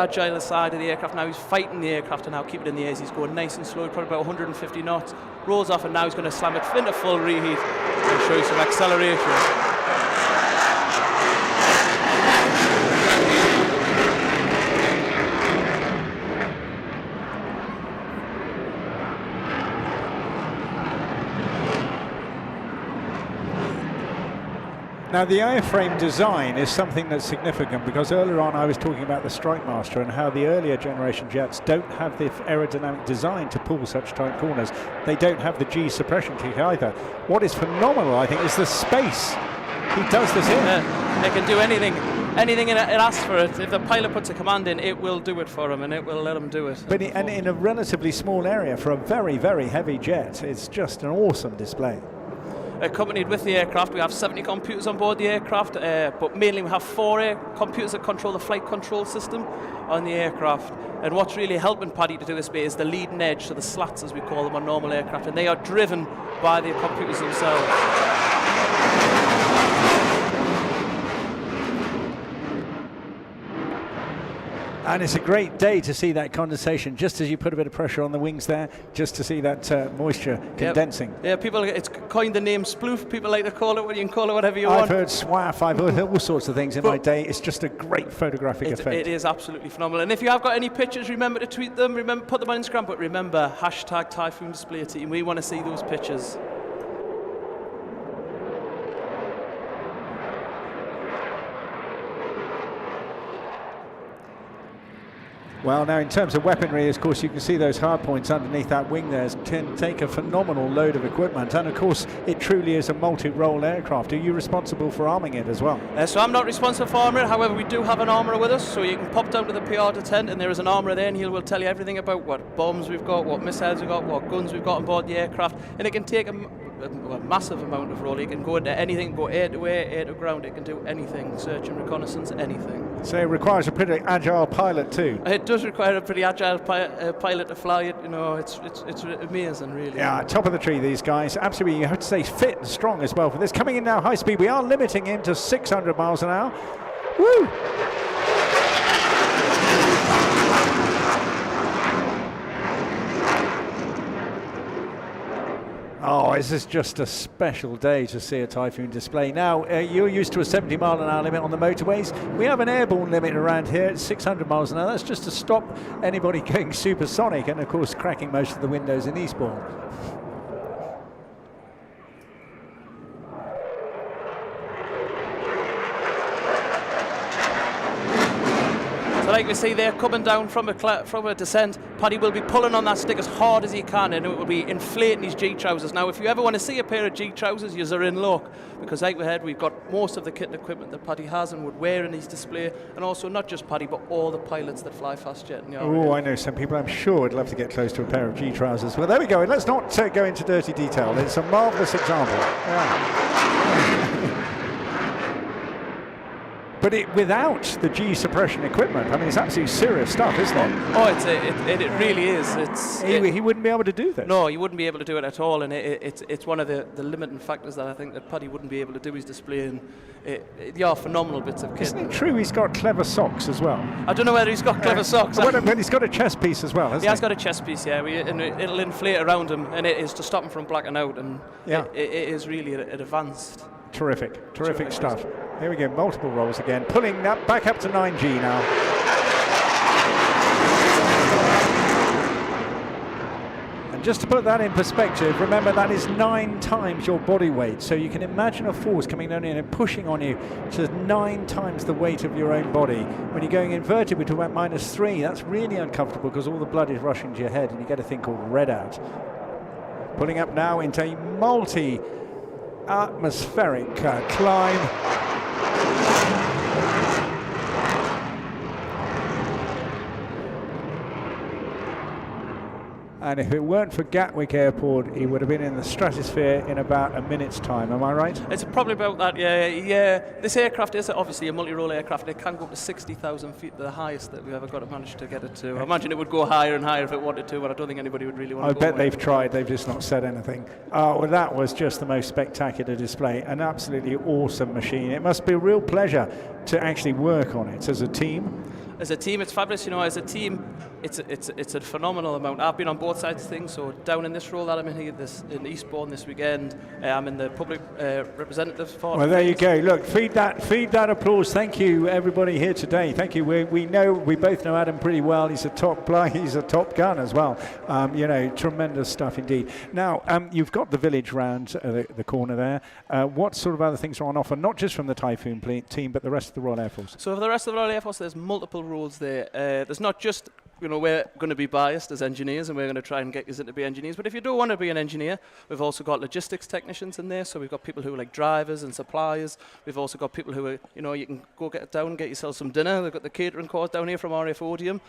agile side of the aircraft. Now he's fighting the aircraft and now keep it in the air. He's going nice and slow, probably about 150 knots, rolls off, and now he's going to slam it into full reheat and show you some acceleration. Now the airframe design is something that's significant, because earlier on I was talking about the Strikemaster and how the earlier generation jets don't have the aerodynamic design to pull such tight corners. They don't have the G suppression kick either. What is phenomenal, I think, is the space he does this in. They can do anything it asks for it. If the pilot puts a command in, it will do it for him, and it will let him do it. But and in a relatively small area for a very, very heavy jet, it's just an awesome display. Accompanied with the aircraft, we have 70 computers on board the aircraft, but mainly we have 4 computers that control the flight control system on the aircraft. And what's really helping Paddy to do this bit is the leading edge, so the slats as we call them on normal aircraft, and they are driven by the computers themselves. And it's a great day to see that condensation, just as you put a bit of pressure on the wings there, just to see that moisture condensing. Yeah, people, it's coined the name sploof, people like to call it, you can call it whatever you want. I've heard swaff, I've heard all sorts of things in my day. It's just a great photographic effect. It is absolutely phenomenal. And if you have got any pictures, remember to tweet them, remember put them on Instagram, but remember, hashtag Typhoon Display Team. We want to see those pictures. Well, now in terms of weaponry, of course, you can see those hard points underneath that wing there can take a phenomenal load of equipment. And of course, it truly is a multi-role aircraft. Are you responsible for arming it as well? So I'm not responsible for armouring, however we do have an armourer with us, so you can pop down to the PR tent and there is an armourer there and he will tell you everything about what bombs we've got, what missiles we've got, what guns we've got on board the aircraft, and it can take a massive amount of role. It can go into anything, go air to air, air to ground, it can do anything, search and reconnaissance, anything. So it requires a pretty agile pilot too. It does require a pretty agile pilot to fly it, you know, it's amazing really. Yeah, top of the tree these guys, absolutely, you have to stay fit and strong as well for this. Coming in now high speed, we are limiting him to 600 miles an hour. Woo! Oh, this is just a special day to see a Typhoon display. Now, you're used to a 70 mile an hour limit on the motorways. We have an airborne limit around here at 600 miles an hour. That's just to stop anybody going supersonic and, of course, cracking most of the windows in Eastbourne. Like we see there, coming down from a descent, Paddy will be pulling on that stick as hard as he can and it will be inflating his G trousers. Now if you ever want to see a pair of G trousers, you're in luck, because like we heard, we've got most of the kit and equipment that Paddy has and would wear in his display, and also not just Paddy but all the pilots that fly fast jet. Oh, I know some people I'm sure would love to get close to a pair of G trousers. Well, there we go. Let's not go into dirty detail. It's a marvellous example. Yeah. But without the G suppression equipment, I mean, it's absolutely serious stuff, isn't it? Oh, it really is. He wouldn't be able to do this. No, he wouldn't be able to do it at all, and it's one of the limiting factors that I think that Paddy wouldn't be able to do his display. And they are phenomenal bits of kit. Isn't it true he's got clever socks as well? I don't know whether he's got clever socks. But he's got a chest piece as well, hasn't he? He has got a chest piece, yeah. And it'll inflate around him, and it is to stop him from blacking out. And yeah, it is really advanced. Terrific stuff. Here we go, multiple rolls again, pulling that back up to 9G now. And just to put that in perspective, remember that is 9 times your body weight. So you can imagine a force coming down in and pushing on you to 9 times the weight of your own body. When you're going inverted, we talk about -3. That's really uncomfortable because all the blood is rushing to your head and you get a thing called readout. Pulling up now into a multi-atmospheric climb. And if it weren't for Gatwick Airport, he would have been in the stratosphere in about a minute's time. Am I right? It's probably about that, yeah. This aircraft is obviously a multi-role aircraft. It can go up to 60,000 feet, the highest that we've ever got to manage to get it to. I imagine it would go higher and higher if it wanted to, but I don't think anybody would really want to go. I bet they've tried. They've just not said anything. Well, that was just the most spectacular display. An absolutely awesome machine. It must be a real pleasure to actually work on it as a team. As a team, it's fabulous. You know, as a team, it's a phenomenal amount. I've been on both sides of things. So down in this role that I'm in here, in Eastbourne this weekend, I'm in the public representative for. Well, there you go. Look, feed that applause. Thank you, everybody here today. Thank you. We both know Adam pretty well. He's a top player. He's a top gun as well. You know, tremendous stuff indeed. Now, you've got the village round the corner there. What sort of other things are on offer? Not just from the Typhoon team, but the rest of the Royal Air Force. So for the rest of the Royal Air Force, there's multiple rules there. There's not just, you know, we're going to be biased as engineers and we're going to try and get you to be engineers, but if you don't want to be an engineer, we've also got logistics technicians in there. So we've got people who are like drivers and suppliers. We've also got people who are, you know, you can go get down and get yourself some dinner. We've got the catering course down here from RAF Odium.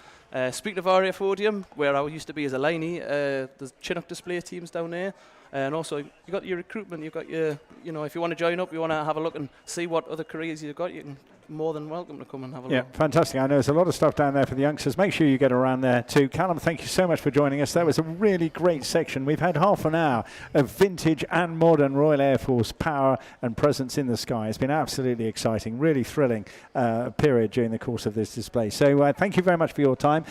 Speaking of RAF Odium, where I used to be as a liney, there's Chinook display teams down there. And also, you got your recruitment, you've got your, you know, if you want to join up, you want to have a look and see what other careers you've got, you can more than welcome to come and have a look. Yeah, fantastic. I know there's a lot of stuff down there for the youngsters. Make sure you get around there too. Callum, thank you so much for joining us. That was a really great section. We've had half an hour of vintage and modern Royal Air Force power and presence in the sky. It's been absolutely exciting, really thrilling period during the course of this display. So thank you very much for your time.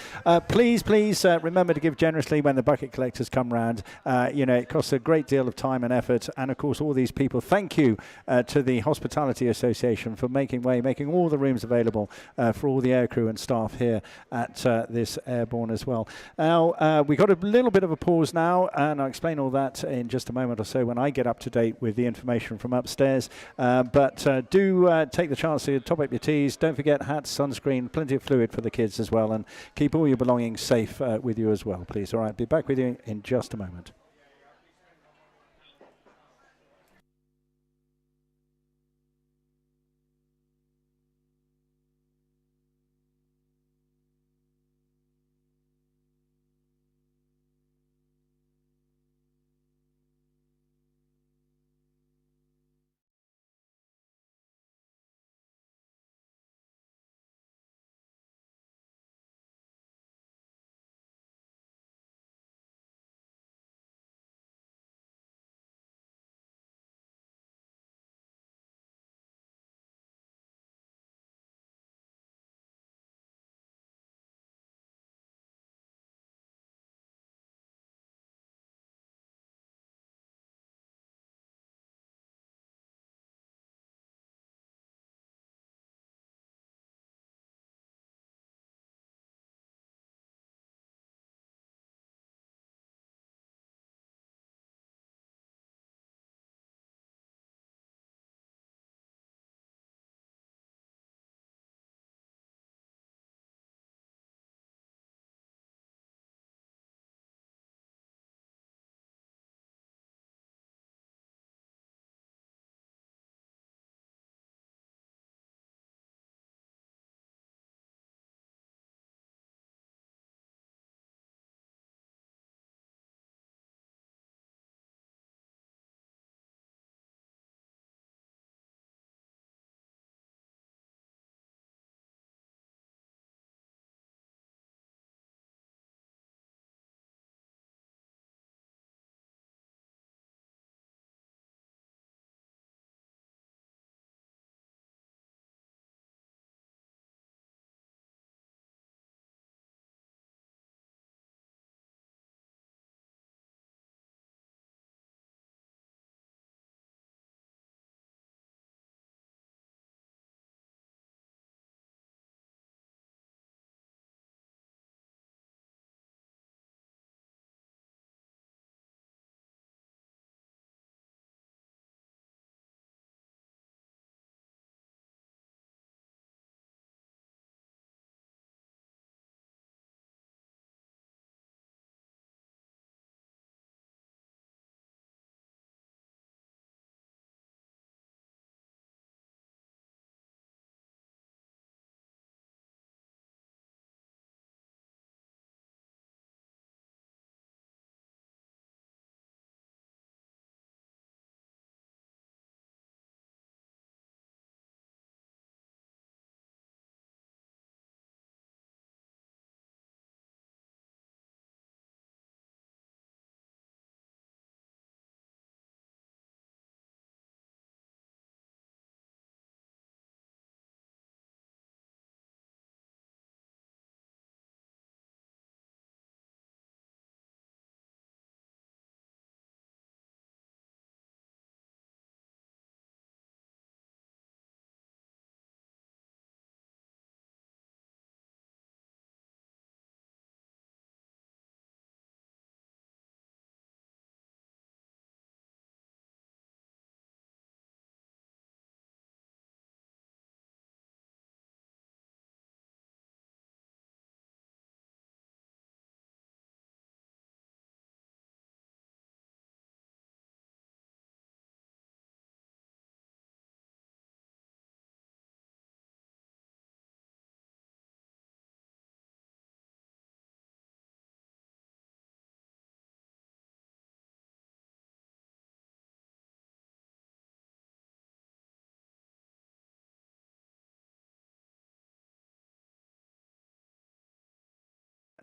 Please remember to give generously when the bucket collectors come round. You know, it costs a great great deal of time and effort, and of course all these people. Thank you to the Hospitality Association for making all the rooms available for all the aircrew and staff here at this Airborne as well. Now, we got a little bit of a pause now, and I'll explain all that in just a moment or so when I get up to date with the information from upstairs. But do take the chance to top up your teas. Don't forget hats, sunscreen, plenty of fluid for the kids as well, and keep all your belongings safe with you as well, please. All right, be back with you in just a moment.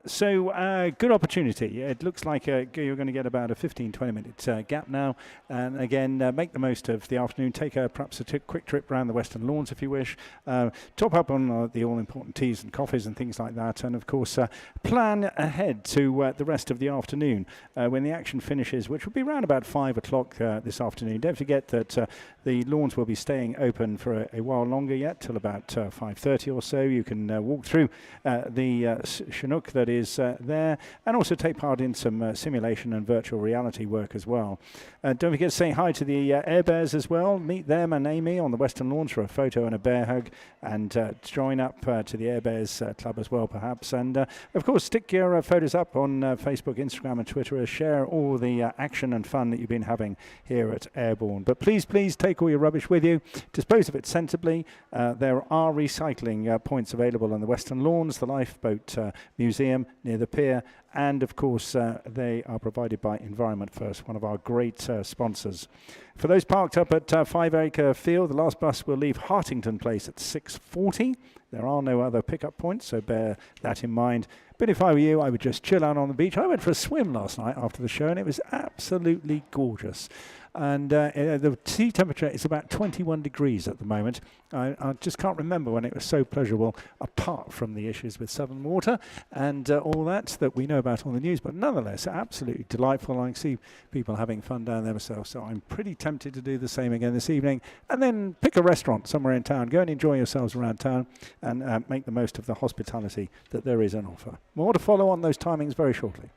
So good opportunity. It looks like you're going to get about a 15-20 minute gap now. And again, make the most of the afternoon. Take perhaps a quick trip around the Western Lawns if you wish. Top up on the all-important teas and coffees and things like that. And of course, plan ahead to the rest of the afternoon when the action finishes, which will be around about 5 o'clock this afternoon. Don't forget that the lawns will be staying open for a while longer yet, till about 5:30 or so. You can walk through the Chinook that is there, and also take part in some simulation and virtual reality work as well. Don't forget to say hi to the Air Bears as well. Meet them and Amy on the Western Lawns for a photo and a bear hug, and join up to the Air Bears Club as well, perhaps. And of course, stick your photos up on Facebook, Instagram, and Twitter. Share all the action and fun that you've been having here at Airborne. But please take all your rubbish with you. Dispose of it sensibly. There are recycling points available on the Western Lawns, the Lifeboat Museum near the pier, and of course they are provided by Environment First, one of our great sponsors. For those parked up at 5 Acre Field, the last bus will leave Hartington Place at 6:40. There are no other pickup points, so bear that in mind. But if I were you, I would just chill out on the beach. I went for a swim last night after the show, and it was absolutely gorgeous. And the sea temperature is about 21 degrees at the moment. I just can't remember when it was so pleasurable, apart from the issues with Southern Water and all that we know about on the news. But nonetheless, absolutely delightful. I can see people having fun down there myself, so I'm pretty tempted to do the same again this evening. And then pick a restaurant somewhere in town. Go and enjoy yourselves around town and make the most of the hospitality that there is on offer. More to follow on those timings very shortly.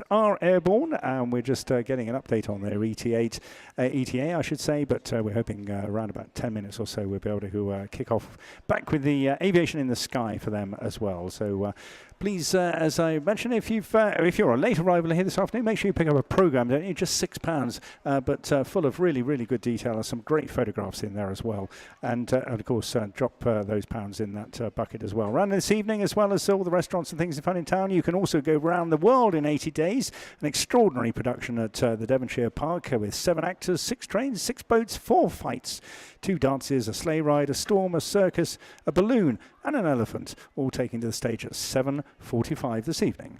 are airborne, and we're just getting an update on their ETA, I should say, but we're hoping around about 10 minutes or so we'll be able to kick off back with the aviation in the sky for them as well. So please, as I mentioned, if you're a late arrival here this afternoon, make sure you pick up a program, don't you? Just £6, but full of really, really good detail and some great photographs in there as well. And of course, drop those pounds in that bucket as well. Around this evening, as well as all the restaurants and things in fun in town, you can also go around the world in 80 days. An extraordinary production at the Devonshire Park with 7 actors, 6 trains, 6 boats, 4 fights, 2 dances, a sleigh ride, a storm, a circus, a balloon and an elephant, all taking to the stage at 7:45 this evening.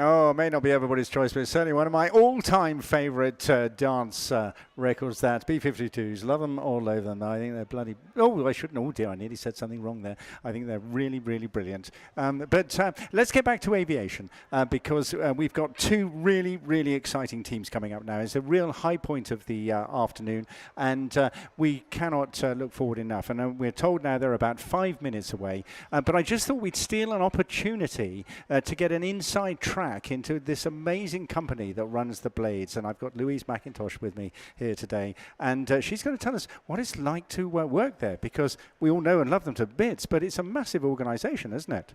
Oh, it may not be everybody's choice, but it's certainly one of my all-time favourite dance records. That B-52s, love them or loathe them. I think they're bloody. Oh, I shouldn't. Oh dear, I nearly said something wrong there. I think they're really, really brilliant. But let's get back to aviation because we've got two really, really exciting teams coming up now. It's a real high point of the afternoon, and we cannot look forward enough. And we're told now they're about 5 minutes away. But I just thought we'd steal an opportunity to get an inside track into this amazing company that runs the Blades. And I've got Louise McIntosh with me here today. And she's going to tell us what it's like to work there, because we all know and love them to bits, but it's a massive organisation, isn't it?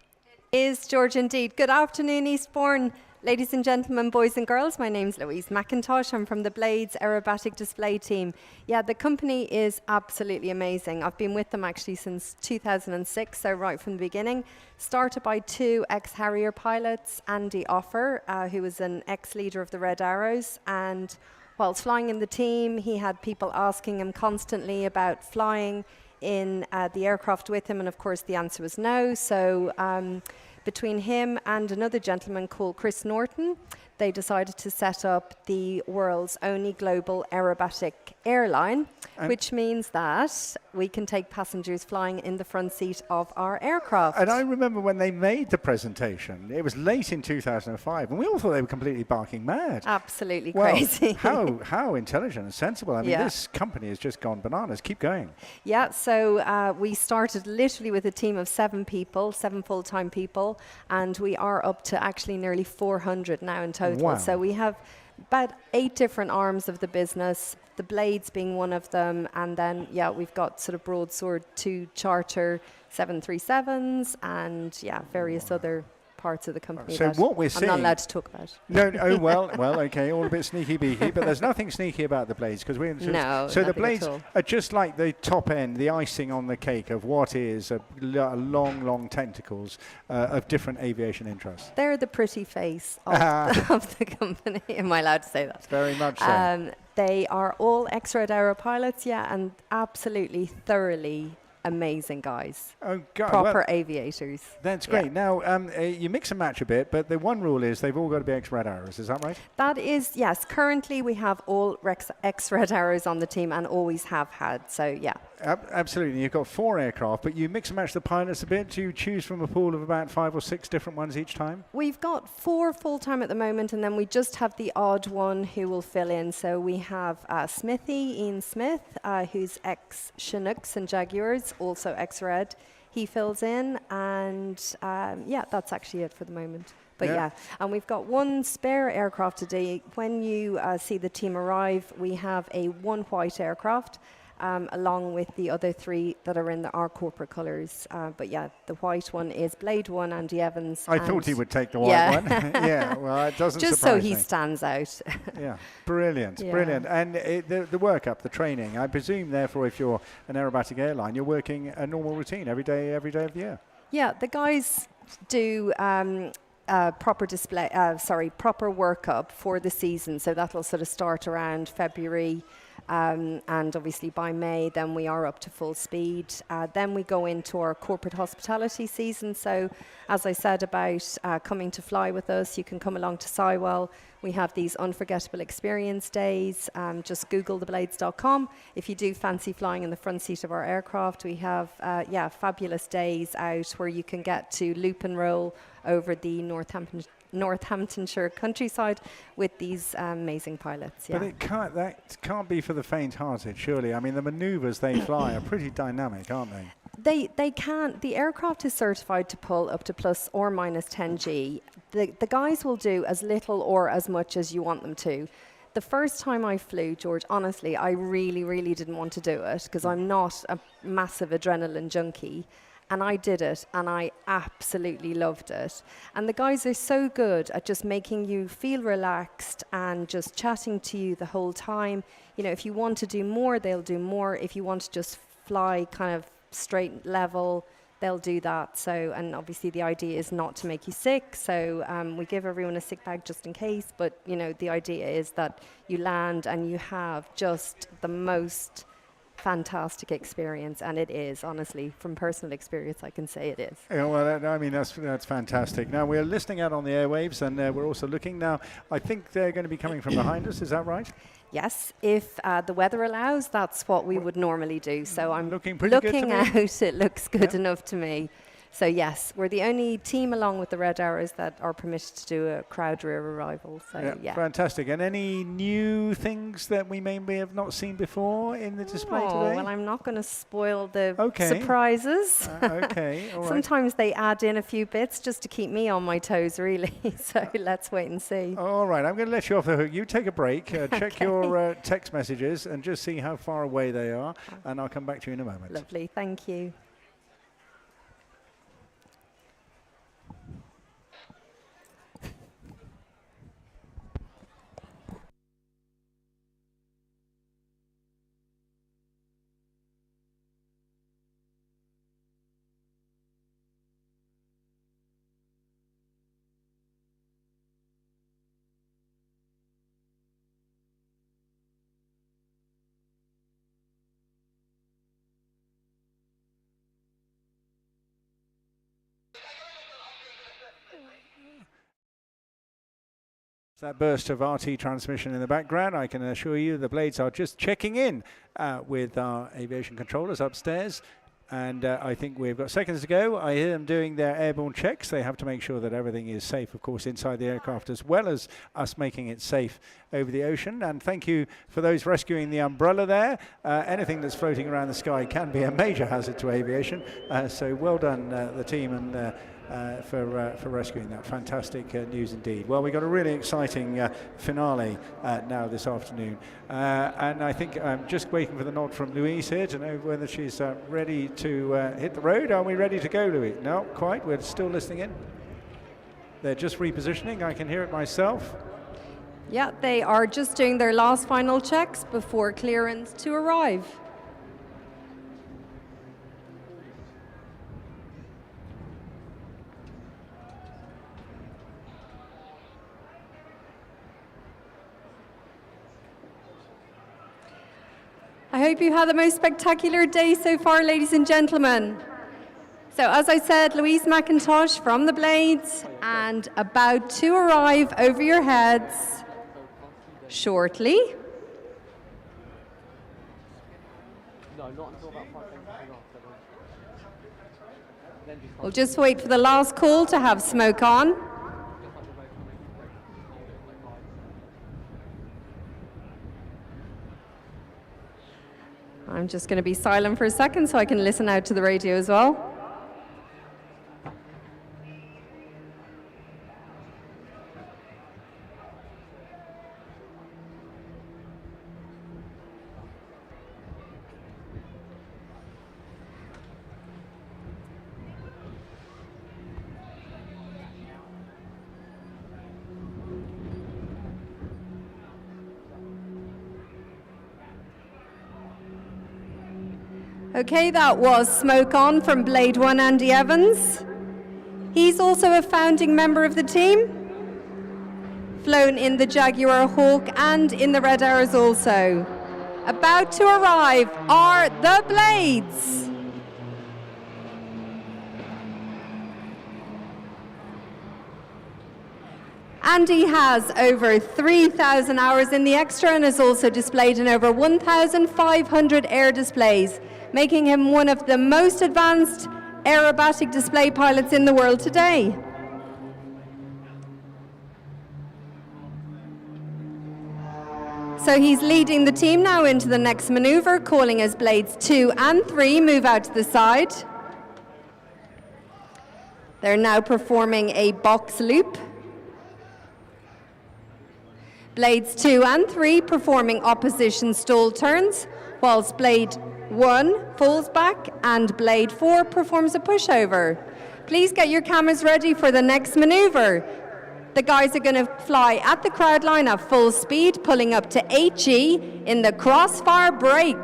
Is George indeed. Good afternoon, Eastbourne. Ladies and gentlemen, boys and girls, my name's Louise McIntosh. I'm from the Blades Aerobatic display team. Yeah, the company is absolutely amazing. I've been with them actually since 2006, so right from the beginning. Started by two ex-Harrier pilots, Andy Offer, who was an ex-leader of the Red Arrows, and whilst flying in the team, he had people asking him constantly about flying in the aircraft with him, and of course the answer was no. So between him and another gentleman called Chris Norton, they decided to set up the world's only global aerobatic airline, which means that we can take passengers flying in the front seat of our aircraft. And I remember when they made the presentation, it was late in 2005, and we all thought they were completely barking mad. Absolutely Well, crazy. how intelligent and sensible. I mean, Yeah. this company has just gone bananas. Keep going. Yeah, so we started literally with a team of 7 people, 7 full-time people, and we are up to actually nearly 400 now in total. Wow. So we have about 8 different arms of the business, the Blades being one of them, and then, yeah, we've got sort of broadsword to charter 737s and, yeah, various other parts of the company So that what we're I'm seeing, not allowed to talk about. No, oh well, okay, all a bit sneaky beaky, but there's nothing sneaky about the Blades because we're No, so the nothing at Blades all. are just like the top end, the icing on the cake of what is a long tentacles of different aviation interests. They're the pretty face of, of the company. Am I allowed to say that? Very much so. They are all ex-Red Arrow pilots, yeah, and absolutely thoroughly amazing guys. Oh God, Proper well, aviators. that's great. Yeah. Now you mix and match a bit, but the one rule is they've all got to be ex-Red Arrows. Is that right? That is, yes. Currently, we have all ex-Red Arrows on the team and always have had. So, yeah. Absolutely. You've got 4 aircraft, but you mix and match the pilots a bit. Do you choose from a pool of about 5 or 6 different ones each time? We've got 4 full-time at the moment, and then we just have the odd one who will fill in. So we have Smithy, Ian Smith, who's ex-Chinooks and Jaguars, also ex-Red. He fills in, and yeah, that's actually it for the moment. But yeah, and we've got 1 spare aircraft today. When you see the team arrive, we have a 1 white aircraft, along with the other 3 that are in our corporate colours. But yeah, the white one is Blade 1, Andy Evans. I thought he would take the white one. Yeah, well, it doesn't just surprise so he me. stands out. Yeah, brilliant, Yeah. brilliant. And the workup, the training, I presume, therefore, if you're an aerobatic airline, you're working a normal routine every day of the year. Yeah, the guys do proper workup for the season. So that'll sort of start around February. And obviously by May, then we are up to full speed. Then we go into our corporate hospitality season. So as I said about coming to fly with us, you can come along to Sywell. We have these unforgettable experience days. Just Google theblades.com. If you do fancy flying in the front seat of our aircraft, we have fabulous days out where you can get to loop and roll over the Northamptonshire countryside with these amazing pilots. Yeah. But that can't be for the faint-hearted, surely. I mean, the manoeuvres they fly are pretty dynamic, aren't they? They can. The aircraft is certified to pull up to plus or minus 10 G. The guys will do as little or as much as you want them to. The first time I flew, George, honestly, I really, really didn't want to do it because I'm not a massive adrenaline junkie. And I did it, and I absolutely loved it. And the guys are so good at just making you feel relaxed and just chatting to you the whole time. You know, if you want to do more, they'll do more. If you want to just fly kind of straight level, they'll do that. So, and obviously the idea is not to make you sick. So we give everyone a sick bag just in case. But, you know, the idea is that you land and you have just the most fantastic experience, and it is, honestly, from personal experience, I can say it is. Yeah, well, I mean, that's fantastic. Now, we're listening out on the airwaves, and we're also looking now. I think they're going to be coming from behind us, is that right? Yes, if the weather allows, that's what we would normally do. So I'm looking pretty good to looking me. out, it looks good enough to me. So yes, we're the only team along with the Red Arrows that are permitted to do a crowd rear arrival. So yeah. Fantastic. And any new things that we maybe have not seen before in the display today? Well, I'm not going to spoil the Okay. surprises. Okay, all right. Sometimes they add in a few bits just to keep me on my toes, really. So let's wait and see. All right, I'm going to let you off the hook. You take a break, check your text messages, and just see how far away they are, and I'll come back to you in a moment. Lovely, thank you. That burst of RT transmission in the background, I can assure you the blades are just checking in with our aviation controllers upstairs. And I think we've got seconds to go. I hear them doing their airborne checks. They have to make sure that everything is safe, of course, inside the aircraft, as well as us making it safe over the ocean. And thank you for those rescuing the umbrella there. Anything that's floating around the sky can be a major hazard to aviation. So well done, the team, and for rescuing that. Fantastic news indeed. Well, we've got a really exciting finale now this afternoon. And I think I'm just waiting for the nod from Louise here to know whether she's ready to hit the road. Are we ready to go, Louise? No, quite. We're still listening in. They're just repositioning. I can hear it myself. Yeah, they are just doing their last final checks before clearance to arrive. I hope you had the most spectacular day so far, ladies and gentlemen. So as I said, Louise McIntosh from the Blades, and about to arrive over your heads shortly. We'll just wait for the last call to have smoke on. I'm just going to be silent for a second so I can listen out to the radio as well. Okay, that was Smoke On from Blade 1, Andy Evans. He's also a founding member of the team, flown in the Jaguar Hawk and in the Red Arrows also. About to arrive are the Blades. Andy has over 3,000 hours in the extra and is also displayed in over 1,500 air displays, making him one of the most advanced aerobatic display pilots in the world today. So he's leading the team now into the next maneuver, calling as Blades 2 and 3 move out to the side. They're now performing a box loop. Blades 2 and 3 performing opposition stall turns, whilst Blade 1 falls back and Blade 4 performs a pushover. Please get your cameras ready for the next maneuver. The guys are going to fly at the crowd line at full speed, pulling up to HE in the crossfire break.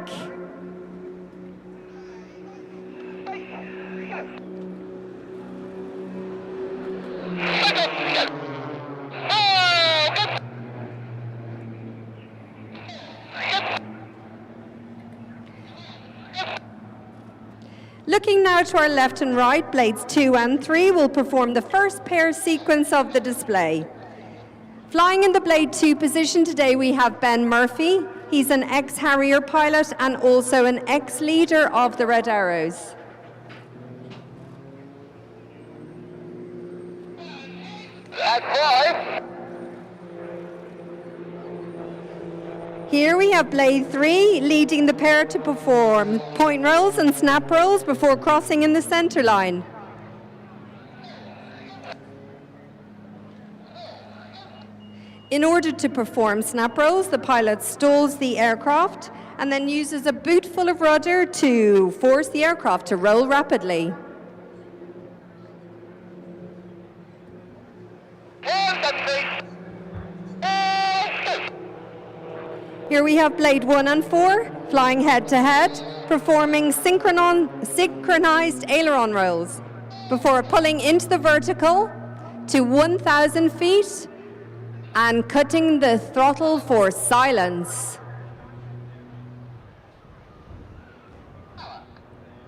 Looking now to our left and right, blades 2 and 3 will perform the first pair sequence of the display. Flying in the blade 2 position today we have Ben Murphy. He's an ex-Harrier pilot and also an ex-leader of the Red Arrows. Here we have blade 3 leading the pair to perform point rolls and snap rolls before crossing in the center line. In order to perform snap rolls, the pilot stalls the aircraft and then uses a boot full of rudder to force the aircraft to roll rapidly. Here we have blade 1 and 4 flying head to head, performing synchronized aileron rolls before pulling into the vertical to 1,000 feet and cutting the throttle for silence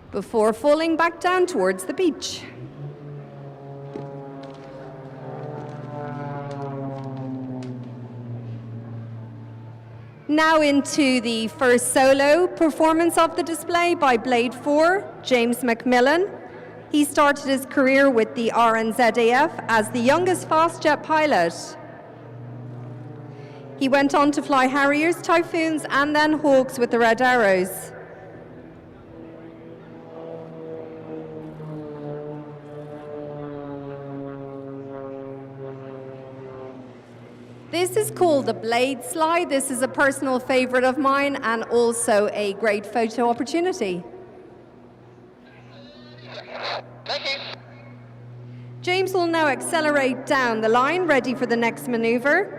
before falling back down towards the beach. Now into the first solo performance of the display by blade 4, James McMillan. He started his career with the RNZAF as the youngest fast jet pilot. He went on to fly Harriers, Typhoons and then Hawks with the Red Arrows. This is called the blade slide. This is a personal favorite of mine and also a great photo opportunity. Thank you. James will now accelerate down the line, ready for the next maneuver.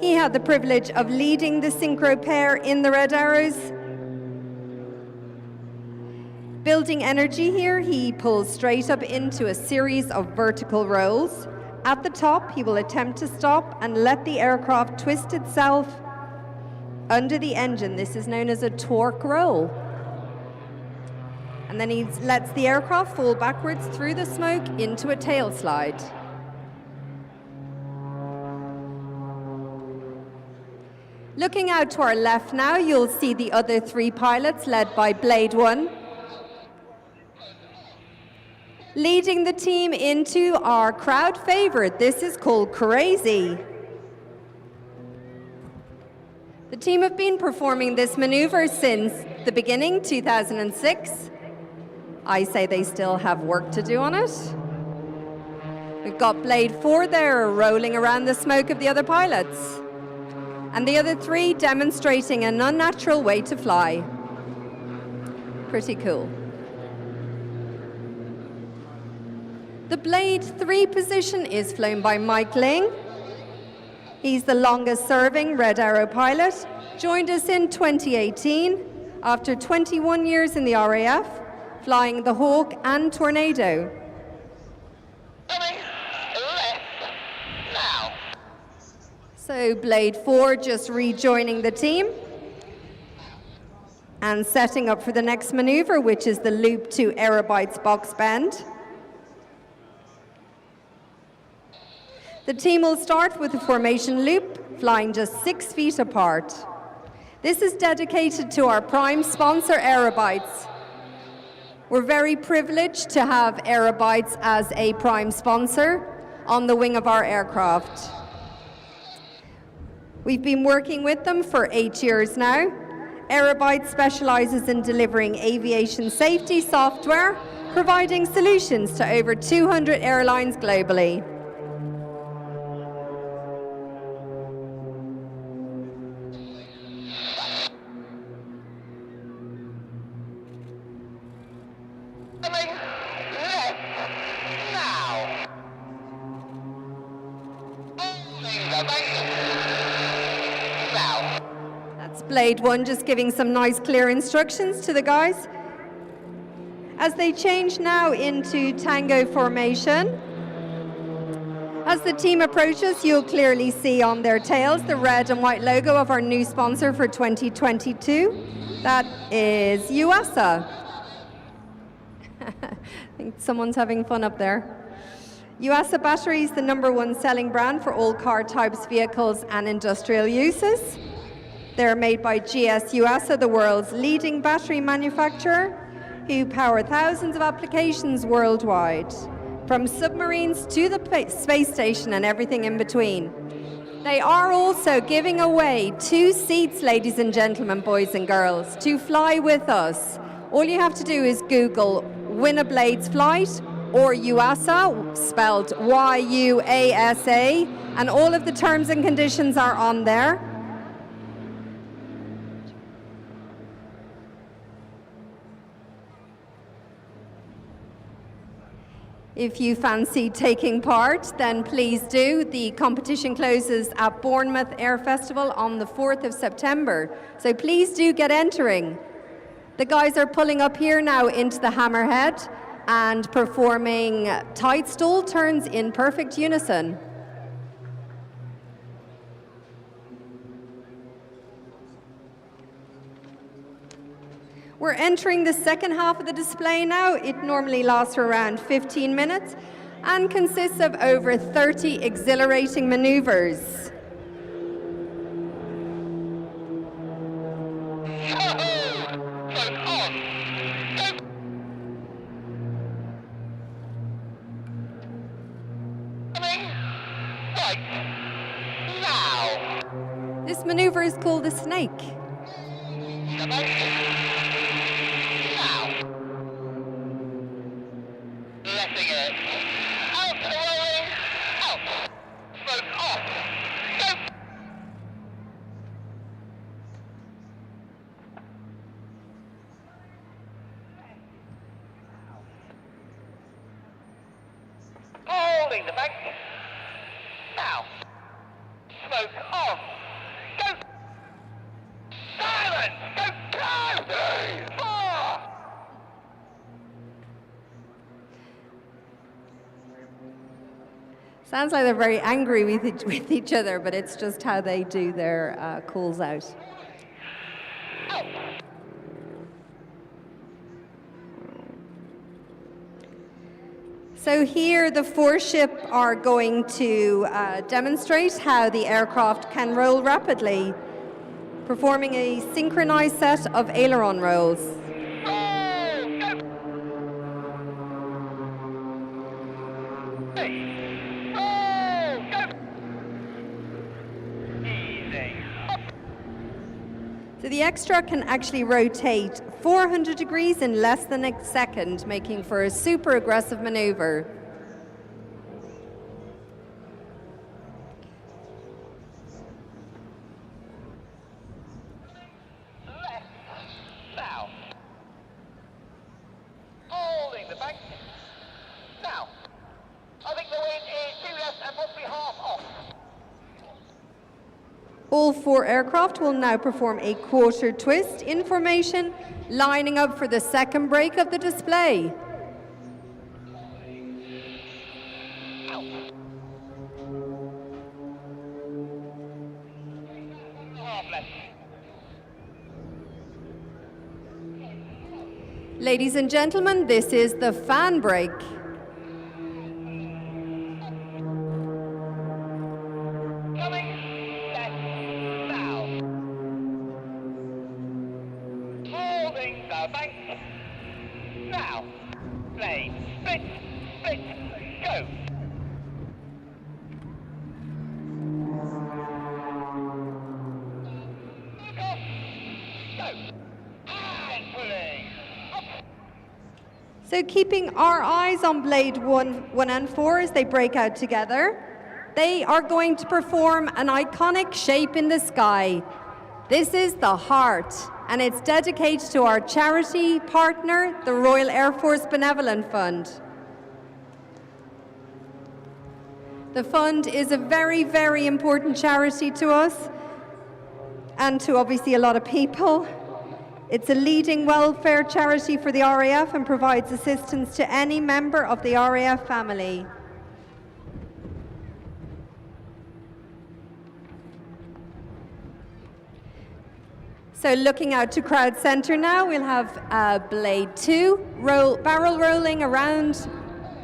He had the privilege of leading the synchro pair in the Red Arrows. Building energy here, he pulls straight up into a series of vertical rolls. At the top, he will attempt to stop and let the aircraft twist itself under the engine. This is known as a torque roll. And then he lets the aircraft fall backwards through the smoke into a tail slide. Looking out to our left now, you'll see the other 3 pilots led by blade 1. Leading the team into our crowd favorite. This is called Crazy. The team have been performing this maneuver since the beginning, 2006. I say they still have work to do on it. We've got blade 4 there rolling around the smoke of the other pilots. And the other 3 demonstrating an unnatural way to fly. Pretty cool. The blade 3 position is flown by Mike Ling. He's the longest serving Red Arrow pilot. Joined us in 2018 after 21 years in the RAF, flying the Hawk and Tornado. Coming left now. So blade 4 just rejoining the team and setting up for the next maneuver, which is the loop to Aerobatic's box bend. The team will start with a formation loop, flying just 6 feet apart. This is dedicated to our prime sponsor, Aerobatic. We're very privileged to have Aerobatic as a prime sponsor on the wing of our aircraft. We've been working with them for 8 years now. Aerobatic specializes in delivering aviation safety software, providing solutions to over 200 airlines globally. Blade 1 just giving some nice clear instructions to the guys. As they change now into tango formation, as the team approaches, you'll clearly see on their tails the red and white logo of our new sponsor for 2022. That is USA. I think someone's having fun up there. UASA batteries, the #1 selling brand for all car types, vehicles and industrial uses. They're made by GS UASA, the world's leading battery manufacturer, who power thousands of applications worldwide, from submarines to the space station and everything in between. They are also giving away 2 seats, ladies and gentlemen, boys and girls, to fly with us. All you have to do is Google Win a Blades Flight or UASA, spelled Y-U-A-S-A, and all of the terms and conditions are on there. If you fancy taking part, then please do. The competition closes at Bournemouth Air Festival on the 4th of September. So please do get entering. The guys are pulling up here now into the hammerhead and performing tight stall turns in perfect unison. We're entering the second half of the display now. It normally lasts for around 15 minutes and consists of over 30 exhilarating maneuvers. This maneuver is called the snake. Holding the bank. Now. Smoke on. Go. Silence. Go. 2, 3, 4. Sounds like they're very angry with each other, but it's just how they do their calls out. So here the 4 ship are going to demonstrate how the aircraft can roll rapidly, performing a synchronized set of aileron rolls. So the extra can actually rotate 400 degrees in less than a second, making for a super aggressive maneuver. Left. Now. Holding the bank. Now. I think the wind is 2 left and possibly half off. All 4 aircraft will now perform a quarter twist in formation, lining up for the second break of the display. Ladies and gentlemen, this is the fan break. Now, plane, split, go. Go. And pulling. So keeping our eyes on blade 1 and 4 as they break out together, they are going to perform an iconic shape in the sky. This is the heart, and it's dedicated to our charity partner, the Royal Air Force Benevolent Fund. The fund is a very, very important charity to us and to obviously a lot of people. It's a leading welfare charity for the RAF and provides assistance to any member of the RAF family. So looking out to crowd center now, we'll have blade 2 barrel rolling around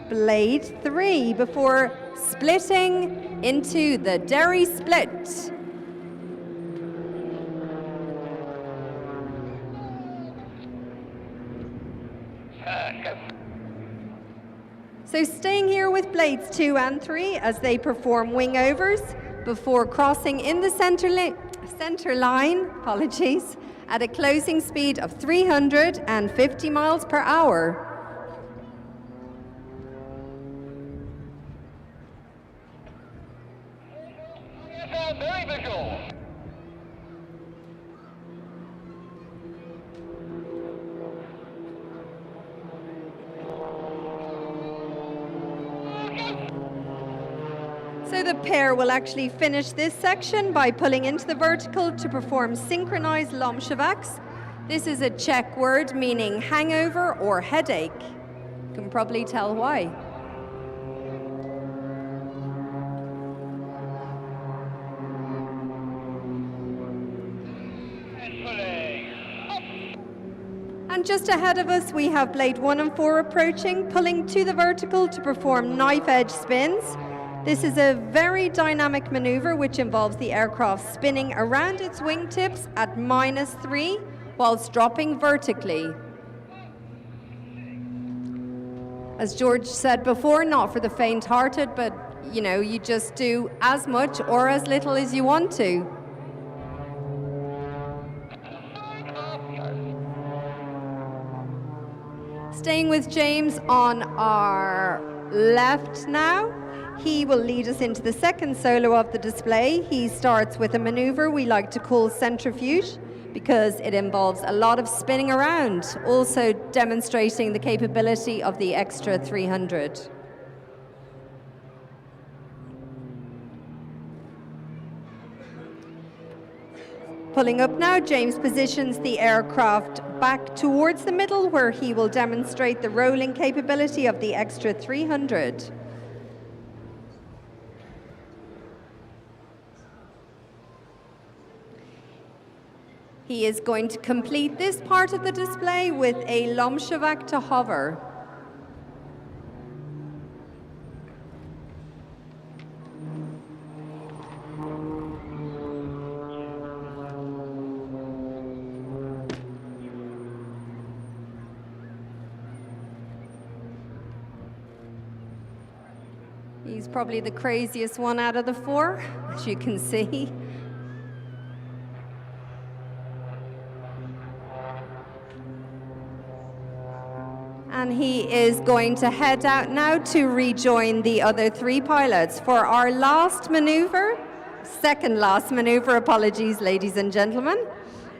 blade 3 before splitting into the Derry split. So staying here with blades 2 and 3 as they perform wing overs before crossing in the center line, apologies, at a closing speed of 350 miles per hour. Very visual. So the pair will actually finish this section by pulling into the vertical to perform synchronized Lomshevacs. This is a Czech word meaning hangover or headache. You can probably tell why. And just ahead of us, we have blade 1 and 4 approaching, pulling to the vertical to perform knife edge spins. This is a very dynamic maneuver which involves the aircraft spinning around its wingtips at -3 whilst dropping vertically. As George said before, not for the faint-hearted, but you know, you just do as much or as little as you want to. Staying with James on our left now. He will lead us into the second solo of the display. He starts with a maneuver we like to call centrifuge because it involves a lot of spinning around, also demonstrating the capability of the extra 300. Pulling up now, James positions the aircraft back towards the middle where he will demonstrate the rolling capability of the extra 300. He is going to complete this part of the display with a Lomshevac to hover. He's probably the craziest one out of the four, as you can see. And he is going to head out now to rejoin the other three pilots for our last maneuver, second last maneuver, apologies, ladies and gentlemen.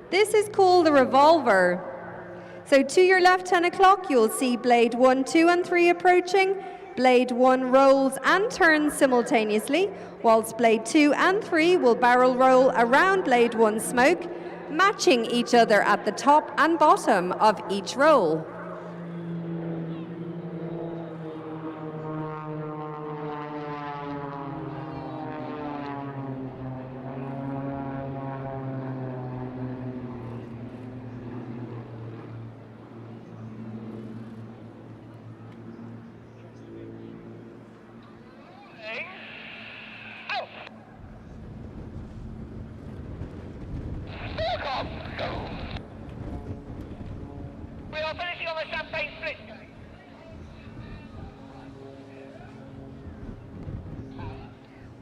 This is called the revolver. So to your left, 10 o'clock, you'll see blade 1, 2, and 3 approaching. Blade 1 rolls and turns simultaneously, whilst blade 2 and 3 will barrel roll around blade 1 smoke, matching each other at the top and bottom of each roll.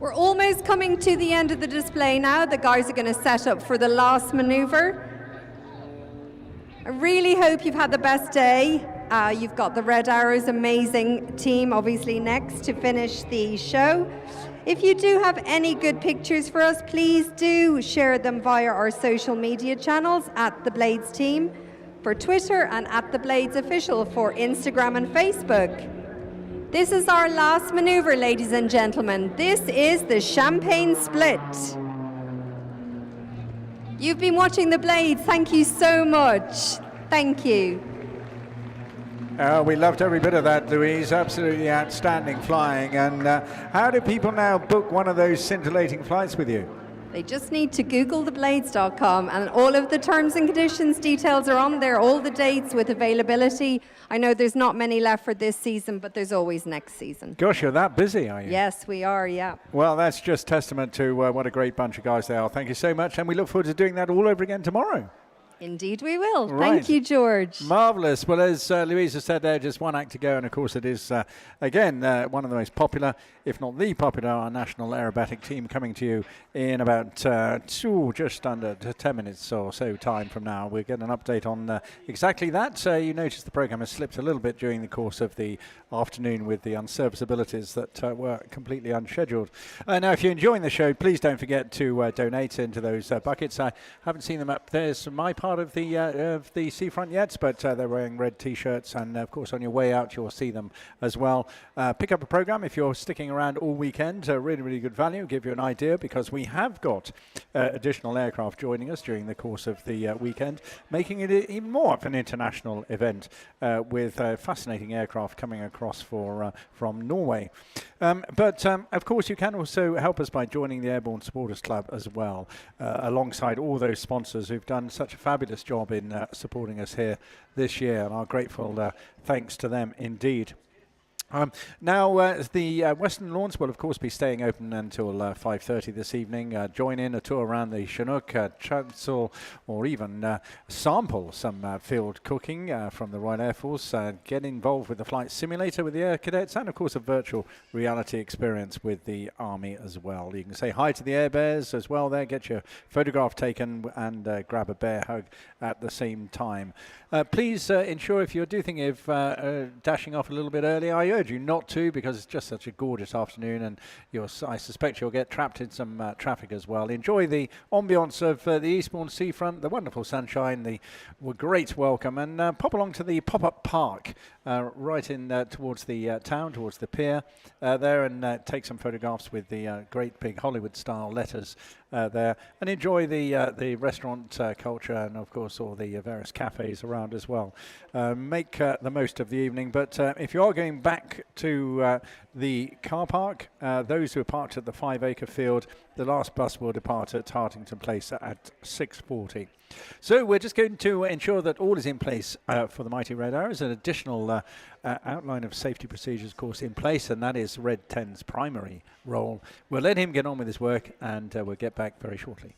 We're almost coming to the end of the display now. The guys are going to set up for the last maneuver. I really hope you've had the best day. You've got the Red Arrows amazing team obviously next to finish the show. If you do have any good pictures for us, please do share them via our social media channels at The Blades Team for Twitter and at The Blades Official for Instagram and Facebook. This is our last maneuver, ladies and gentlemen. This is the Champagne Split. You've been watching The Blades. Thank you so much. Thank you. We loved every bit of that, Louise. Absolutely outstanding flying. And how do people now book one of those scintillating flights with you? They just need to Google theblades.com, and all of the terms and conditions details are on there, all the dates with availability. I know there's not many left for this season, but there's always next season. Gosh, you're that busy, are you? Yes, we are, yeah. Well, that's just testament to what a great bunch of guys they are. Thank you so much, and we look forward to doing that all over again tomorrow. Indeed we will. Right. Thank you, George. Marvellous. Well, as Louisa said there, just one act to go, and of course it is, again, one of the most popular, if not the popular, our national aerobatic team coming to you in about just under 10 minutes or so time from now. We'll get an update on exactly that. You notice the programme has slipped a little bit during the course of the afternoon with the unserviceabilities that were completely unscheduled. Now, if you're enjoying the show, please don't forget to donate into those buckets. I haven't seen them up there from my part of the seafront yet, but they're wearing red T-shirts, and of course on your way out you'll see them as well. Pick up a program if you're sticking around all weekend. Really good value. Give you an idea, because we have got additional aircraft joining us during the course of the weekend, making it even more of an international event with fascinating aircraft coming across from Norway. But of course you can also help us by joining the Airborne Supporters Club as well, alongside all those sponsors who've done such a fabulous job in supporting us here this year, and our grateful thanks to them indeed. Now, the Western Lawns will, of course, be staying open until 5:30 this evening. Join in a tour around the Chinook, chancel, or even sample some field cooking from the Royal Air Force. Get involved with the flight simulator with the Air Cadets, and, of course, a virtual reality experience with the Army as well. You can say hi to the Air Bears as well there, get your photograph taken, and grab a bear hug at the same time. Please ensure, if you do think of dashing off a little bit early, I urge you not to, because it's just such a gorgeous afternoon, and I suspect you'll get trapped in some traffic as well. Enjoy the ambience of the Eastbourne seafront, the wonderful sunshine, the great welcome, and pop along to the pop-up park right in towards the town, towards the pier there, and take some photographs with the great big Hollywood-style letters there, and enjoy the restaurant culture, and of course all the various cafes around as well. Make the most of the evening, but if you are going back to the car park, those who are parked at the 5-acre field, the last bus will depart at Hartington Place at 6:40. So we're just going to ensure that all is in place for the Mighty Red Arrows. An additional outline of safety procedures, of course, in place, and that is Red 10's primary role. We'll let him get on with his work, and we'll get back very shortly.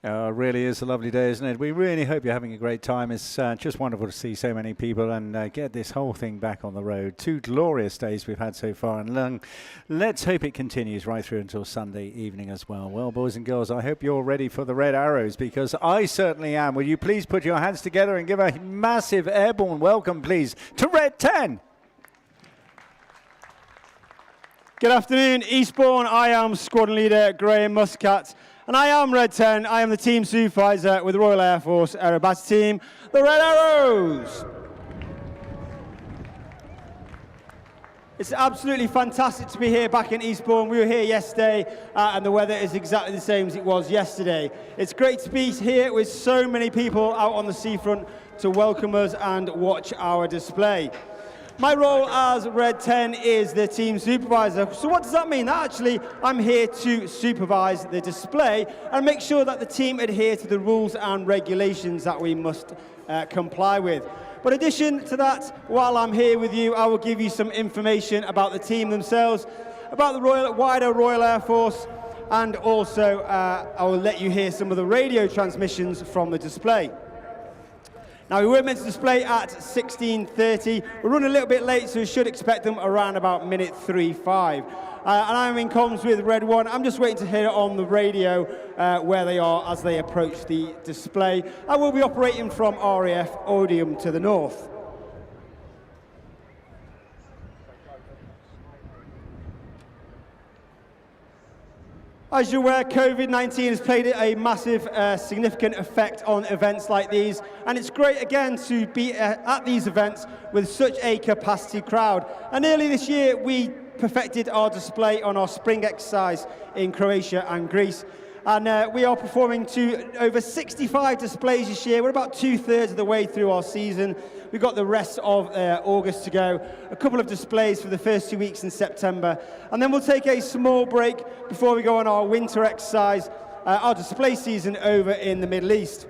Oh, it really is a lovely day, isn't it? We really hope you're having a great time. It's just wonderful to see so many people and get this whole thing back on the road. 2 glorious days we've had so far, and let's hope it continues right through until Sunday evening as well. Well, boys and girls, I hope you're ready for the Red Arrows, because I certainly am. Will you please put your hands together and give a massive airborne welcome, please, to Red 10? Good afternoon, Eastbourne. I am Squadron Leader Graham Muscat, and I am Red 10. I am the Team Supervisor with the Royal Air Force Aerobatic Team, the Red Arrows. It's absolutely fantastic to be here back in Eastbourne. We were here yesterday, and the weather is exactly the same as it was yesterday. It's great to be here with so many people out on the seafront to welcome us and watch our display. My role as Red 10 is the team supervisor. So what does that mean? Actually, I'm here to supervise the display and make sure that the team adhere to the rules and regulations that we must comply with. But in addition to that, while I'm here with you, I will give you some information about the team themselves, about the wider Royal Air Force, and also I will let you hear some of the radio transmissions from the display. Now, we were meant to display at 16:30. We're running a little bit late, so you should expect them around about minute 3-5. And I'm in comms with Red 1. I'm just waiting to hear it on the radio where they are as they approach the display. I will be operating from RAF Odium to the north. As you're aware, COVID-19 has played a massive, significant effect on events like these, and it's great again to be at these events with such a capacity crowd. And early this year, we perfected our display on our spring exercise in Croatia and Greece. And we are performing to over 65 displays this year. We're about 2/3 of the way through our season. We've got the rest of August to go, a couple of displays for the first 2 weeks in September. And then we'll take a small break before we go on our winter exercise, our display season over in the Middle East.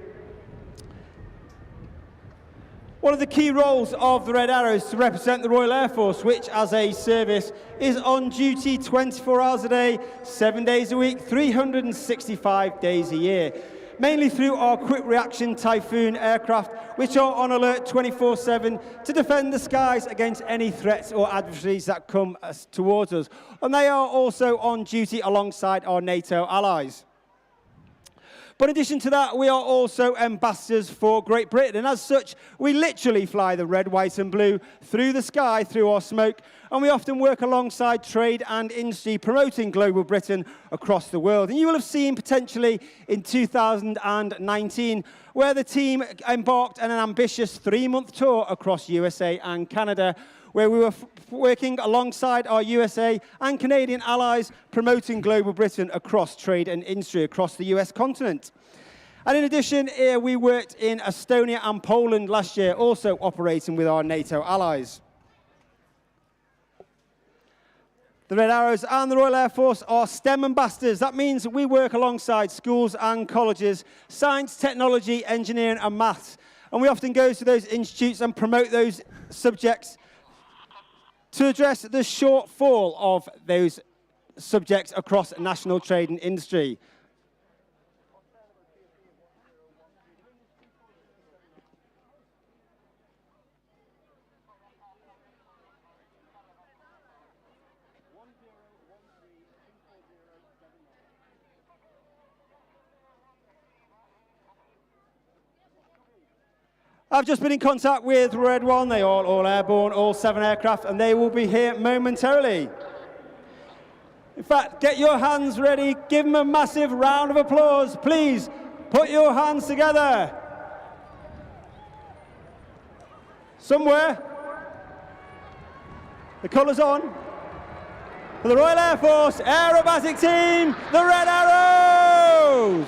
One of the key roles of the Red Arrows is to represent the Royal Air Force, which as a service is on duty 24 hours a day, 7 days a week, 365 days a year. Mainly through our quick reaction Typhoon aircraft, which are on alert 24/7 to defend the skies against any threats or adversaries that come towards us. And they are also on duty alongside our NATO allies. But in addition to that, we are also ambassadors for Great Britain. And as such, we literally fly the red, white and blue through the sky, through our smoke. And we often work alongside trade and industry, promoting global Britain across the world. And you will have seen potentially in 2019, where the team embarked on an ambitious 3-month tour across USA and Canada, where we were working alongside our USA and Canadian allies, promoting global Britain across trade and industry across the US continent. And in addition, we worked in Estonia and Poland last year, also operating with our NATO allies. The Red Arrows and the Royal Air Force are STEM ambassadors. That means we work alongside schools and colleges, science, technology, engineering and maths. And we often go to those institutes and promote those subjects to address the shortfall of those subjects across national trade and industry. I've just been in contact with Red 1. They are all airborne, all 7 aircraft, and they will be here momentarily. In fact, get your hands ready. Give them a massive round of applause. Please, put your hands together. Somewhere. The colours on. For the Royal Air Force Aerobatic Team, the Red Arrows!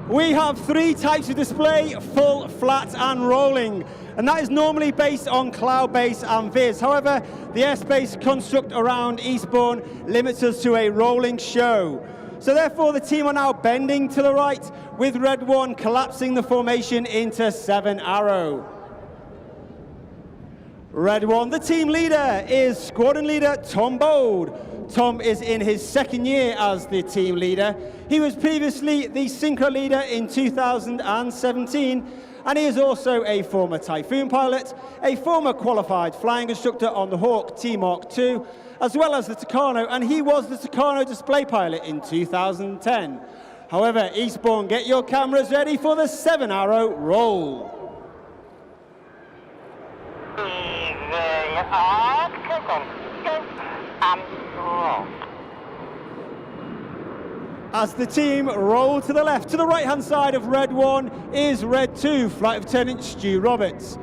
We have 3 types of display: full, flat and rolling. And that is normally based on cloud base and viz. However, the airspace construct around Eastbourne limits us to a rolling show. So therefore the team are now bending to the right, with Red 1 collapsing the formation into 7 arrow. Red 1, the team leader is Squadron Leader Tom Bold. Tom is in his second year as the team leader. He was previously the Synchro leader in 2017, and he is also a former Typhoon pilot, a former qualified flying instructor on the Hawk T-Mark II, as well as the Tucano, and he was the Tucano display pilot in 2010. However, Eastbourne, get your cameras ready for the 7-arrow roll. As the team roll to the left, to the right-hand side of Red 1 is Red 2, Flight Lieutenant Stu Roberts.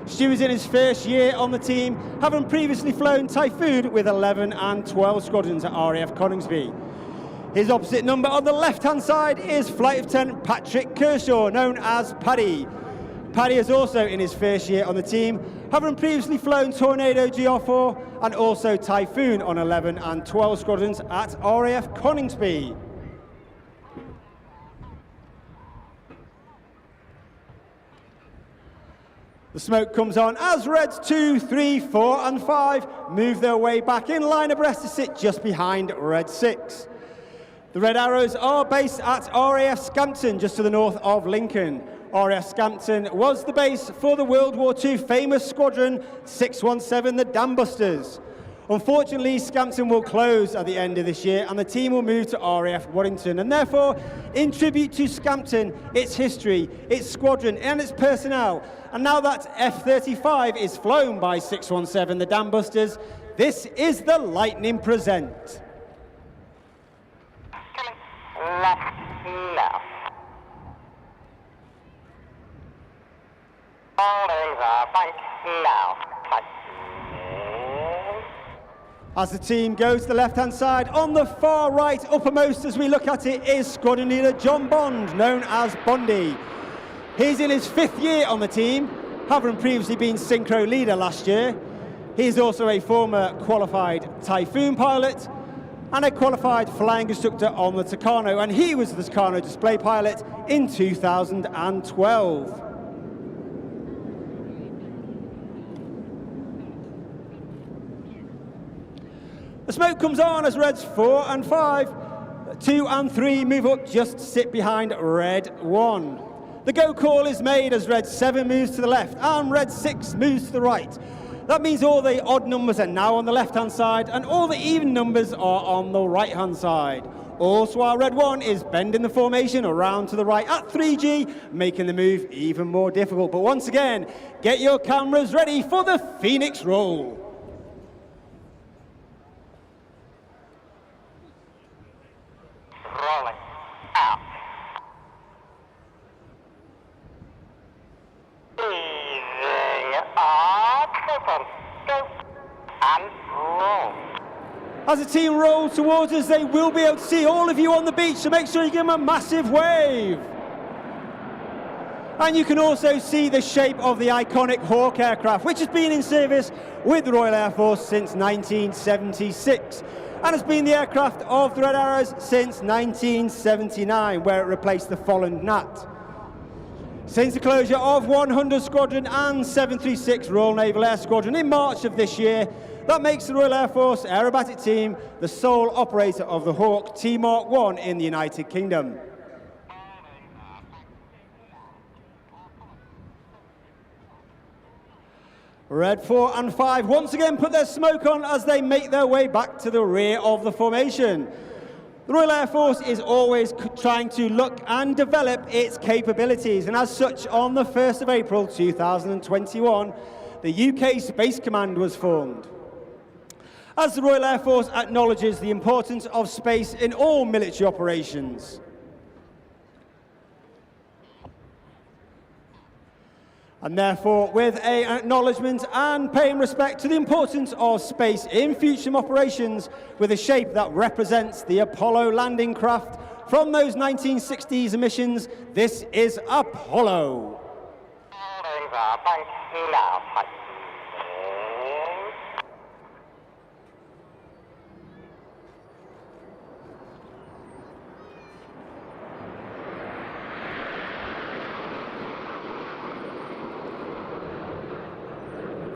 Stu is in his first year on the team, having previously flown Typhoon with 11 and 12 squadrons at RAF Coningsby. His opposite number on the left-hand side is Flight Lieutenant Patrick Kershaw, known as Paddy. Paddy is also in his first year on the team, having previously flown Tornado GR4 and also Typhoon on 11 and 12 squadrons at RAF Coningsby. The smoke comes on as Reds 2, 3, 4 and 5 move their way back in line abreast to sit just behind Red 6. The Red Arrows are based at RAF Scampton, just to the north of Lincoln. RAF Scampton was the base for the World War II famous Squadron 617, the Dambusters. Unfortunately, Scampton will close at the end of this year and the team will move to RAF Warrington, and therefore, in tribute to Scampton, its history, its squadron and its personnel, and now that F-35 is flown by 617, the Dambusters, this is the Lightning Present. Left, left. Holding the bank now. As the team goes to the left-hand side, on the far right, uppermost as we look at it, is Squadron Leader John Bond, known as Bondy. He's in his 5th year on the team, having previously been Synchro leader last year. He's also a former qualified Typhoon pilot and a qualified flying instructor on the Tucano, and he was the Tucano display pilot in 2012. The smoke comes on as Reds 4 and 5, 2 and 3 move up just to sit behind Red 1. The go call is made as Red 7 moves to the left and Red 6 moves to the right. That means all the odd numbers are now on the left-hand side and all the even numbers are on the right-hand side. Also, while Red 1 is bending the formation around to the right at 3G, making the move even more difficult. But once again, get your cameras ready for the Phoenix roll. Rolling out. Easing up. Go and roll. As the team rolls towards us, they will be able to see all of you on the beach, so make sure you give them a massive wave. And you can also see the shape of the iconic Hawk aircraft, which has been in service with the Royal Air Force since 1976. And has been the aircraft of the Red Arrows since 1979, where it replaced the Folland Gnat. Since the closure of 100 Squadron and 736 Royal Naval Air Squadron in March of this year, that makes the Royal Air Force Aerobatic team the sole operator of the Hawk T-Mark I in the United Kingdom. Red 4 and 5 once again put their smoke on as they make their way back to the rear of the formation. The Royal Air Force is always trying to look and develop its capabilities, and as such, on the 1st of April 2021, the UK Space Command was formed. As the Royal Air Force acknowledges the importance of space in all military operations. And therefore, with an acknowledgement and paying respect to the importance of space in future operations, with a shape that represents the Apollo landing craft from those 1960s emissions, this is Apollo.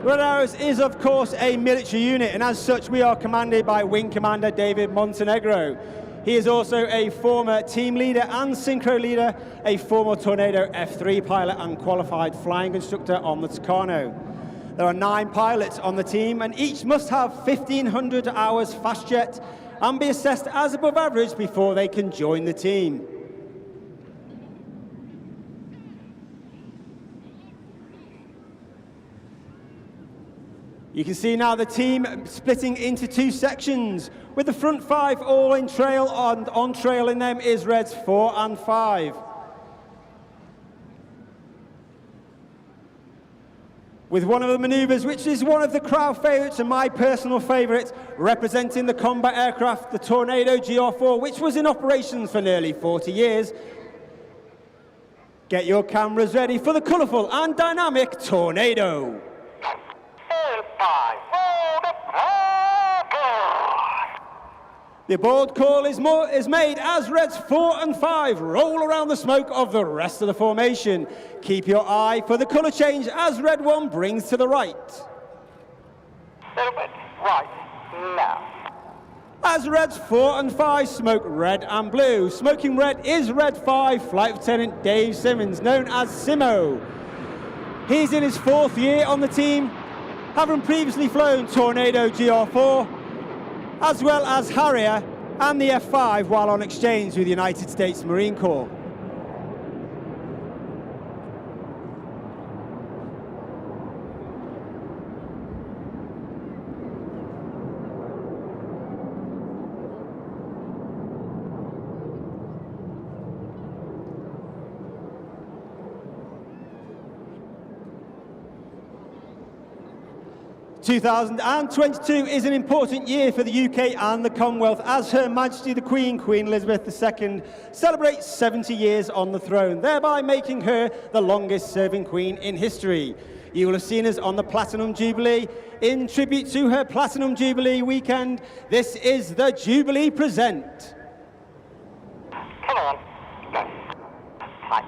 Red Arrows is, of course, a military unit, and as such, we are commanded by Wing Commander David Montenegro. He is also a former team leader and synchro leader, a former Tornado F3 pilot and qualified flying instructor on the Tucano. There are 9 pilots on the team, and each must have 1,500 hours fast jet and be assessed as above average before they can join the team. You can see now the team splitting into 2 sections, with the front 5 all in trail, and on trail in them is Reds 4 and 5. With one of the manoeuvres, which is one of the crowd favourites and my personal favourite, representing the combat aircraft, the Tornado GR4, which was in operations for nearly 40 years. Get your cameras ready for the colourful and dynamic Tornado. The aboard call is made as Reds 4 and 5 roll around the smoke of the rest of the formation. Keep your eye for the colour change as Red 1 brings to the right. Little bit right now. As Reds 4 and 5 smoke red and blue, smoking red is Red 5 Flight Lieutenant Dave Simmons, known as Simo. He's in his 4th year on the team, having previously flown Tornado GR4, as well as Harrier and the F5 while on exchange with the United States Marine Corps. (2022) is an important year for the UK and the Commonwealth as Her Majesty the Queen, Queen Elizabeth II, celebrates 70 years on the throne, thereby making her the longest serving Queen in history. You will have seen us on the Platinum Jubilee. In tribute to her Platinum Jubilee weekend, this is the Jubilee Present. Come on. Go. Hi.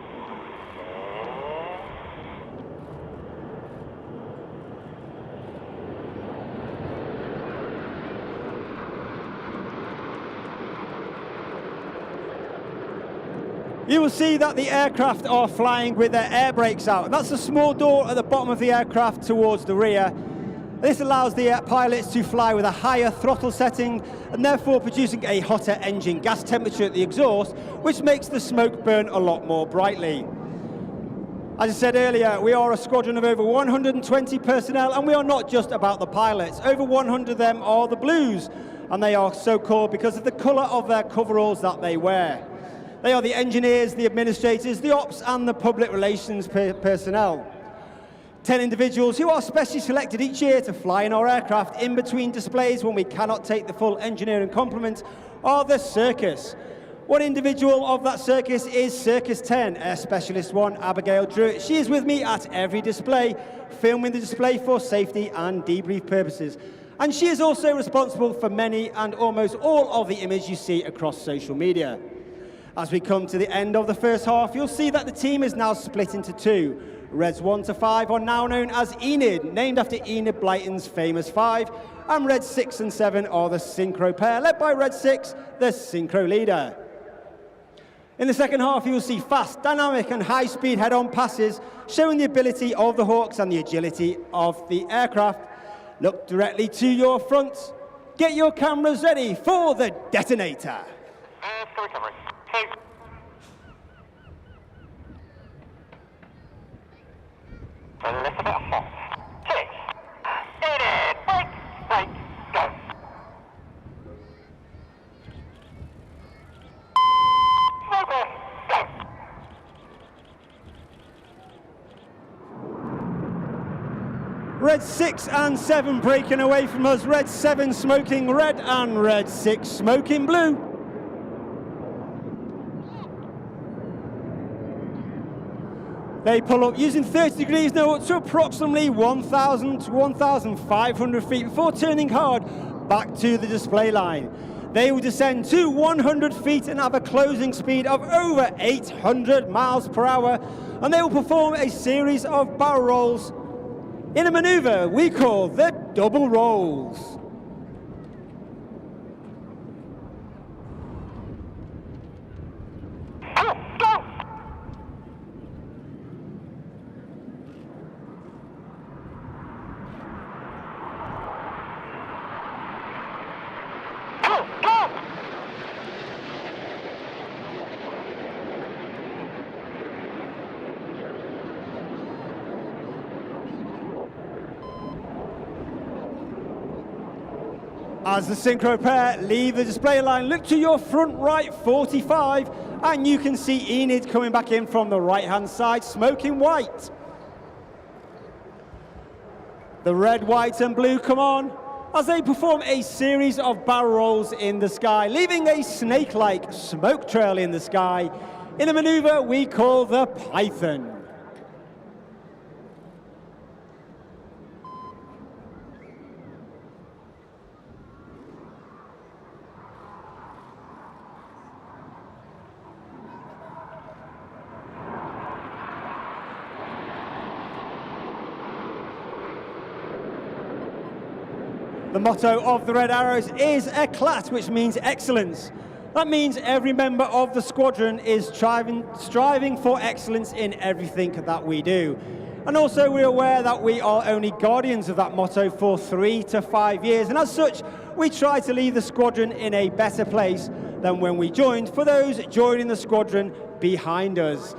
You will see that the aircraft are flying with their air brakes out. And that's a small door at the bottom of the aircraft towards the rear. This allows the pilots to fly with a higher throttle setting and therefore producing a hotter engine gas temperature at the exhaust, which makes the smoke burn a lot more brightly. As I said earlier, we are a squadron of over 120 personnel, and we are not just about the pilots. Over 100 of them are the Blues, and they are so called because of the colour of their coveralls that they wear. They are the engineers, the administrators, the ops and the public relations personnel. 10 individuals who are specially selected each year to fly in our aircraft in between displays when we cannot take the full engineering complement are the Circus. One individual of that circus is Circus 10, Air Specialist 1, Abigail Druitt. She is with me at every display, filming the display for safety and debrief purposes. And she is also responsible for many and almost all of the images you see across social media. As we come to the end of the first half, you'll see that the team is now split into 2. Reds 1 to 5 are now known as Enid, named after Enid Blyton's famous 5, and Reds 6 and 7 are the synchro pair, led by Red 6, the synchro leader. In the second half, you will see fast, dynamic and high-speed head-on passes, showing the ability of the Hawks and the agility of the aircraft. Look directly to your front. Get your cameras ready for the detonator. For recovery. 2. A little bit hot. 6. In it. Break. Go. Smoker. Go. Red 6 and 7 breaking away from us. Red 7 smoking red and Red 6 smoking blue. They pull up using 30 degrees now up to approximately 1,000 to 1,500 feet before turning hard back to the display line. They will descend to 100 feet and have a closing speed of over 800 miles per hour, and they will perform a series of barrel rolls in a maneuver we call the double rolls. As the synchro pair leave the display line, look to your front right 45 and you can see Enid coming back in from the right hand side, smoking white. The red, white and blue come on as they perform a series of barrel rolls in the sky, leaving a snake-like smoke trail in the sky in a maneuver we call the Python. The motto of the Red Arrows is éclate, which means excellence. That means every member of the squadron is striving for excellence in everything that we do. And also we're aware that we are only guardians of that motto for 3 to 5 years, and as such we try to leave the squadron in a better place than when we joined for those joining the squadron behind us.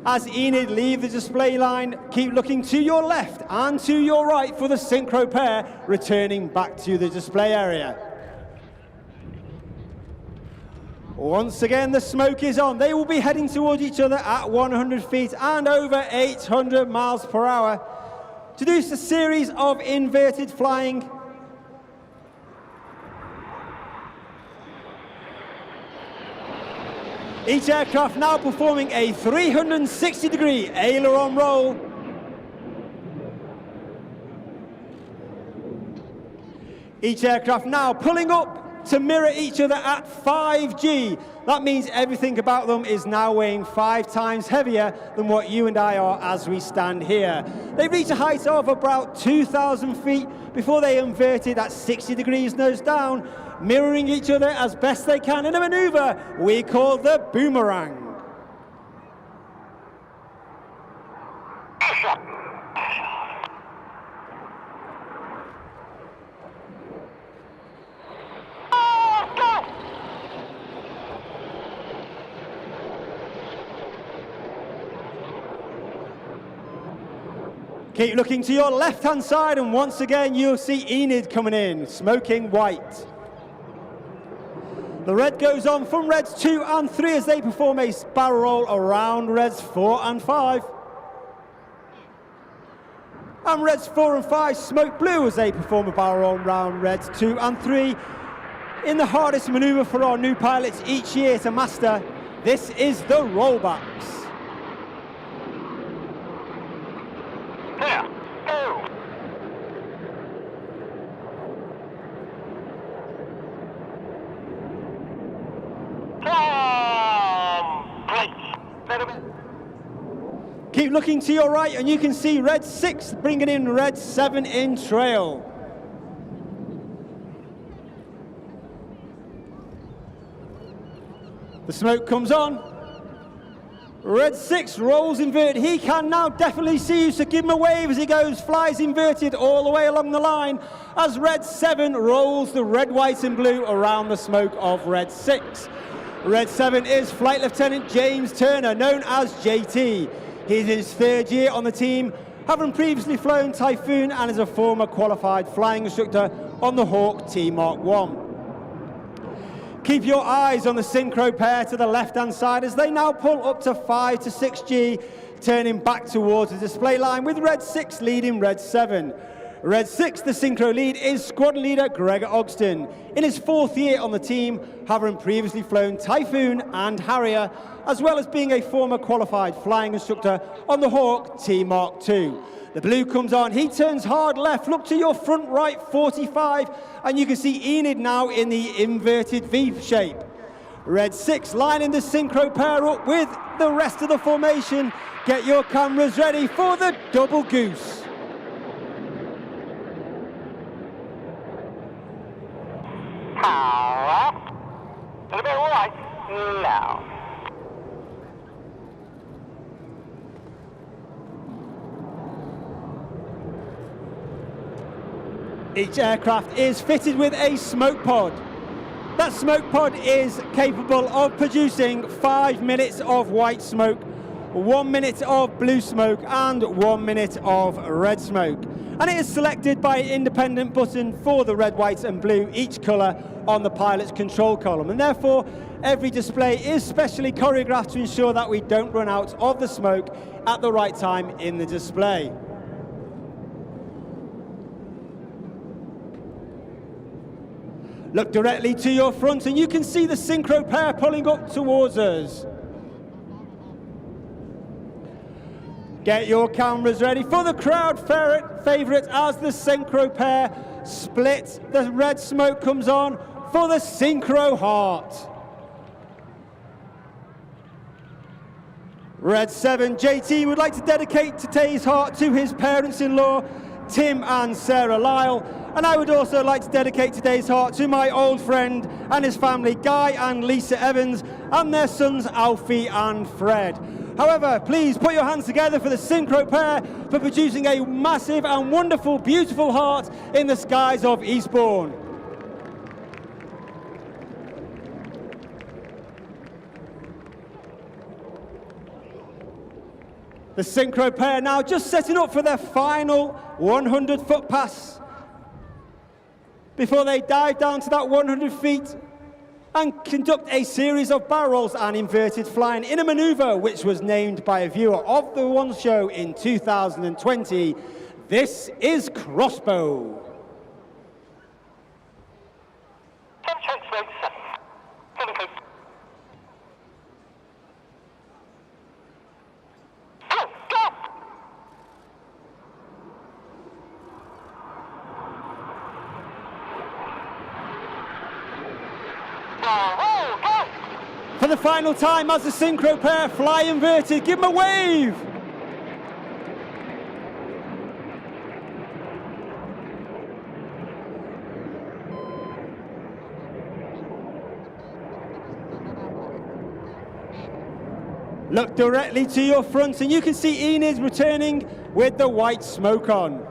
As Enid leave the display line, keep looking to your left and to your right for the synchro pair returning back to the display area. Once again, the smoke is on. They will be heading towards each other at 100 feet and over 800 miles per hour to do a series of inverted flying. Each aircraft now performing a 360-degree aileron roll. Each aircraft now pulling up to mirror each other at 5G. That means everything about them is now weighing 5 times heavier than what you and I are as we stand here. They reach a height of about 2,000 feet before they inverted at 60 degrees nose down, mirroring each other as best they can in a maneuver we call the boomerang. Keep looking to your left-hand side, and once again you'll see Enid coming in, smoking white. The red goes on from reds 2 and 3 as they perform a barrel roll around reds 4 and 5. And reds 4 and 5 smoke blue as they perform a barrel roll around reds 2 and 3. In the hardest maneuver for our new pilots each year to master, this is the rollbacks. Keep looking to your right and you can see red 6 bringing in red 7 in trail. The smoke comes on. Red 6 rolls inverted. He can now definitely see you, so give him a wave as he goes, flies inverted all the way along the line as red 7 rolls the red, white and blue around the smoke of red 6. Red 7 is Flight Lieutenant James Turner, known as JT. He's in his 3rd year on the team, having previously flown Typhoon and is a former qualified flying instructor on the Hawk T Mark 1. Keep your eyes on the synchro pair to the left-hand side as they now pull up to 5 to 6G, turning back towards the display line with red 6 leading red 7. Red 6, the synchro lead, is squadron leader Gregor Ogston, in his 4th year on the team, having previously flown Typhoon and Harrier, as well as being a former qualified flying instructor on the Hawk T Mark 2. The blue comes on, he turns hard left, look to your front right 45, and you can see Enid now in the inverted V shape. Red 6 lining the synchro pair up with the rest of the formation. Get your cameras ready for the double goose. now. Each aircraft is fitted with a smoke pod. That smoke pod is capable of producing 5 minutes of white smoke, 1 minute of blue smoke and 1 minute of red smoke. And it is selected by an independent button for the red, white and blue, each colour on the pilot's control column. And therefore, every display is specially choreographed to ensure that we don't run out of the smoke at the right time in the display. Look directly to your front and you can see the synchro pair pulling up towards us. Get your cameras ready for the crowd favourite as the synchro pair split. The red smoke comes on for the synchro heart. Red 7 JT would like to dedicate today's heart to his parents-in-law, Tim and Sarah Lyle. And I would also like to dedicate today's heart to my old friend and his family, Guy and Lisa Evans, and their sons, Alfie and Fred. However, please put your hands together for the synchro pair for producing a massive and wonderful, beautiful heart in the skies of Eastbourne. The synchro pair now just setting up for their final 100-foot pass before they dive down to that 100 feet and conduct a series of barrel rolls and inverted flying in a manoeuvre which was named by a viewer of the One Show in 2020. This is Crossbow. 10 checks, rates 7. Fully cooked. Go! Go! For the final time as the synchro pair fly inverted, give them a wave! Look directly to your front and you can see Enid returning with the white smoke on.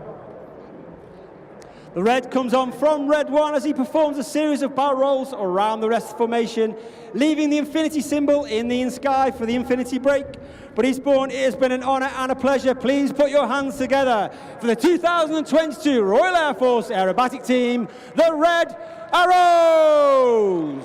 The red comes on from Red 1 as he performs a series of barrel rolls around the rest of the formation, leaving the infinity symbol in the sky for the infinity break. But Eastbourne, it has been an honour and a pleasure. Please put your hands together for the 2022 Royal Air Force Aerobatic Team, the Red Arrows!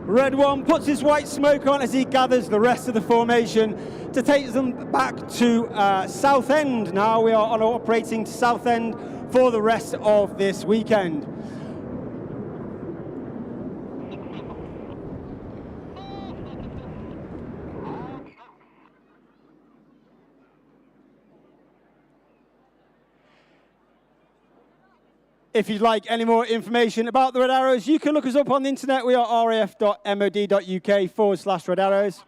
Red 1 puts his white smoke on as he gathers the rest of the formation to take them back to Southend. Now we are operating to Southend for the rest of this weekend. If you'd like any more information about the Red Arrows, you can look us up on the internet. We are raf.mod.uk/Red Arrows.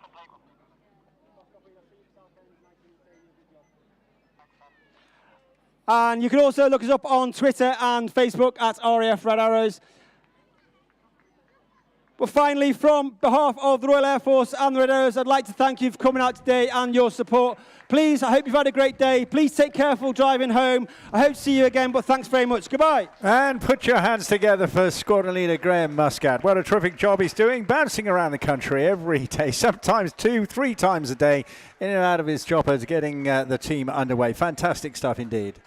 And you can also look us up on Twitter and Facebook at RAF Red Arrows. But finally, from behalf of the Royal Air Force and the Red Arrows, I'd like to thank you for coming out today and your support. Please, I hope you've had a great day. Please take careful driving home. I hope to see you again, but thanks very much. Goodbye. And put your hands together for Squadron Leader Graham Muscat. What a terrific job he's doing, bouncing around the country every day, sometimes 2-3 times a day, in and out of his choppers, getting the team underway. Fantastic stuff indeed.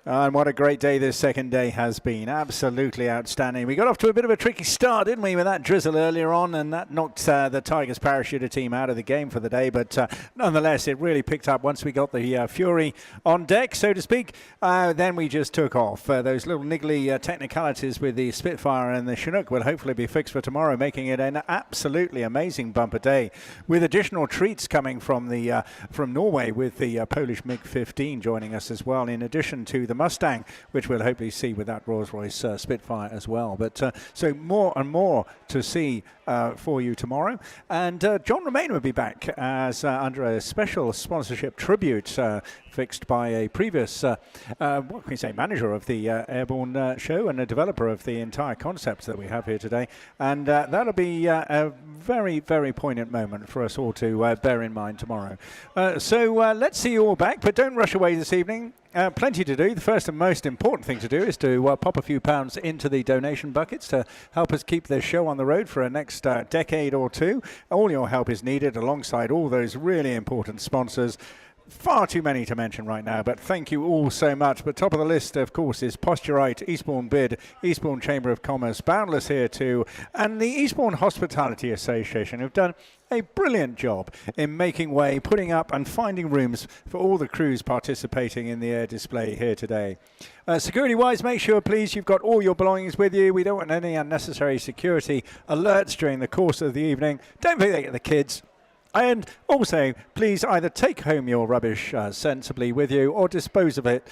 And what a great day this second day has been. Absolutely outstanding. We got off to a bit of a tricky start, didn't we, with that drizzle earlier on, and that knocked the Tigers parachuter team out of the game for the day. But nonetheless, it really picked up once we got the Fury on deck, so to speak. Then we just took off. Those little niggly technicalities with the Spitfire and the Chinook will hopefully be fixed for tomorrow, making it an absolutely amazing bumper day, with additional treats coming from Norway, with the Polish MiG-15 joining us as well, in addition to the Mustang, which we'll hopefully see with that Rolls-Royce Spitfire as well. But so more and more to see for you tomorrow. And John Romain will be back as under a special sponsorship tribute fixed by a previous, what can we say, manager of the Airborne show and a developer of the entire concept that we have here today. And that'll be a very, very poignant moment for us all to bear in mind tomorrow. So let's see you all back, but don't rush away this evening. Plenty to do. The first and most important thing to do is to pop a few pounds into the donation buckets to help us keep this show on the road for a next decade or two. All your help is needed alongside all those really important sponsors. Far too many to mention right now, but thank you all so much. But top of the list, of course, is Posturite, Eastbourne BID, Eastbourne Chamber of Commerce, Boundless here too, and the Eastbourne Hospitality Association, who've done a brilliant job in making way, putting up and finding rooms for all the crews participating in the air display here today. Security-wise, make sure, please, you've got all your belongings with you. We don't want any unnecessary security alerts during the course of the evening. Don't forget the kids. And also, please either take home your rubbish sensibly with you or dispose of it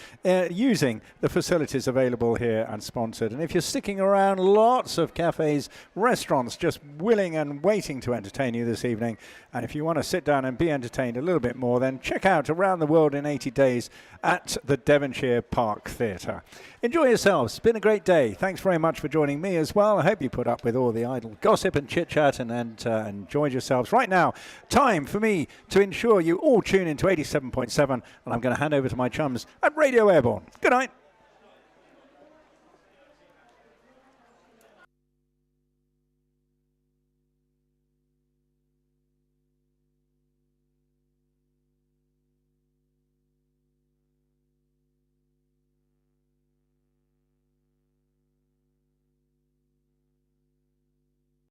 using the facilities available here and sponsored. And if you're sticking around, lots of cafes, restaurants just willing and waiting to entertain you this evening. And if you want to sit down and be entertained a little bit more, then check out Around the World in 80 Days at the Devonshire Park Theatre. Enjoy yourselves. It's been a great day. Thanks very much for joining me as well. I hope you put up with all the idle gossip and chit-chat and enjoyed yourselves. Right now, time for me to ensure you all tune into 87.7, and I'm going to hand over to my chums at Radio Airborne. Good night.